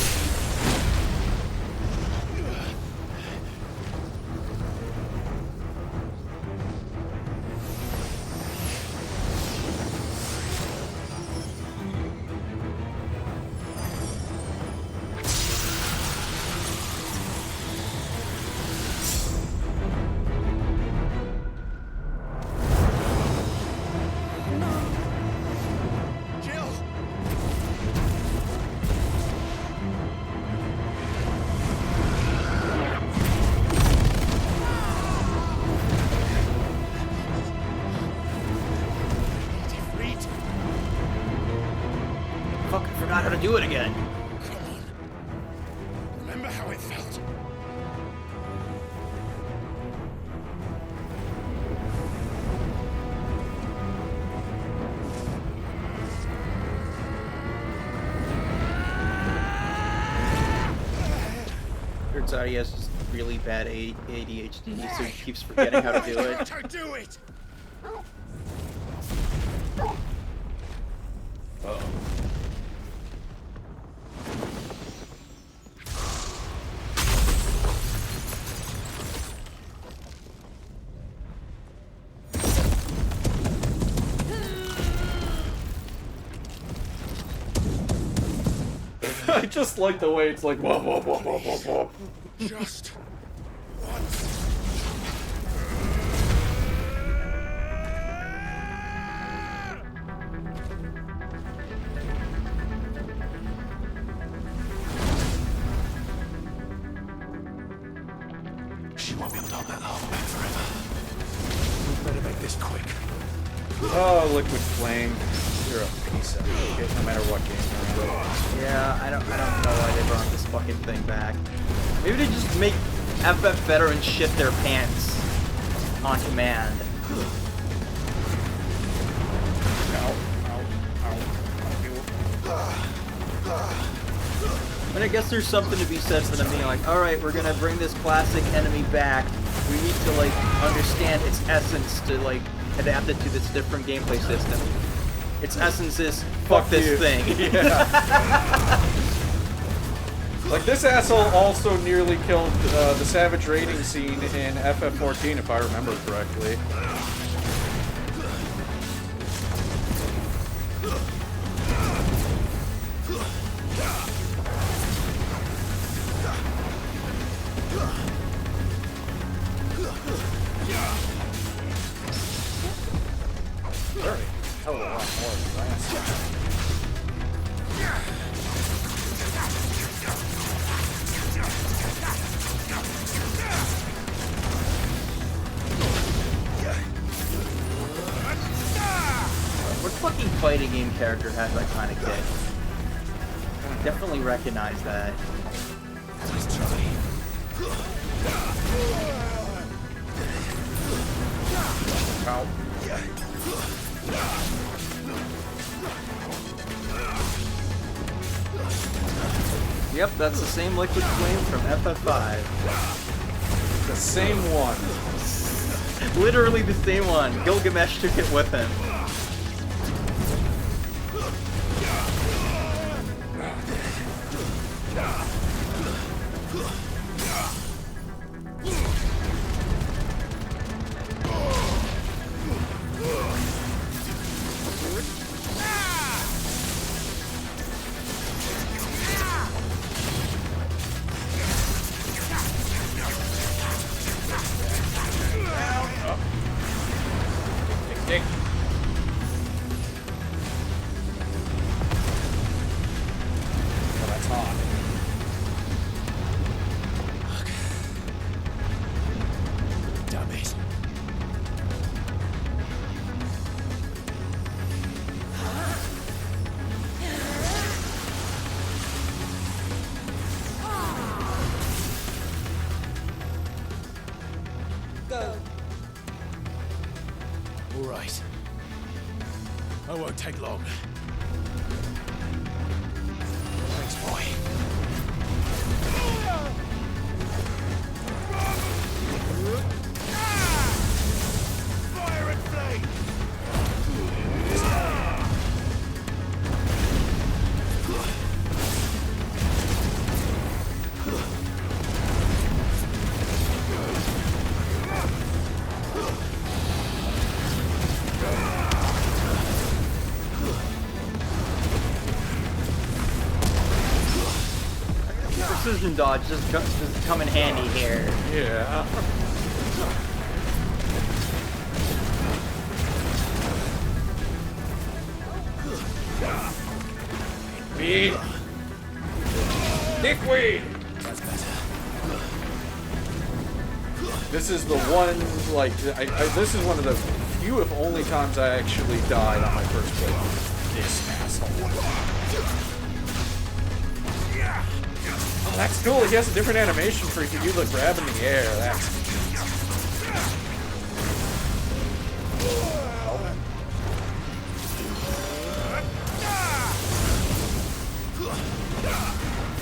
Fuck, I forgot how to do it again. Come on. Remember how it felt? Turns out he has just really bad ADHD, so he keeps forgetting how to do it. How to do it! Uh-oh. I just like the way it's like whoa, whoa, whoa, whoa, whoa, whoa. Just She won't be able to hold that harbor back forever. We better make this quick. Oh, liquid flame. You're a piece of shit, no matter what game you're in. Yeah, I don't know why they brought this fucking thing back. Maybe they just make FF veterans shit their pants on command. And I guess there's something to be said for them being like, alright, we're gonna bring this classic enemy back. We need to, like, understand its essence to, like, adapt it to this different gameplay system. Its essence is, fuck this you. thing. Yeah. Like, this asshole also nearly killed the Savage raiding scene in FF14, if I remember correctly. Hell of a lot more than last time. What fucking fighting game character has that kind of kick? I definitely recognize that. Let's try. Ow. Yep, that's the same liquid flame from FF5. The same one. Literally the same one. Gilgamesh took it with him. Dick. Oh, that's hot. Damn it. All right. I won't take long. Thanks, boy. fire and flame! Precision dodge just come in handy here. Yeah. Me. Dickweed. That's better. This is the one, like, this is one of the few, if only, times I actually died on my first playthrough. This asshole. Oh, that's cool. He has a different animation for if you do the grab in the air. That's...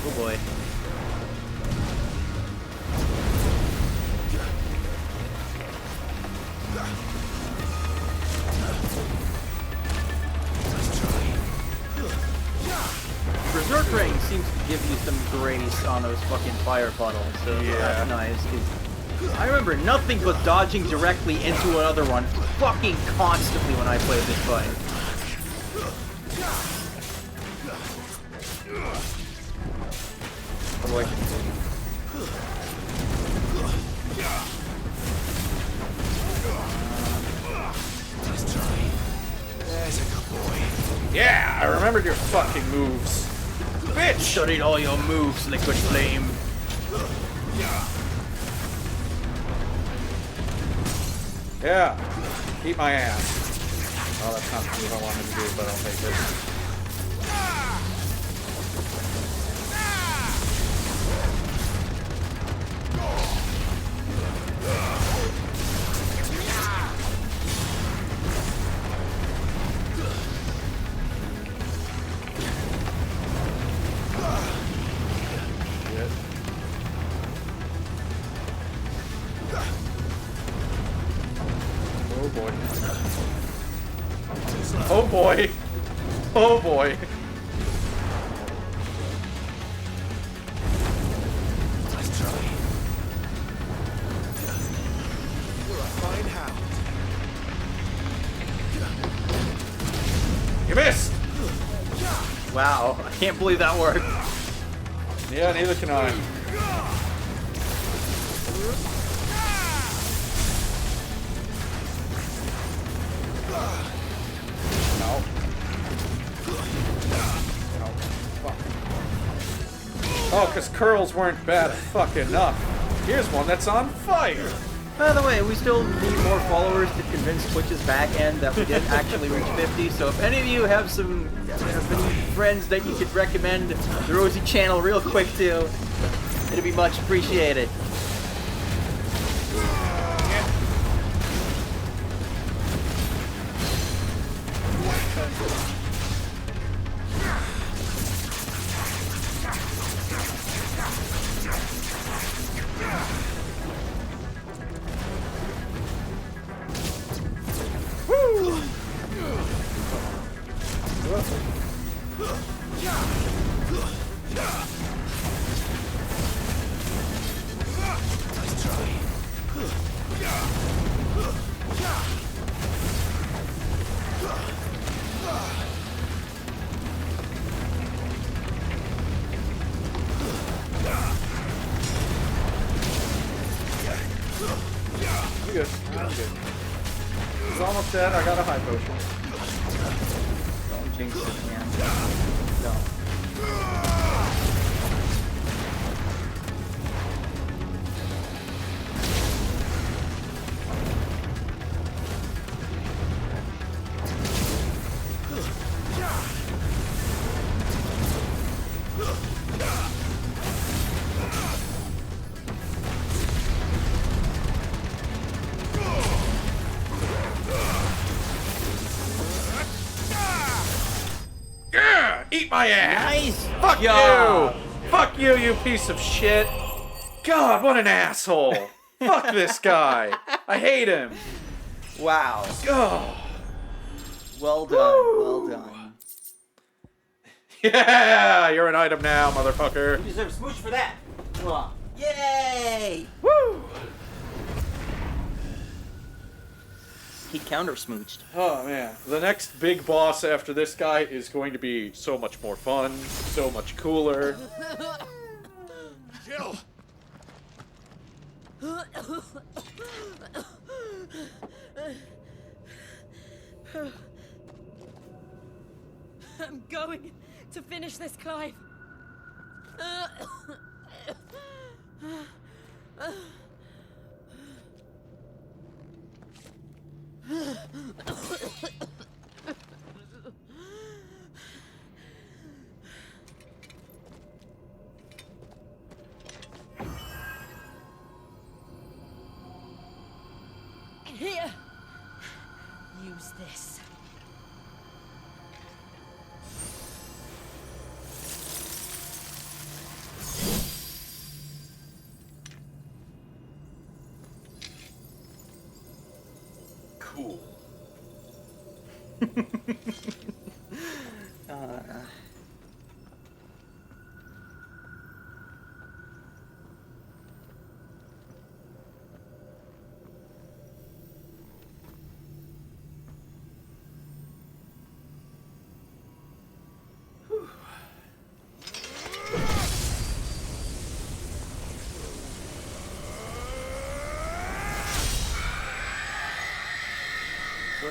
Oh boy. ring seems to give you some grace on those fucking fire puddles, so that's nice. 'Cause I remember nothing but dodging directly into another one fucking constantly when I played this fight. There's a good boy. Yeah, I remembered your fucking moves. Bitch! Studied all your moves, liquid flame. Yeah, eat my ass. Oh, that's not the move I wanted to do, but I'll take it. Oh boy. Oh boy. Oh boy. Let's try. You're a fine hound. You missed! Wow, I can't believe that worked. Yeah, neither can I. No. No. Fuck. Oh, because curls weren't bad fuck enough. Here's one that's on fire. By the way, we still need more followers to convince Twitch's back end that we did actually reach 50, so if any of you have some friends that you could recommend the Rosie channel real quick to, it'd be much appreciated. I'm good. I'm good. It's almost dead. I got a high potion. Don't jinx it, man. Don't. Yeah! Eat my ass! Nice! Fuck job. you! Fuck you, you piece of shit! God, what an asshole! Fuck this guy! I hate him! Wow. Oh. Well done, well done. Yeah! You're an item now, motherfucker! You deserve a smooch for that. Yay! Woo! He counter smooched. Oh man, the next big boss after this guy is going to be so much more fun, so much cooler. Jill! I'm going to finish this, Clive. Here. Use this. Cool.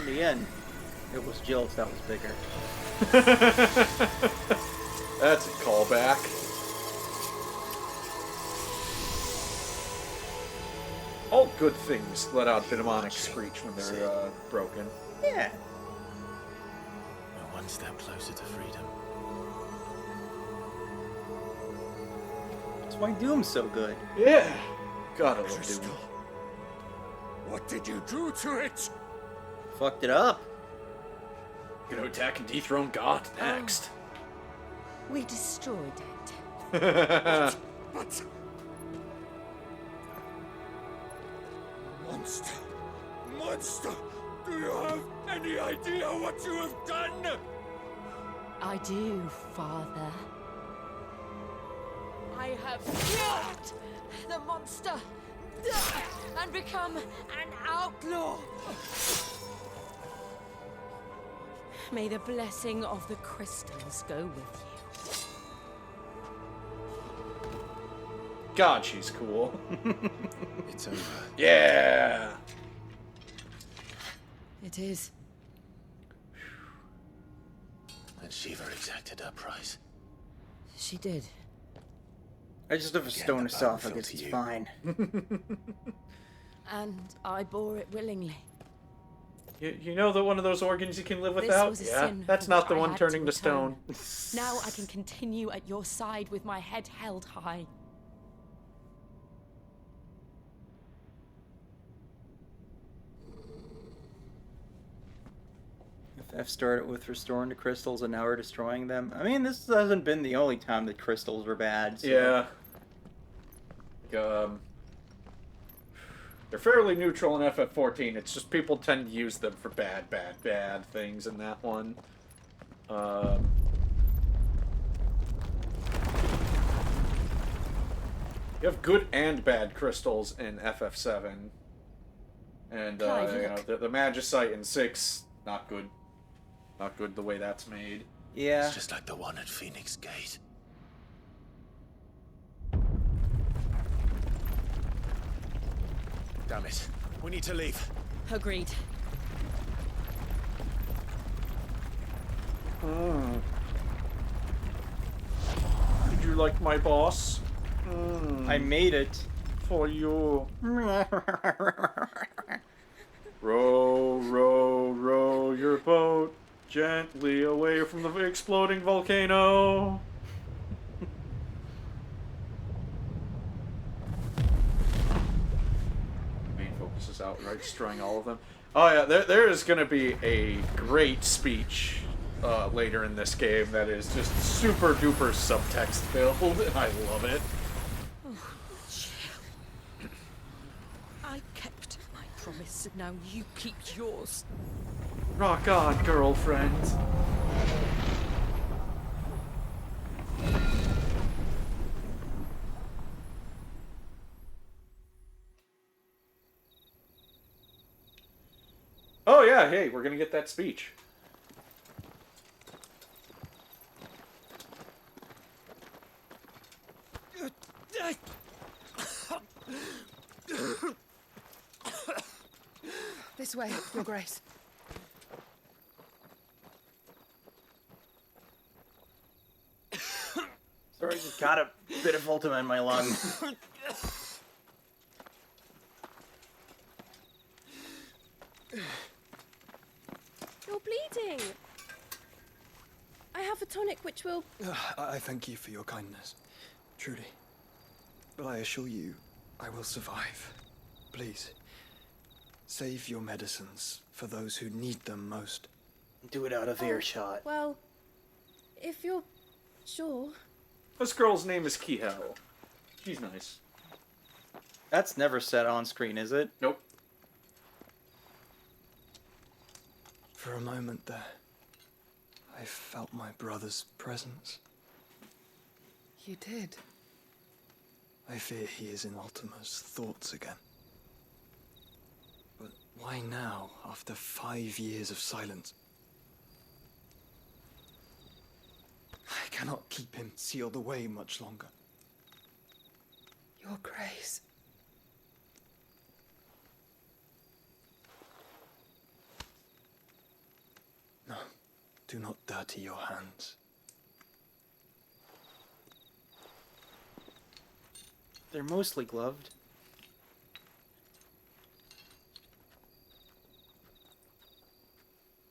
in the end, it was Jill's that was bigger. That's a callback. All good things let out demonic screech when they're broken. Yeah. We're one step closer to freedom. That's why Doom's so good. Yeah. Gotta love Crystal, Doom. what did you do to it? Fucked it up. Gonna attack and dethrone God next. We destroyed it. But... Monster! Monster! Do you have any idea what you have done? I do, Father. I have killed the monster and become an outlaw. May the blessing of the crystals go with you. God, she's cool. It's over. Yeah. It is. And Shiva exacted her price. She did. I just have a stone esophagus, it's fine. And I bore it willingly. You know that one of those organs you can live This without? was a Yeah, sin that's for not which the I one had turning to to stone. Now I can continue at your side with my head held high. If F started with restoring the crystals and now we're destroying them. I mean, this hasn't been the only time that crystals were bad. So. Yeah. They're fairly neutral in FF14. It's just people tend to use them for bad things in that one. You have good and bad crystals in FF7. And, you know, the Magicite in 6, not good. Not good the way that's made. Yeah. It's just like the one at Phoenix Gate. Damn it. We need to leave. Agreed. Did you like my boss? I made it. For you. Row, row, row your boat gently away from the exploding volcano. Main focus is outright destroying all of them. Oh yeah, there is going to be a great speech later in this game that is just super duper subtext filled, and I love it. I kept my promise, and now you keep yours. Rock on, girlfriend. Oh yeah, hey, we're gonna get that speech. This way, Your Grace. Sorry, I just got a bit of Ultima in my lung. You're bleeding. I have a tonic which will... I thank you for your kindness, truly. But I assure you, I will survive. Please, save your medicines for those who need them most. Do it out of earshot. Well, if you're sure... This girl's name is Kihel. She's nice. That's never said on screen, is it? Nope. For a moment there, I felt my brother's presence. You did? I fear he is in Ultima's thoughts again. But why now, after 5 years of silence? I cannot keep him sealed away much longer. Your Grace. Do not dirty your hands. They're mostly gloved.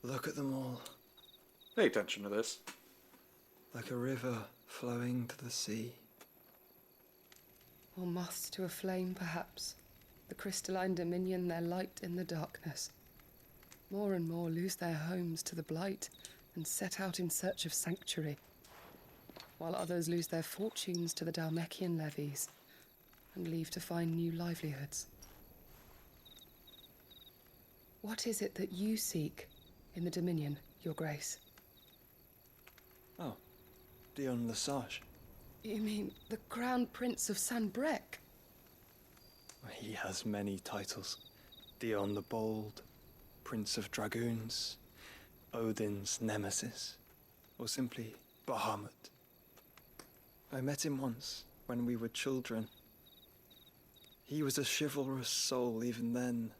Look at them all. Pay attention to this. Like a river flowing to the sea. Or moths to a flame, perhaps. The crystalline dominion their light in the darkness. More and more lose their homes to the blight and set out in search of sanctuary, while others lose their fortunes to the Dhalmekian levies and leave to find new livelihoods. What is it that you seek in the Dominion, Your Grace? Oh, Dion Lesage. You mean the Crown Prince of Sanbreque? He has many titles. Dion the Bold, Prince of Dragoons, Odin's Nemesis, or simply Bahamut. I met him once, when we were children. He was a chivalrous soul even then,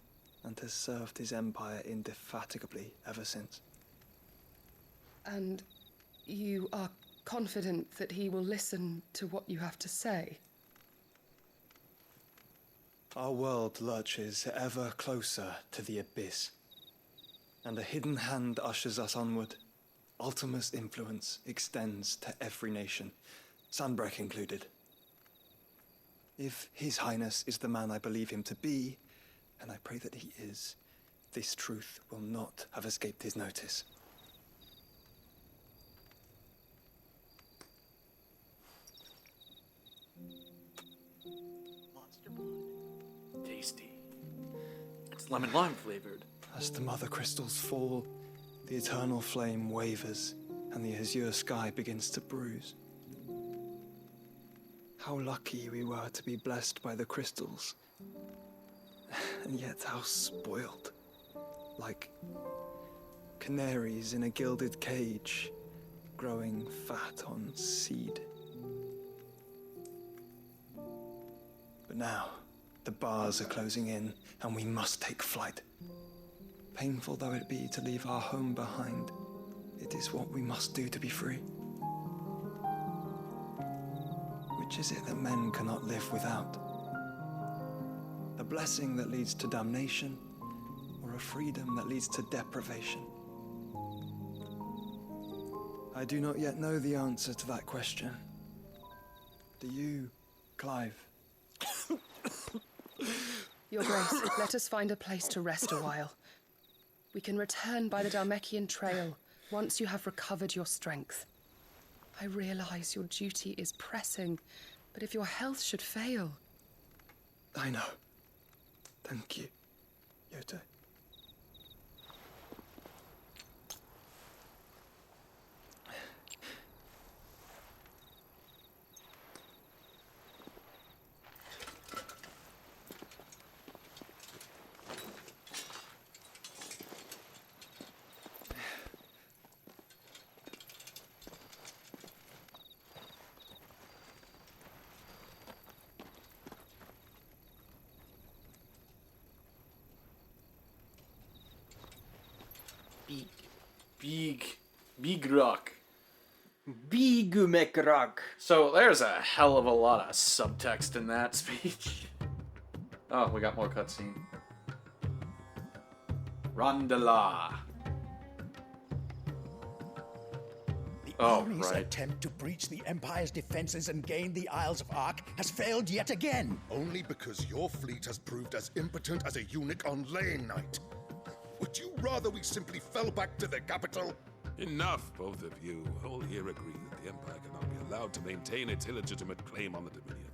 and has served his empire indefatigably ever since. And you are confident that he will listen to what you have to say? Our world lurches ever closer to the abyss, and a hidden hand ushers us onward. Ultima's influence extends to every nation, Sanbreque included. If His Highness is the man I believe him to be, and I pray that he is, this truth will not have escaped his notice. Monster blood. Tasty. It's lemon lime flavored. As the mother crystals fall, the eternal flame wavers, and the azure sky begins to bruise. How lucky we were to be blessed by the crystals, and yet how spoiled. Like canaries in a gilded cage, growing fat on seed. But now, the bars are closing in, and we must take flight. Painful though it be to leave our home behind, it is what we must do to be free. Which is it that men cannot live without? A blessing that leads to damnation, or a freedom that leads to deprivation? I do not yet know the answer to that question. Do you, Clive? Your Grace, let us find a place to rest a while. We can return by the Dhalmekian trail once you have recovered your strength. I realize your duty is pressing, but if your health should fail... I know. Thank you, Yote. Big rock. Bigumek rock. So there's a hell of a lot of subtext in that speech. Oh, we got more cutscene. Rondela. The army's attempt to breach the Empire's defenses and gain the Isles of Ark has failed yet again. Only because your fleet has proved as impotent as a eunuch on Lane Night. Would you rather we simply fell back to the capital? Enough, both of you. All here agree that the Empire cannot be allowed to maintain its illegitimate claim on the Dominion.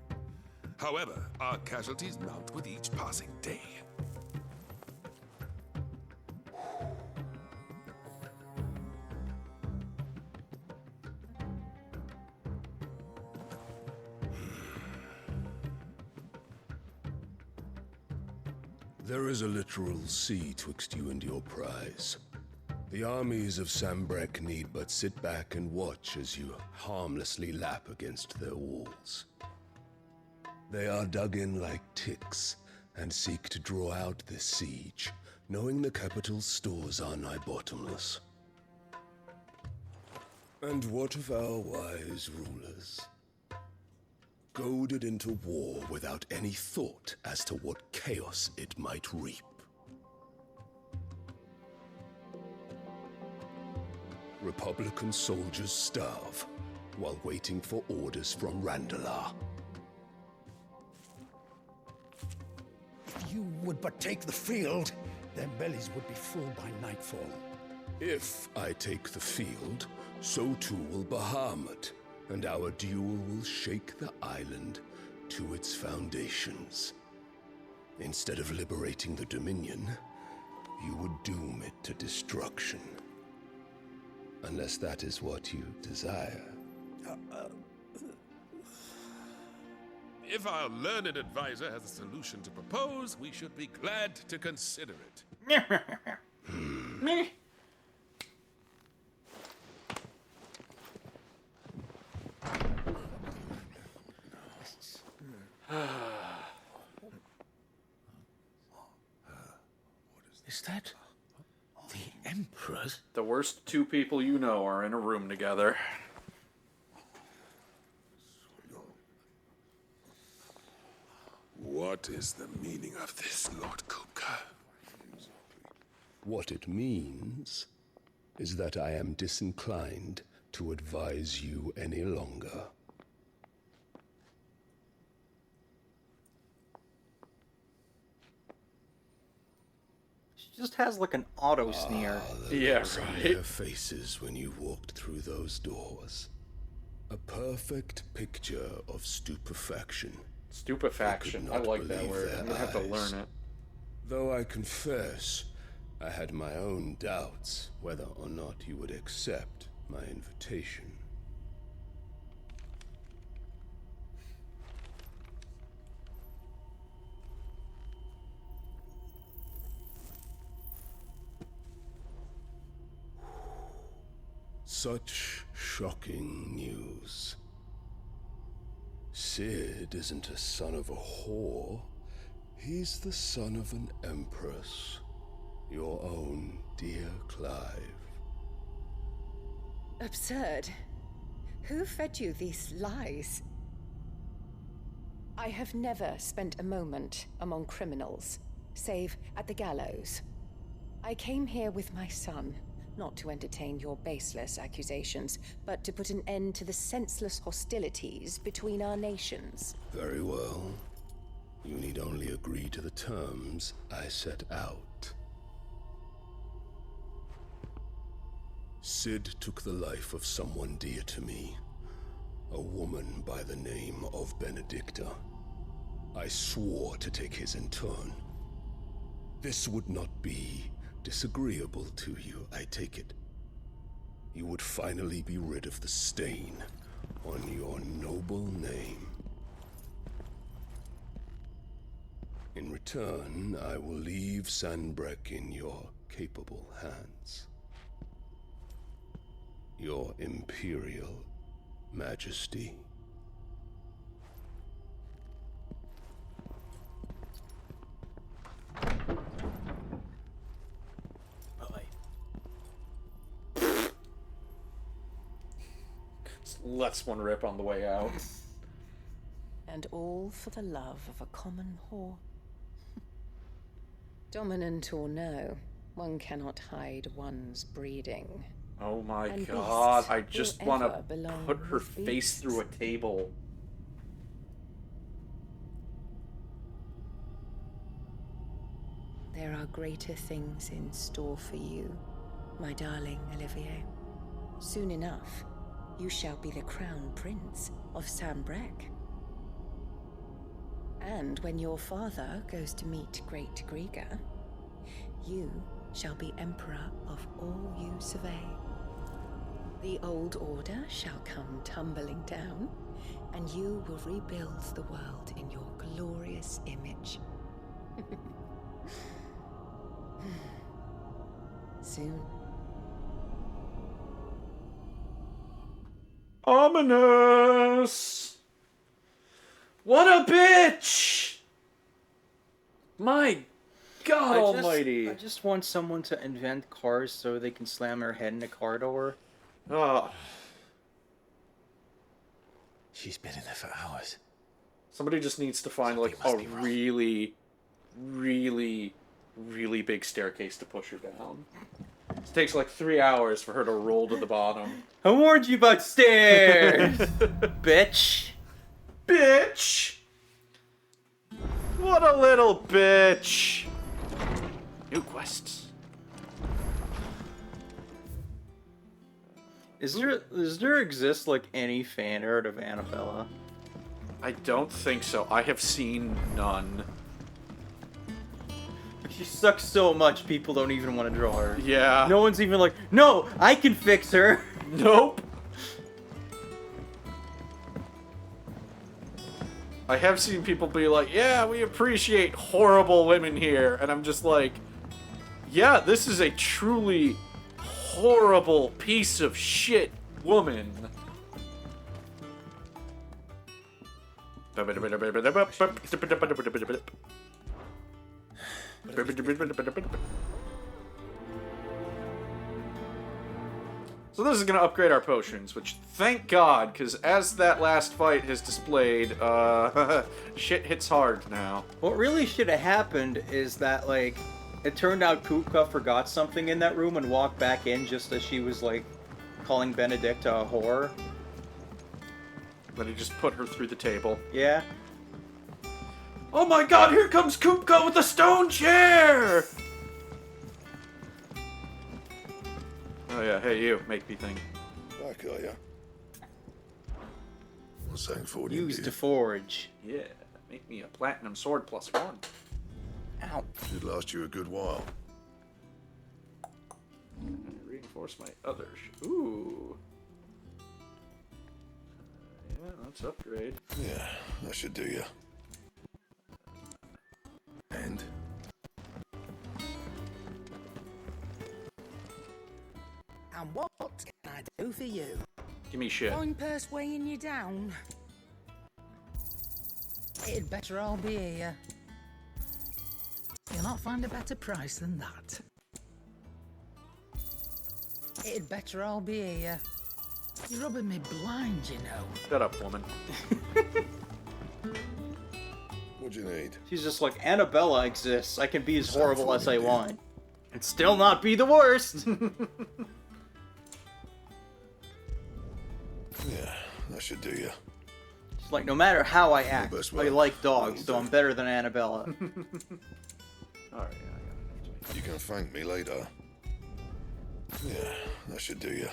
However, our casualties mount with each passing day. There is a literal sea twixt you and your prize. The armies of Sanbreque need but sit back and watch as you harmlessly lap against their walls. They are dug in like ticks and seek to draw out this siege, knowing the capital's stores are nigh bottomless. And what of our wise rulers? Goaded into war without any thought as to what chaos it might reap. Republican soldiers starve while waiting for orders from Randalar. If you would but take the field, their bellies would be full by nightfall. If I take the field, so too will Bahamut, and our duel will shake the island to its foundations. Instead of liberating the Dominion, you would doom it to destruction. Unless that is what you desire. If our learned advisor has a solution to propose, we should be glad to consider it. Me? Is that the Emperor's? The worst two people you know are in a room together. What is the meaning of this, Lord Kupka? What it means is that I am disinclined to advise you any longer. She just has like an auto sneer. Yeah, Those right. their faces when you walked through those doors. A perfect picture of stupefaction. Stupefaction. I like that word. I'm gonna have to learn it. Though I confess, I had my own doubts whether or not you would accept my invitation. Such shocking news. Sid isn't a son of a whore. He's the son of an empress. Your own dear Clive. Absurd. Who fed you these lies? I have never spent a moment among criminals, save at the gallows. I came here with my son, not to entertain your baseless accusations, but to put an end to the senseless hostilities between our nations. Very well. You need only agree to the terms I set out. Sid took the life of someone dear to me, a woman by the name of Benedicta. I swore to take his in turn. This would not be disagreeable to you, I take it. You would finally be rid of the stain on your noble name. In return, I will leave Sanbreque in your capable hands. Your Imperial Majesty. Lets one rip on the way out. And all for the love of a common whore. Dominant or no, one cannot hide one's breeding. Oh my And god, beasts I just will want ever to belong put her with face beasts. through a table. There are greater things in store for you, my darling Olivier. Soon enough, you shall be the crown prince of Sanbreque. And when your father goes to meet Great Griga, you shall be emperor of all you survey. The old order shall come tumbling down, and you will rebuild the world in your glorious image. Soon. Ominous! What a bitch! My God almighty. I just want someone to invent cars so they can slam their head in a car door. Oh, She's been in there for hours. Somebody just needs to find, like, a really, really, really big staircase to push her down. It takes, like, 3 hours for her to roll to the bottom. I warned you about stairs! Bitch. Bitch! What a little bitch! New quests. Does there exist, like, any fan art of Annabella? I don't think so. I have seen none. She sucks so much, people don't even want to draw her. Yeah. No one's even like, no, I can fix her. Nope. I have seen people be like, yeah, we appreciate horrible women here. And I'm just like, yeah, this is a truly horrible piece of shit woman. So this is going to upgrade our potions, which, thank God, because as that last fight has displayed, shit hits hard now. What really should have happened is that, like, it turned out Kupka forgot something in that room and walked back in just as she was, like, calling Benedicta a whore. But he just put her through the table. Yeah. Oh my God, here comes Kupka with the stone chair! Oh yeah, hey you, make me think. Back, are ya? What's that for? Use to forge. Yeah, make me a platinum sword +1. Ow. Should last you a good while. Reinforce my others. Ooh. Yeah, let's upgrade. Yeah, that should do ya. And? And what can I do for you? Give me shit. Fine purse weighing you down. It'd better all be here. You'll not find a better price than that. It'd better all be here. You're rubbing me blind, you know. Shut up, woman. What'd you need? She's just like, Annabella exists. I can be as horrible as I want. And still not be the worst. Yeah, that should do ya. It's like, no matter how I act, I like dogs, so I'm better than Annabella. Alright, You can thank me later. Yeah, that should do ya.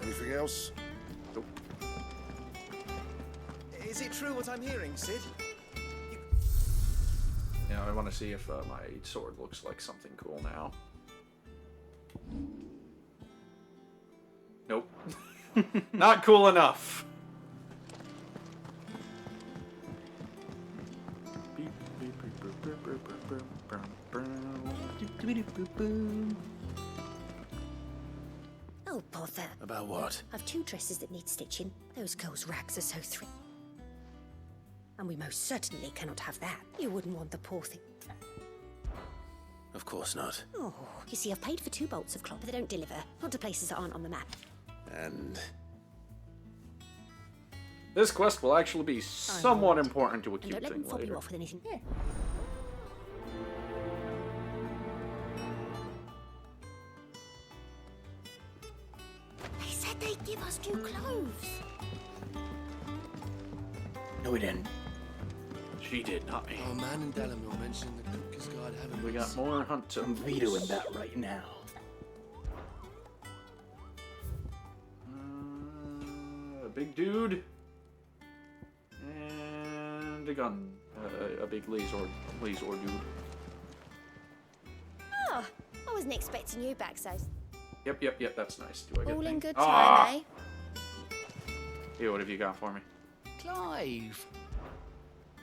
Anything else? Nope. Is it true what I'm hearing, Sid? Yeah, I want to see if my sword looks like something cool now. Nope. Not cool enough. Oh, bother. About what? I've 2 dresses that need stitching. Those girls' rags are so threatening. And we most certainly cannot have that. You wouldn't want the poor thing. Of course not. Oh, you see, I've paid for 2 bolts of cloth, but they don't deliver. Not to places that aren't on the map. And this quest will actually be somewhat important to a And cute don't let them thing fob you later. off with anything. Here. They said they'd give us new clothes. No, we didn't. She did, not me. Our man in Delamere mentioned the Kupka's guard heaven. We got more hunt to I'm vetoing that right now. A big dude. And a gun. A big laser dude. Oh, I wasn't expecting you back, so. Yep, that's nice. Do I get All in things? good Ah! time, eh? Here, what have you got for me? Clive.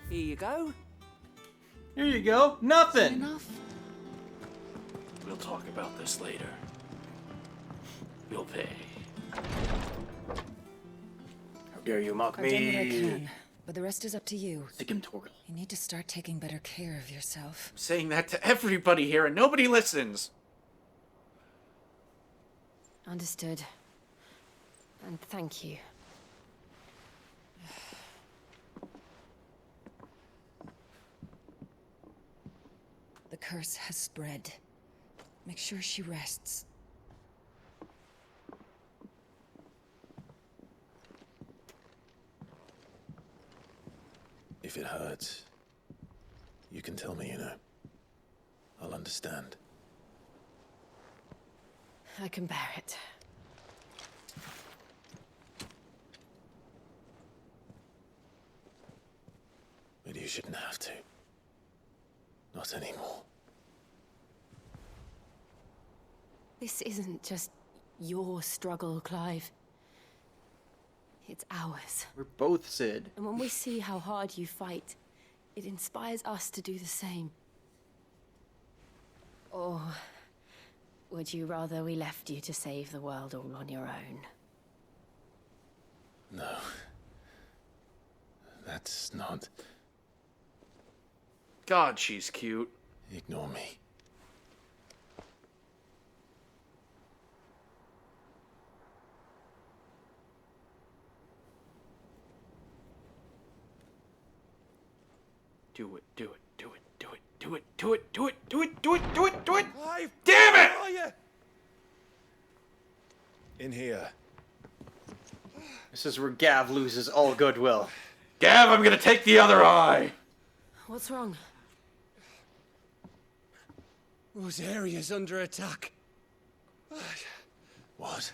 Here you go. Here you go. Nothing. Enough. We'll talk about this later. You'll pay. How dare you mock I've done what I me? can, but the rest is up to you. Sigim Torgal. You need to start taking better care of yourself. I'm saying that to everybody here and nobody listens. Understood. And thank you. The curse has spread. Make sure she rests. If it hurts, you can tell me, you know. I'll understand. I can bear it. But you shouldn't have to. Not anymore. This isn't just your struggle, Clive. It's ours. We're both Sid. And when we see how hard you fight, it inspires us to do the same. Or would you rather we left you to save the world all on your own? No. That's not... God, she's cute. Ignore me. Do it, do it, do it, do it, do it, do it, do it, do it, do it, do it, do it! Damn it! Where are you? In here. This is where Gav loses all goodwill. Gav, I'm gonna take the other eye! What's wrong? Those areas under attack. What?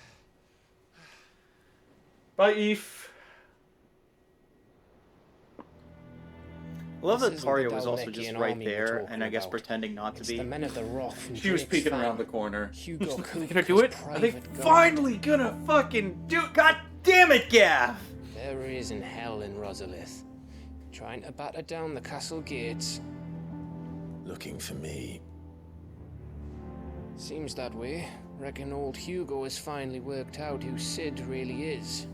Bye, Eve. I love that This isn't the Taria was also just Dalmekian right army we're there, talking and I guess about. pretending not to It's be. the men of the Rock from She was Drake's peeking Fang. around the corner. Hugo Are they Kupka's gonna do it? Are they private guard. finally gonna fucking do it? God damn it, Gav! There he is in hell in Rosalith, trying to batter down the castle gates. Looking for me. Seems that way. Reckon old Hugo has finally worked out who Sid really is.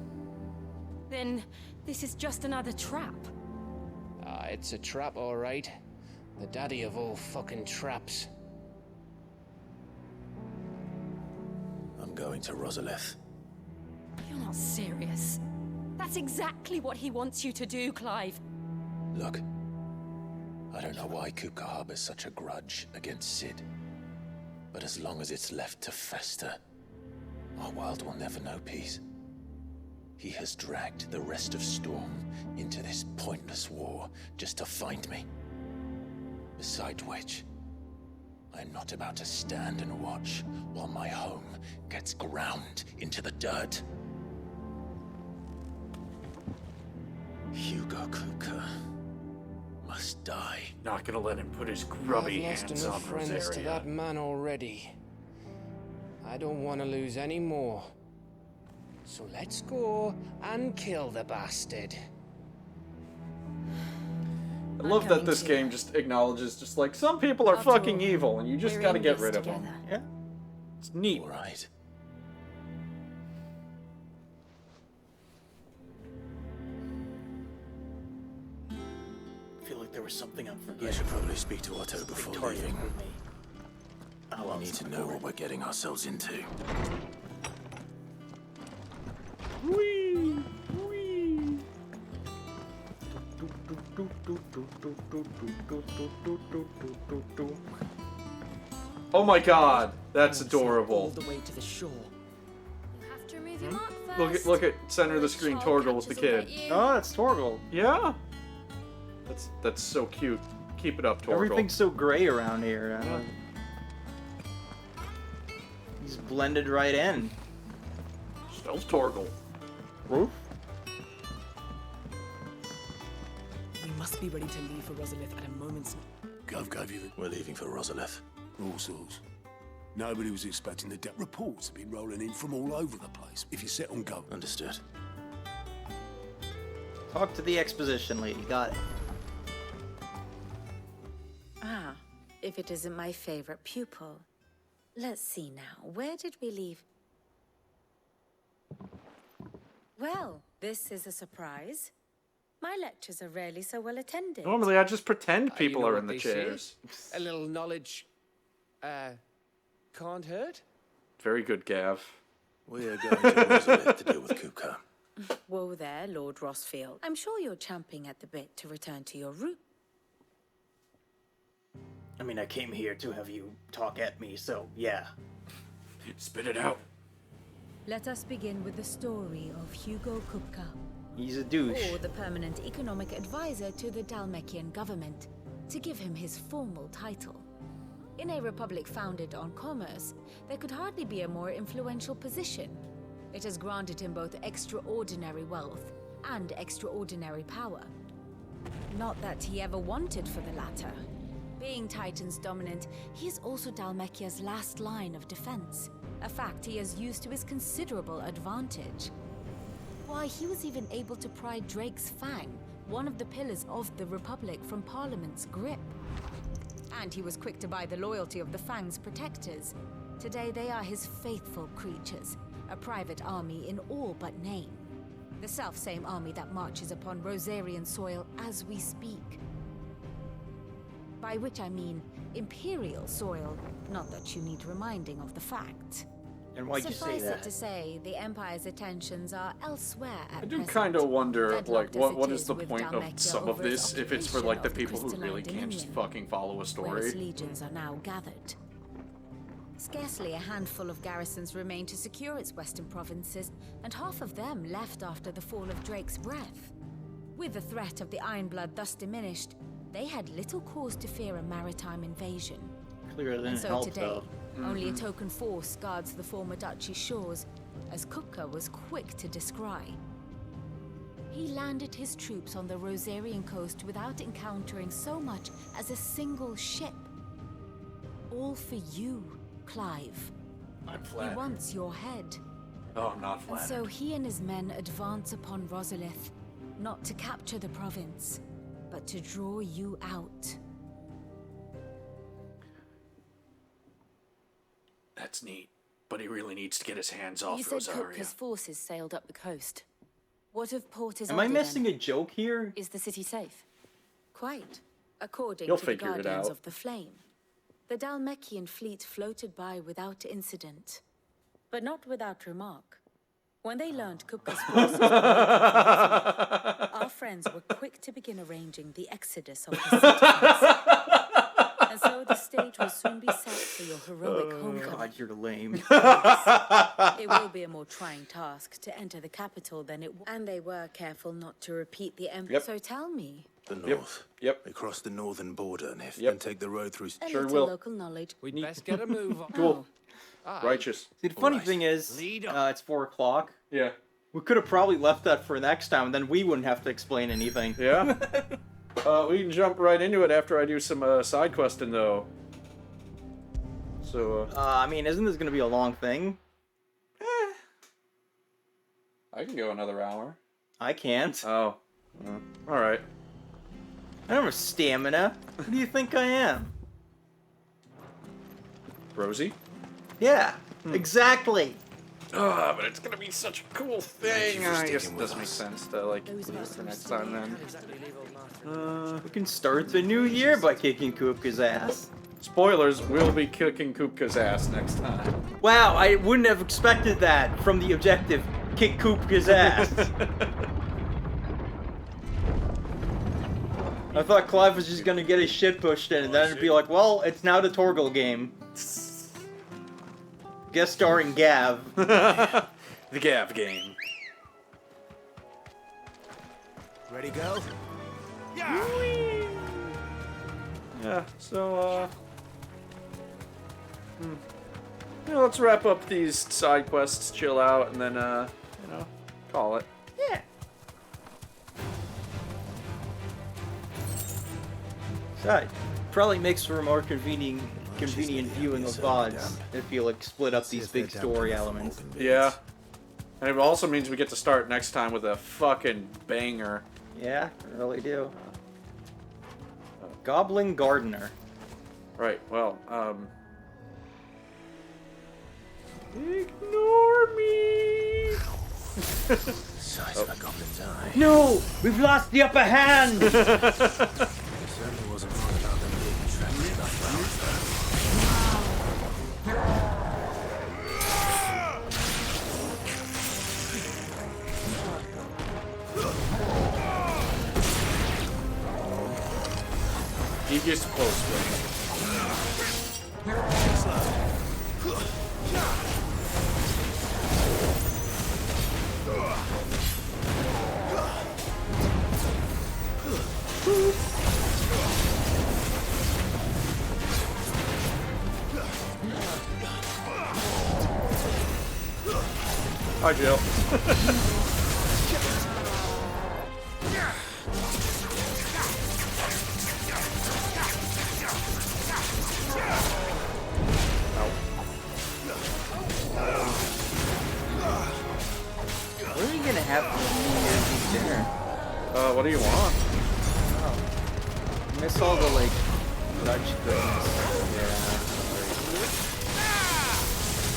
Then this is just another trap. Ah, it's a trap, all right. The daddy of all fucking traps. I'm going to Rosalith. You're not serious. That's exactly what he wants you to do, Clive. Look, I don't know why Kupka harbors such a grudge against Sid. But as long as it's left to fester, our world will never know peace. He has dragged the rest of Storm into this pointless war just to find me. Besides which, I am not about to stand and watch while my home gets ground into the dirt. Hugo Kupka must die. Not gonna let him put his grubby I've lost hands on enough friends to Rosaria. that man already. I don't want to lose any more. So let's go and kill the bastard. I love that this game just acknowledges just like some people are fucking evil and you just gotta get rid of them. Yeah. It's neat. All right. I feel like there was something I'm I forgetting. should probably speak to Otto before Taria leaving. with me. We need to know what we're getting ourselves into. Whee! Whee! Oh my god, that's All adorable. the way to the shore. You have to remove your mark first. Look at center of the screen, Torgal with the kid. Oh, that's Torgal. Yeah. That's so cute. Keep it up, Torgal. Everything's so gray around here. He's blended right in. Still Torgal. Roof? We must be ready to leave for Rosalith at a moment's Gov, we're leaving for Rosalith. All sorts. Nobody was expecting the debt reports have been rolling in from all over the place. If you set on go. Understood. Talk to the exposition lady. Got it. Ah, if it isn't my favorite pupil. Let's see now. Where did we leave? Well, this is a surprise. My lectures are rarely so well attended. Normally I just pretend people you know are what in the they say? chairs. A little knowledge, can't hurt. Very good, Gav. We are going to Rosalith to deal with Kupka. Whoa there, Lord Rossfield. I'm sure you're champing at the bit to return to your root. I mean, I came here to have you talk at me, so yeah. Spit it out. Let us begin with the story of Hugo Kupka. He's a douche. Or the permanent economic advisor to the Dalmekian government, to give him his formal title. In a republic founded on commerce, there could hardly be a more influential position. It has granted him both extraordinary wealth and extraordinary power. Not that he ever wanted for the latter. Being Titan's dominant, he is also Dalmekia's last line of defense, a fact he has used to his considerable advantage. Why, he was even able to pry Drake's Fang, one of the pillars of the Republic, from Parliament's grip. And he was quick to buy the loyalty of the Fang's protectors. Today they are his faithful creatures, a private army in all but name. The self-same army that marches upon Rosarian soil as we speak. By which I mean imperial soil, not that you need reminding of the fact. And why'd you say Suffice that? it to say, the Empire's attentions are elsewhere at I do present. kind of wonder, Deadlocked like, as what it is the with point of Dalmekia some of over its this if it's for, occupation like, the of people who Crystalline really can't just Dominion, fucking follow a where its story? legions are now gathered. Scarcely a handful of garrisons remain to secure its western provinces, and half of them left after the fall of Drake's Breath. With the threat of the Ironblood thus diminished, they had little cause to fear a maritime invasion. Clearly And didn't so help, today, though. only a token force guards the former duchy's shores, as Kupka was quick to descry. He landed his troops on the Rosarian coast without encountering so much as a single ship. All for you, Clive. I'm He flattered. wants your head. Oh, I'm not And flattered. so he and his men advance upon Rosalith, not to capture the province, but to draw you out. That's neat. But he really needs to get his hands off You said Rosaria. Kupka's forces sailed up the coast. What of Port Am I missing a joke here? Is the city safe? Quite, according You'll to the figure it Guardians out. of the Flame. The Dalmekian fleet floated by without incident, but not without remark. When they learned Kupka's forces were our friends were quick to begin arranging the exodus of the citizens. And so the stage will soon be set for your heroic homecoming. God, you're lame. It will be a more trying task to enter the capital than it was. And they were careful not to repeat the empire. Yep. So tell me, The north. Yep. They cross the northern border, Nif, Yep. and take the road through. a little local knowledge. We'd best get a move on. Cool. Aye. Righteous. See, the funny thing is, it's 4 o'clock. Yeah. We could have probably left that for next time, then we wouldn't have to explain anything. Yeah. We can jump right into it after I do some side questing, though. So, I mean, isn't this gonna be a long thing? I can go another hour. I can't. Oh. Alright. I don't have stamina. Who do you think I am? Rosie? Yeah, exactly. Ah, but it's gonna be such a cool thing. I guess it does make sense to, like, leave it for next time, then. We can start the new year by kicking Kupka's ass. Spoilers, we'll be kicking Kupka's ass next time. Wow, I wouldn't have expected that from the objective. Kick Kupka's ass. I thought Clive was just gonna get his shit pushed in, and then it'd be like, well, it's now the Torgal game. Guest starring Gav. The Gav game. Ready, go? Yeah, so, yeah, let's wrap up these side quests, chill out, and then, you know, call it. Yeah. So, probably makes for a more convenient viewing of VODs if you like split up these big story elements. Yeah. And it also means we get to start next time with a fucking banger. Yeah, I really do. Goblin Gardener. Right, well, ignore me! Size of a goblin's eye. No! We've lost the upper hand! It certainly wasn't wrong about them being trapped by He gets close, right? Hi, Jill. What are we gonna have for New Year's Eve dinner? What do you want? I miss all the like Dutch goodness. Yeah.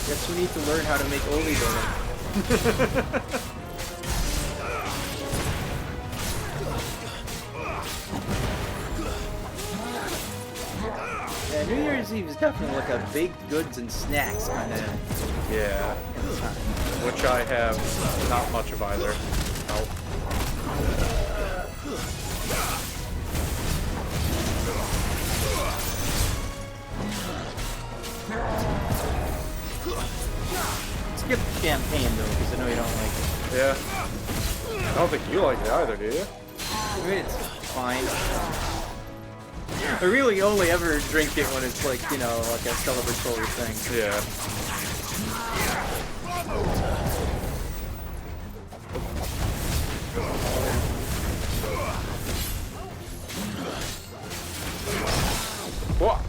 Guess we need to learn how to make oliebollen. Yeah, New Year's Eve is definitely like a baked goods and snacks kind of Yeah. Which I have not much of either. Skip the champagne though, because I know you don't like it. Yeah. I don't think you like it either, do you? I mean, it's fine. I really only ever drink it when it's like, you know, like a celebratory thing. Yeah. What?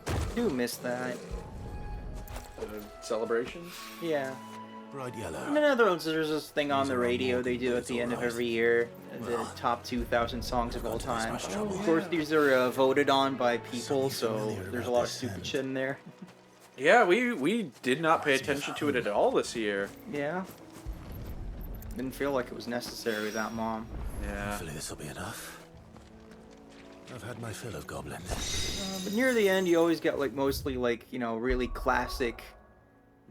I do miss that. Celebrations? Yeah. Bright yellow. In the Netherlands, there's this thing on the radio they do at the end of every year, the top 2,000 songs of all time. Of course, these are voted on by people, so there's a lot of stupid shit in there. Yeah, we did not pay attention to it at all this year. Yeah. Didn't feel like it was necessary without Mom. Yeah. Hopefully this will be enough. I've had my fill of goblins. But near the end, you always get like mostly like, you know, really classic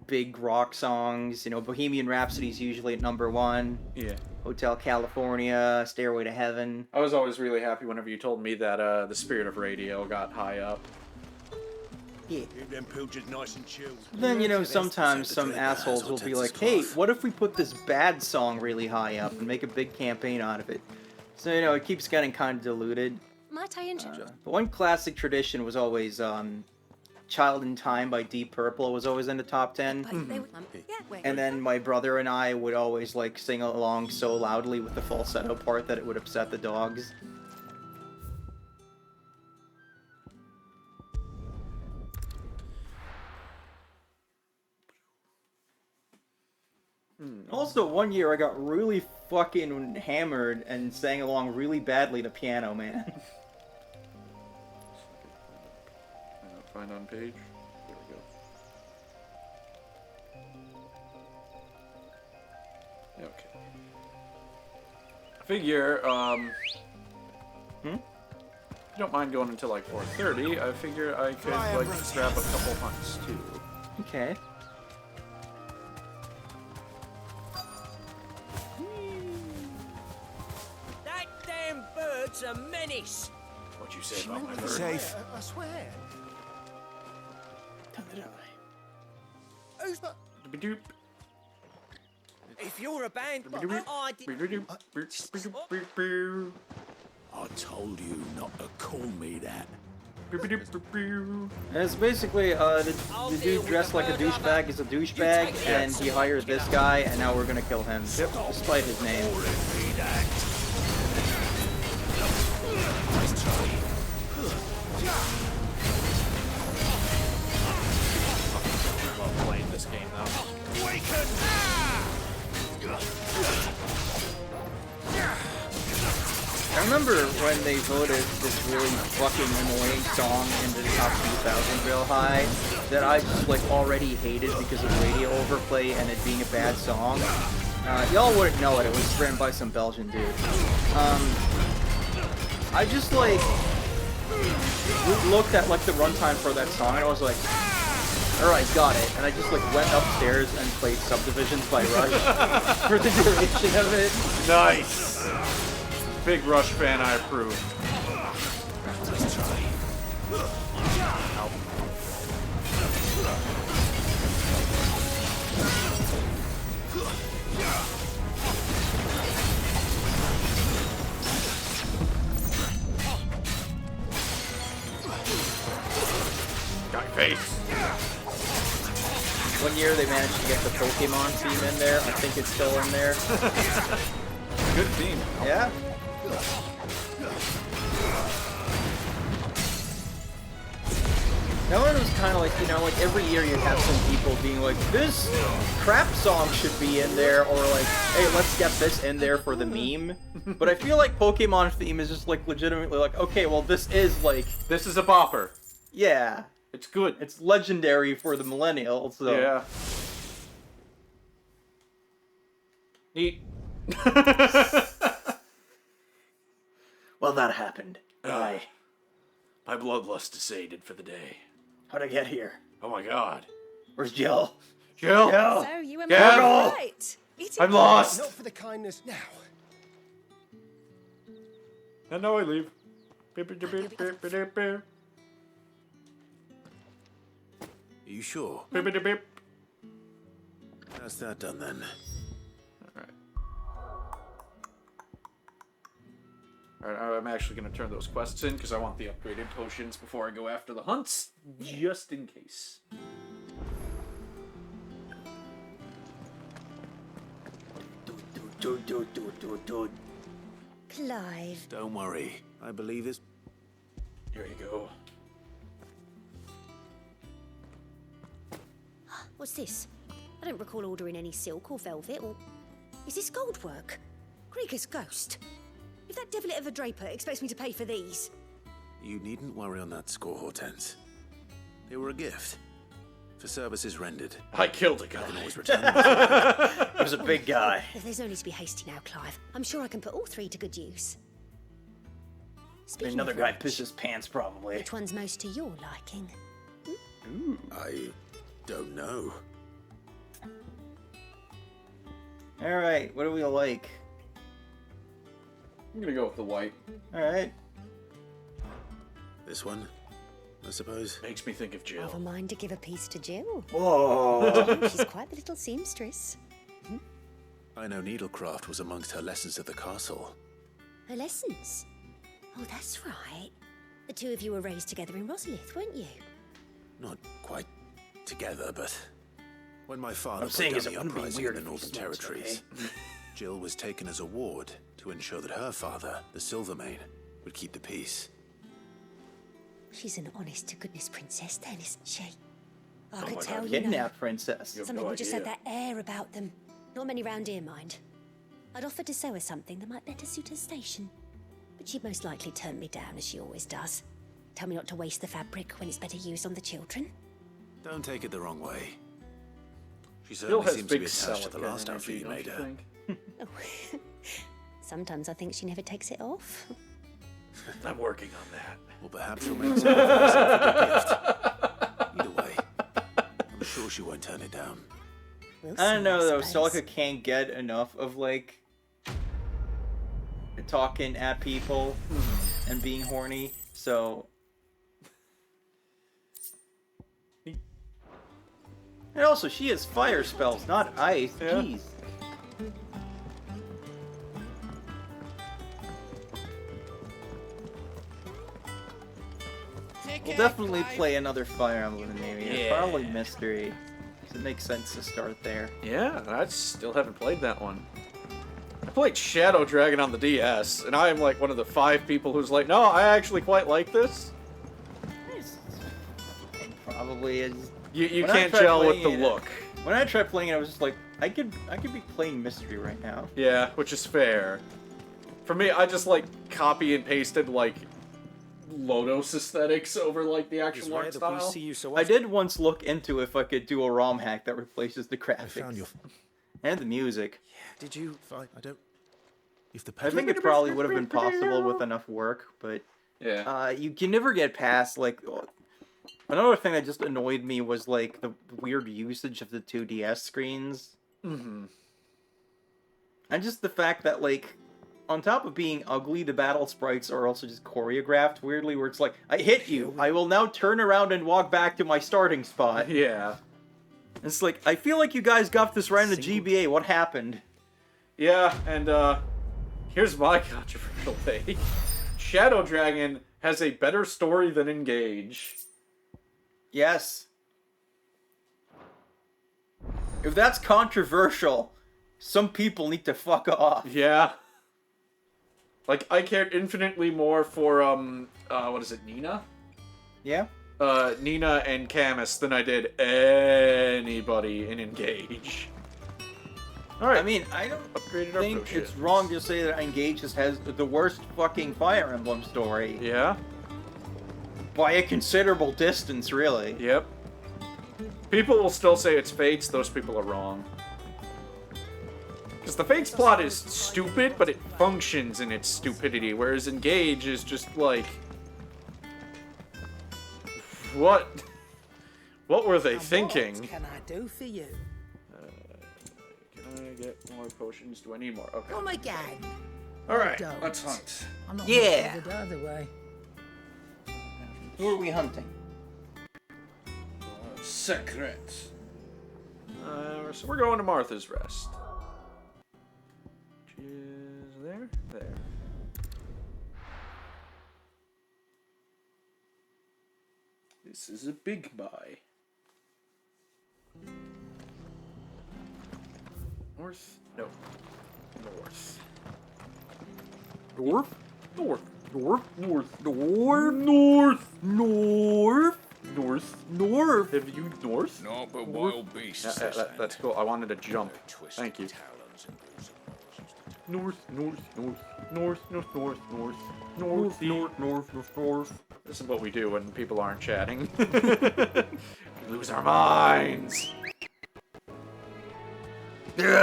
big rock songs. You know, Bohemian Rhapsody's usually at #1. Yeah. Hotel California, Stairway to Heaven. I was always really happy whenever you told me that the Spirit of Radio got high up. Yeah. Keep them pilchers nice and chilled. Then, you know, sometimes some assholes will be like, hey, what if we put this bad song really high up and make a big campaign out of it? So, you know, it keeps getting kind of diluted. Might I introduce? But one classic tradition was always Child in Time by Deep Purple was always in the top 10. And then my brother and I would always like sing along so loudly with the falsetto part that it would upset the dogs. Also, one year I got really fucking hammered and sang along really badly to Piano Man. Find on page. There we go. Okay. I figure, if you don't mind going until like 4:30, I figure I could like grab a couple hunts too. Okay. That damn bird's a menace. What you say about my bird? Safe. I swear. Who's that? Doop. If you're a band, I I told you not to call me that. And it's basically the dude dressed like a douchebag is a douchebag, and he hired this guy, and now we're gonna kill him, despite his name. Playing this game though. I remember when they voted this really fucking annoying song into the top 2000 real high that I just like already hated because of radio overplay and it being a bad song. Y'all wouldn't know it. It was written by some Belgian dude. I just like looked at like the runtime for that song and I was like, Or I got it, and I just like went upstairs and played Subdivisions by Rush for the duration of it. Nice. Big Rush fan, I approve. Let's try. Got face. One year they managed to get the Pokemon theme in there. I think it's still in there. Good theme. Yeah. That one was kind of like, you know, like every year you'd have some people being like, this crap song should be in there, or like, hey, let's get this in there for the meme. But I feel like Pokemon theme is just like legitimately like, okay, well this is like... This is a bopper. Yeah. It's good. It's legendary for the millennials, so... Yeah. Neat. Well, that happened. My bloodlust is sated for the day. How'd I get here? Oh my god. Where's Jill? Jill! So you were Jill! right. I'm lost! Not for the kindness now. And now I leave. Beep, beep, beep, beep, beep, beep. Are you sure? Beep, beep, beep. That's that done then. Alright, I'm actually going to turn those quests in because I want the upgraded potions before I go after the hunts, just in case. Clive. Don't worry. I believe this. Here you go. What's this? I don't recall ordering any silk or velvet, or... Is this gold work? Krieger's ghost. If that devilet of a draper expects me to pay for these... You needn't worry on that score, Hortense. They were a gift. For services rendered. I killed a guy. I can always return them. He was a big guy. There's no need to be hasty now, Clive. I'm sure I can put all three to good use. Speaking Another of guy which, pissed his pants, probably. which one's most to your liking? Ooh. I don't know. Alright, what do we like? I'm gonna go with the white. Alright. This one, I suppose. Makes me think of Jill. Have a mind to give a piece to Jill. Whoa. She's quite the little seamstress. I know needlecraft was amongst her lessons at the castle. Her lessons? Oh, that's right. The two of you were raised together in Rosalith, weren't you? Not quite together, but when my father I'm put saying down is it the wouldn't be uprising weird in the if he Northern smoked, Territories, Jill was taken as a ward to ensure that her father, the Silvermane, would keep the peace. She's an honest-to-goodness princess then, isn't she? I Oh could my tell God, you know. kidnapped princess. Some people just had that air about them. Not many round here, mind. I'd offered to sew her something that might better suit her station. But she'd most likely turn me down, as she always does. Tell me not to waste the fabric when it's better used on the children. Don't take it the wrong way. She Jill certainly has seems to big be attached to the Celica last outfit energy, you don't made you her. think? Oh. Sometimes I think she never takes it off. I'm working on that. Well, perhaps she'll make something for herself a good gift. Either way, I'm sure she won't turn it down. We'll I don't see, know though, suppose. Celica can't get enough of like talking at people and being horny, so and also she has fire spells, not ice. Yeah. Jeez. We'll definitely play another Fire Emblem maybe. Yeah. Probably Mystery. So it makes sense to start there. Yeah, I still haven't played that one. I played Shadow Dragon on the DS, and I am like one of the 5 people who's like, no, I actually quite like this. It probably is. You When I can't tried gel with the playing it, look. When I tried playing it, I was just like, I could be playing Mystery right now. Yeah, which is fair. For me, I just like copy and pasted like Lodos aesthetics over like the actual art style. I did once look into if I could do a ROM hack that replaces the graphics. found your... And the music. Did you? Fine. I don't. If the I think it probably would have been possible with enough work, but yeah, you can never get past like Another thing that just annoyed me was, like, the weird usage of the 2DS screens. Mm-hmm. And just the fact that, like, on top of being ugly, the battle sprites are also just choreographed weirdly, where it's like, I hit you, I will now turn around and walk back to my starting spot. Yeah. It's like, I feel like you guys got this right in the GBA, what happened? Yeah, and, here's my controversial take. Shadow Dragon has a better story than Engage. Yes. If that's controversial, some people need to fuck off. Yeah. Like, I cared infinitely more for, what is it, Nina? Yeah? Nina and Camus than I did anybody in Engage. Alright. I mean, I don't Upgraded our think potions. it's wrong to say that Engage just has the worst fucking Fire Emblem story. Yeah? By a considerable distance, really. Yep. People will still say it's Fates, those people are wrong. Because the Fates plot is stupid, but it functions in its stupidity, whereas Engage is just like... What? What were they thinking? What can I do for you? Can I get more potions? Do I need more? Okay. Oh my god. Alright, Don't. let's hunt. I'm not Yeah. the other way. Who are we hunting? Secret. So we're going to Martha's Rest. Which is there? There. This is a big buy. North? No. North. North? North. North? North. North? North. North? North. North? Have you north? No, but wild beasts. That's cool. I wanted to jump. Thank you. North, north, north, north, north, north, north, north, North, north, north, north. This is what we do when people aren't chatting. We lose our minds. Beep, beep,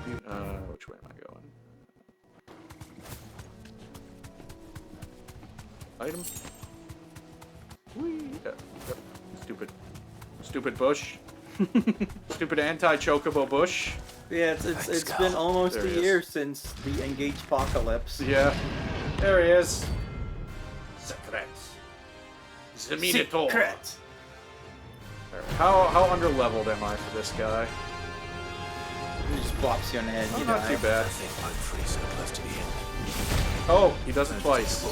beep. Which way am I going? Item. Whee. Yeah. Stupid. Stupid bush. Stupid anti-chocobo bush. Yeah, it's been almost There a he is. year since the Engage apocalypse. Yeah. There he is. Secret. The Minotaur. Secret. How underleveled am I for this guy? He just bops you on the head. You Not die. too bad. I'm free so close to the end. Oh, he does it twice.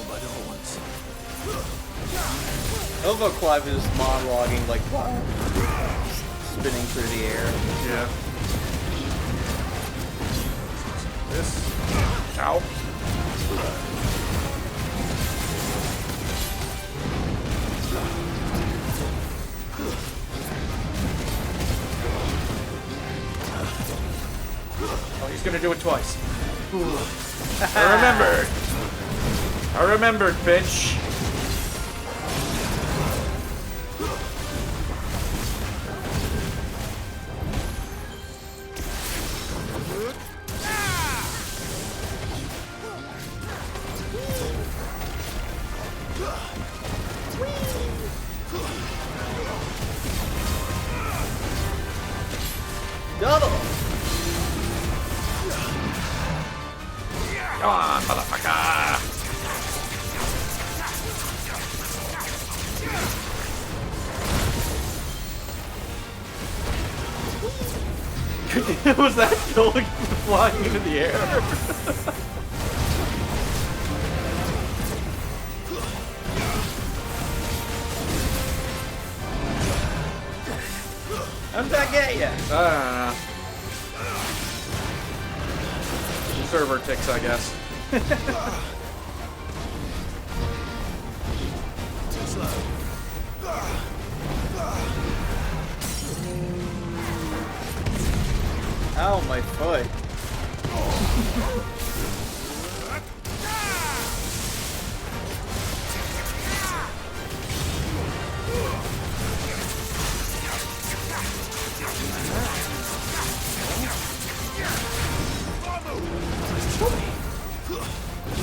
Elvo Clive is monologuing like spinning through the air. Yeah. This. Ow. Oh, he's gonna do it twice. I remembered. I remembered, bitch. Double. Come on, motherfucker! Was that going flying into the air? How did that get you? I don't know. Server ticks, I guess. Ow, my foot.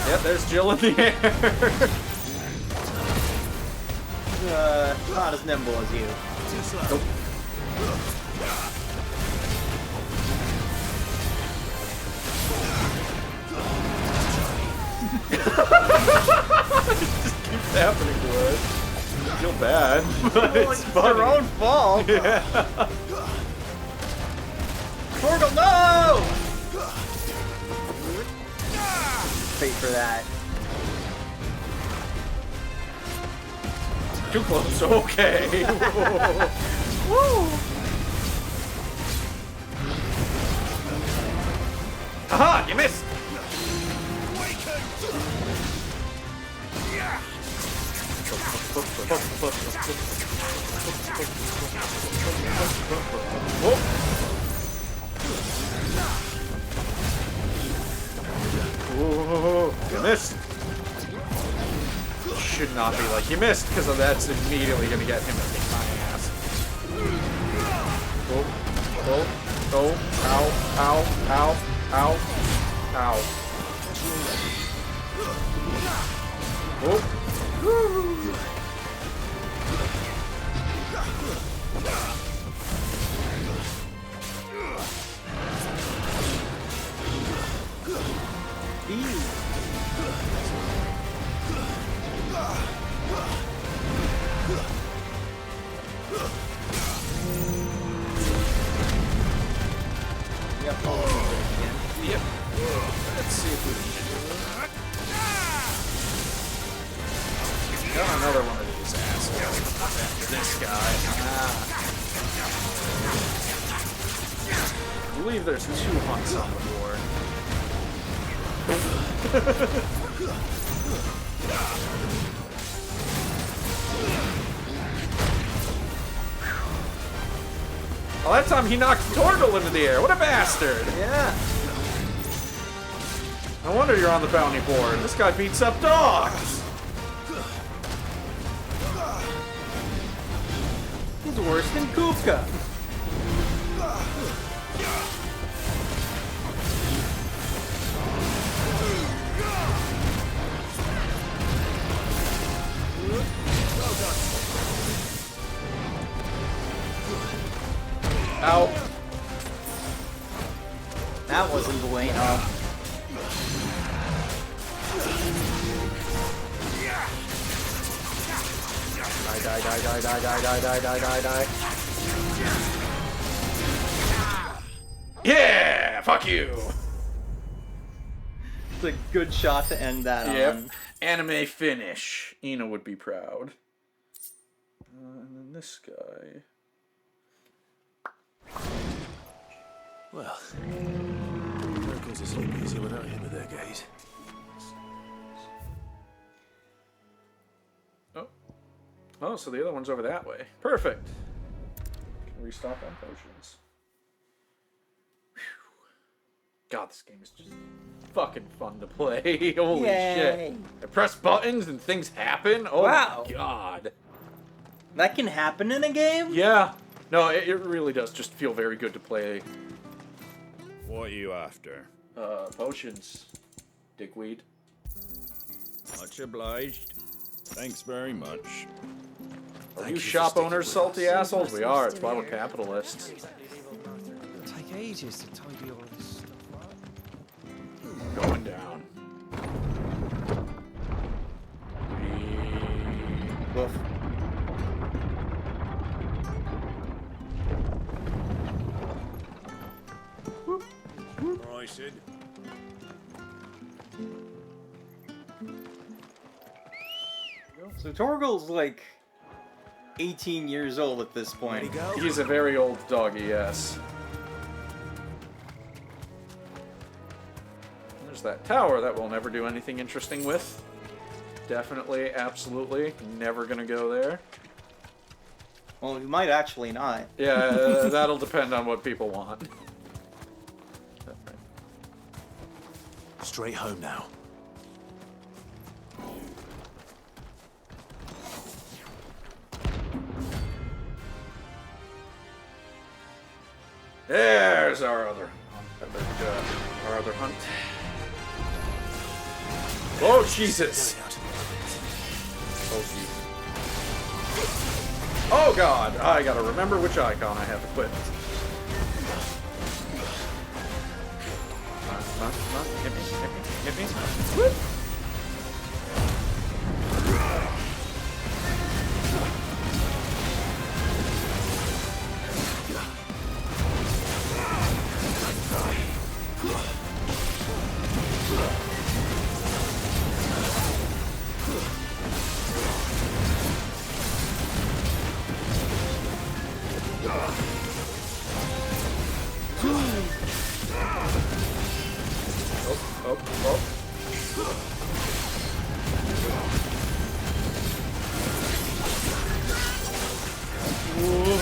Yep, there's Jill in the air. not as nimble as you. Nope. It just keeps happening to us. I feel bad, but Well, it's funny. their own fault. Yeah. Portal, no! Wait for that. Too close. Okay. Woo! Aha! You missed. Whoa, you missed. Should not be like you missed, because that's immediately gonna get him to kick my ass. Oh, oh, oh, ow, ow, ow, ow, ow. Oh. Yep. Let's see if we can got another one of these assholes. After this guy. I believe there's 2 hunts on the board. Well, that time he knocked Torgal into the air. What a bastard! Yeah. No wonder you're on the bounty board. This guy beats up dogs. He's worse than Kupka. Ow. That wasn't bueno. Die, die, die, die, die, die, die, die, die, die. Yeah! Fuck you! It's a good shot to end that on. Anime finish. Ina would be proud. And then this guy. Well, miracles is a little easier without him in their gaze. Oh, so the other one's over that way. Perfect. Can restock on potions. Whew. God, this game is just fucking fun to play. Holy shit. I press buttons and things happen? Oh Wow. my god. That can happen in a game? Yeah. No, it really does just feel very good to play. What are you after? Potions. Dickweed. Much obliged. Thanks very much. Are you shop owners salty assholes? We are. It's why we're capitalists. It'll take ages to tidy all this stuff up. Going down. Woof. Right, Sid. So Torgal's like 18 years old at this point. He's a very old doggy, yes. There's that tower that we'll never do anything interesting with. Definitely, absolutely, never gonna go there. Well, we might actually not. Yeah, that'll depend on what people want. Straight home now. There's our other hunt. Oh, Jesus! Oh, Oh god, I gotta remember which icon I have equipped. Come on, come on, hit me, hit me, hit me. Whoop.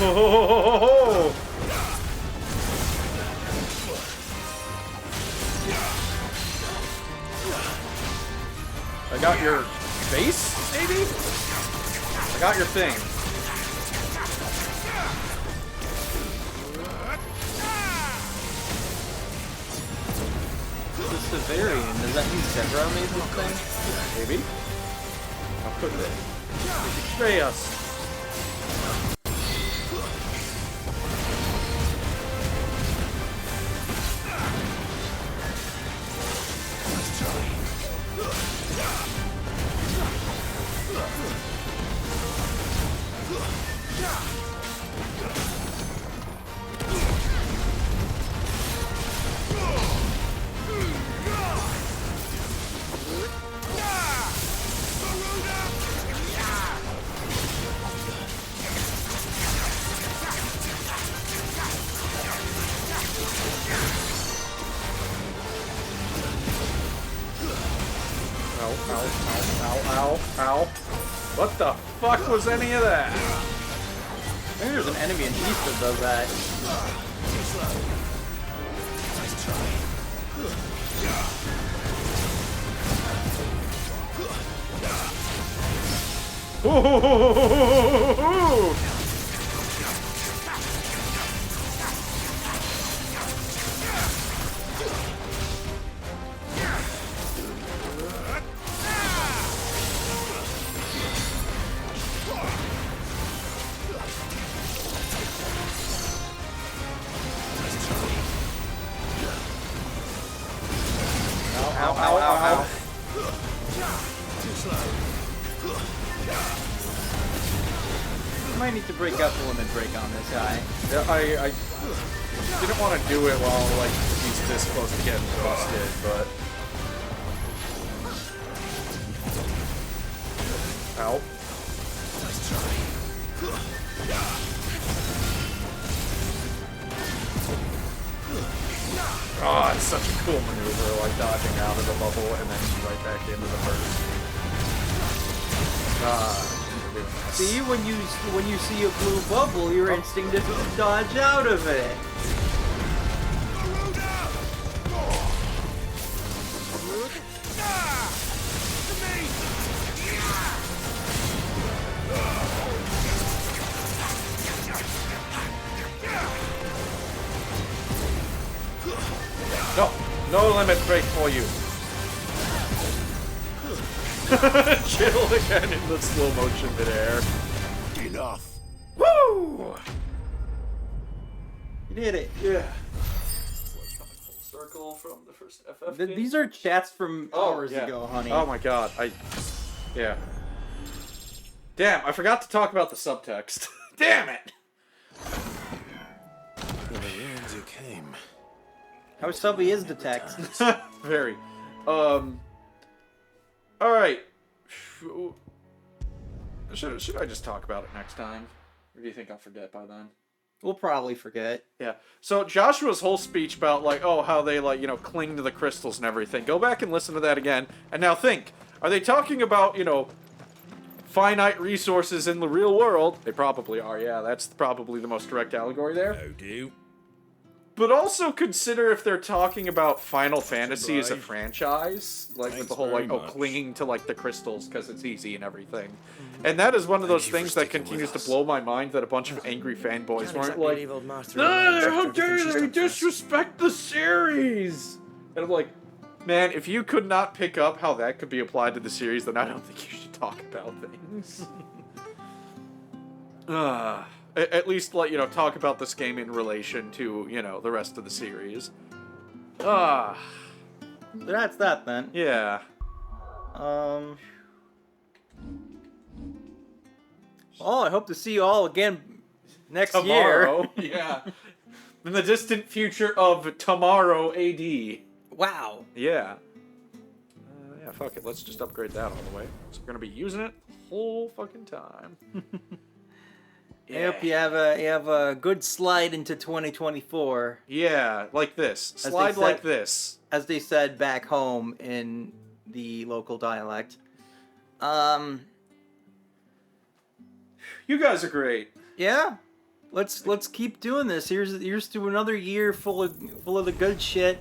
Whoa. I got your face, maybe? I got your thing. The Severian, does that mean Severo made this thing? Maybe. How could they? They betray us. Ow. What the fuck was any of that? I think there's an enemy in East that does that. Ooh. Ow. I might need to break out the limit break on this guy. Yeah, I didn't want to do it while like he's this close to getting busted, but ow. Oh, it's such a cool maneuver, like dodging out of the bubble and then right back into the burst. See, when you see a blue bubble, your instinct is to dodge out of it. No limit break for you. Chill again in the slow motion midair. Enough. Woo! You did it. Yeah. Full circle from the first FF game. These are chats from hours ago, honey. Oh my god. Yeah. Damn, I forgot to talk about the subtext. Damn it! From the ruins you came. How subby is the text? Very. Alright. Should I just talk about it next time? Or do you think I'll forget by then? We'll probably forget. Yeah. So Joshua's whole speech about, like, oh, how they, like, you know, cling to the crystals and everything. Go back and listen to that again. And now think. Are they talking about, you know, finite resources in the real world? They probably are, yeah. That's probably the most direct allegory there. Oh, do. But also consider if they're talking about Final Fantasy as a Right. franchise, like with Thanks the whole like very much. clinging to like the crystals because it's easy and everything. And that is one of those things that continues to blow my mind that a bunch of angry fanboys Can't weren't exactly like, leave old Master "No, alone how after dare everything she's they done for us." disrespect the series?" And I'm like, man, if you could not pick up how that could be applied to the series, then I don't think you should talk about things. At least, like, talk about this game in relation to, the rest of the series. That's that then. Yeah. I hope to see you all again next Tomorrow. year. Yeah. In the distant future of tomorrow AD. Wow. Yeah. Yeah, fuck it. Let's just upgrade that all the way. So we're going to be using it the whole fucking time. I hope you have a good slide into 2024. Yeah, like this. Slide like this. As they said back home in the local dialect. You guys are great. Yeah. Let's keep doing this. Here's to another year full of the good shit.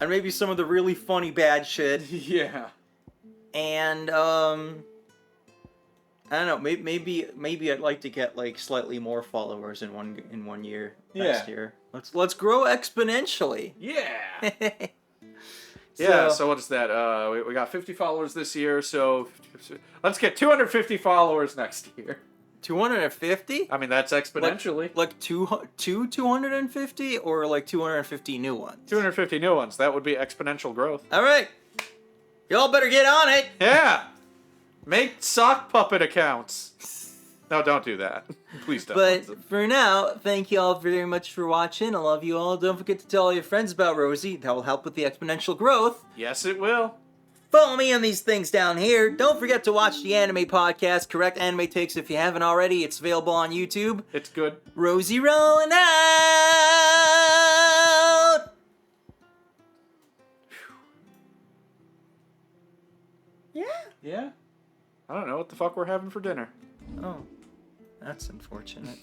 And maybe some of the really funny bad shit. Yeah. And I don't know, maybe I'd like to get like slightly more followers in one year next year. Let's grow exponentially. Yeah. Yeah, so what is that? We got 50 followers this year, so let's get 250 followers next year. 250? I mean, that's exponentially. Like 250 or like 250 new ones? 250 new ones. That would be exponential growth. All right. Y'all better get on it. Yeah. Make sock puppet accounts. No, don't do that. Please don't. But for now, thank you all very much for watching. I love you all. Don't forget to tell all your friends about Rosie. That will help with the exponential growth. Yes, it will. Follow me on these things down here. Don't forget to watch the anime podcast, Correct Anime Takes, if you haven't already. It's available on YouTube. It's good. Rosie rolling out! Yeah. Yeah. I don't know what the fuck we're having for dinner. Oh, that's unfortunate.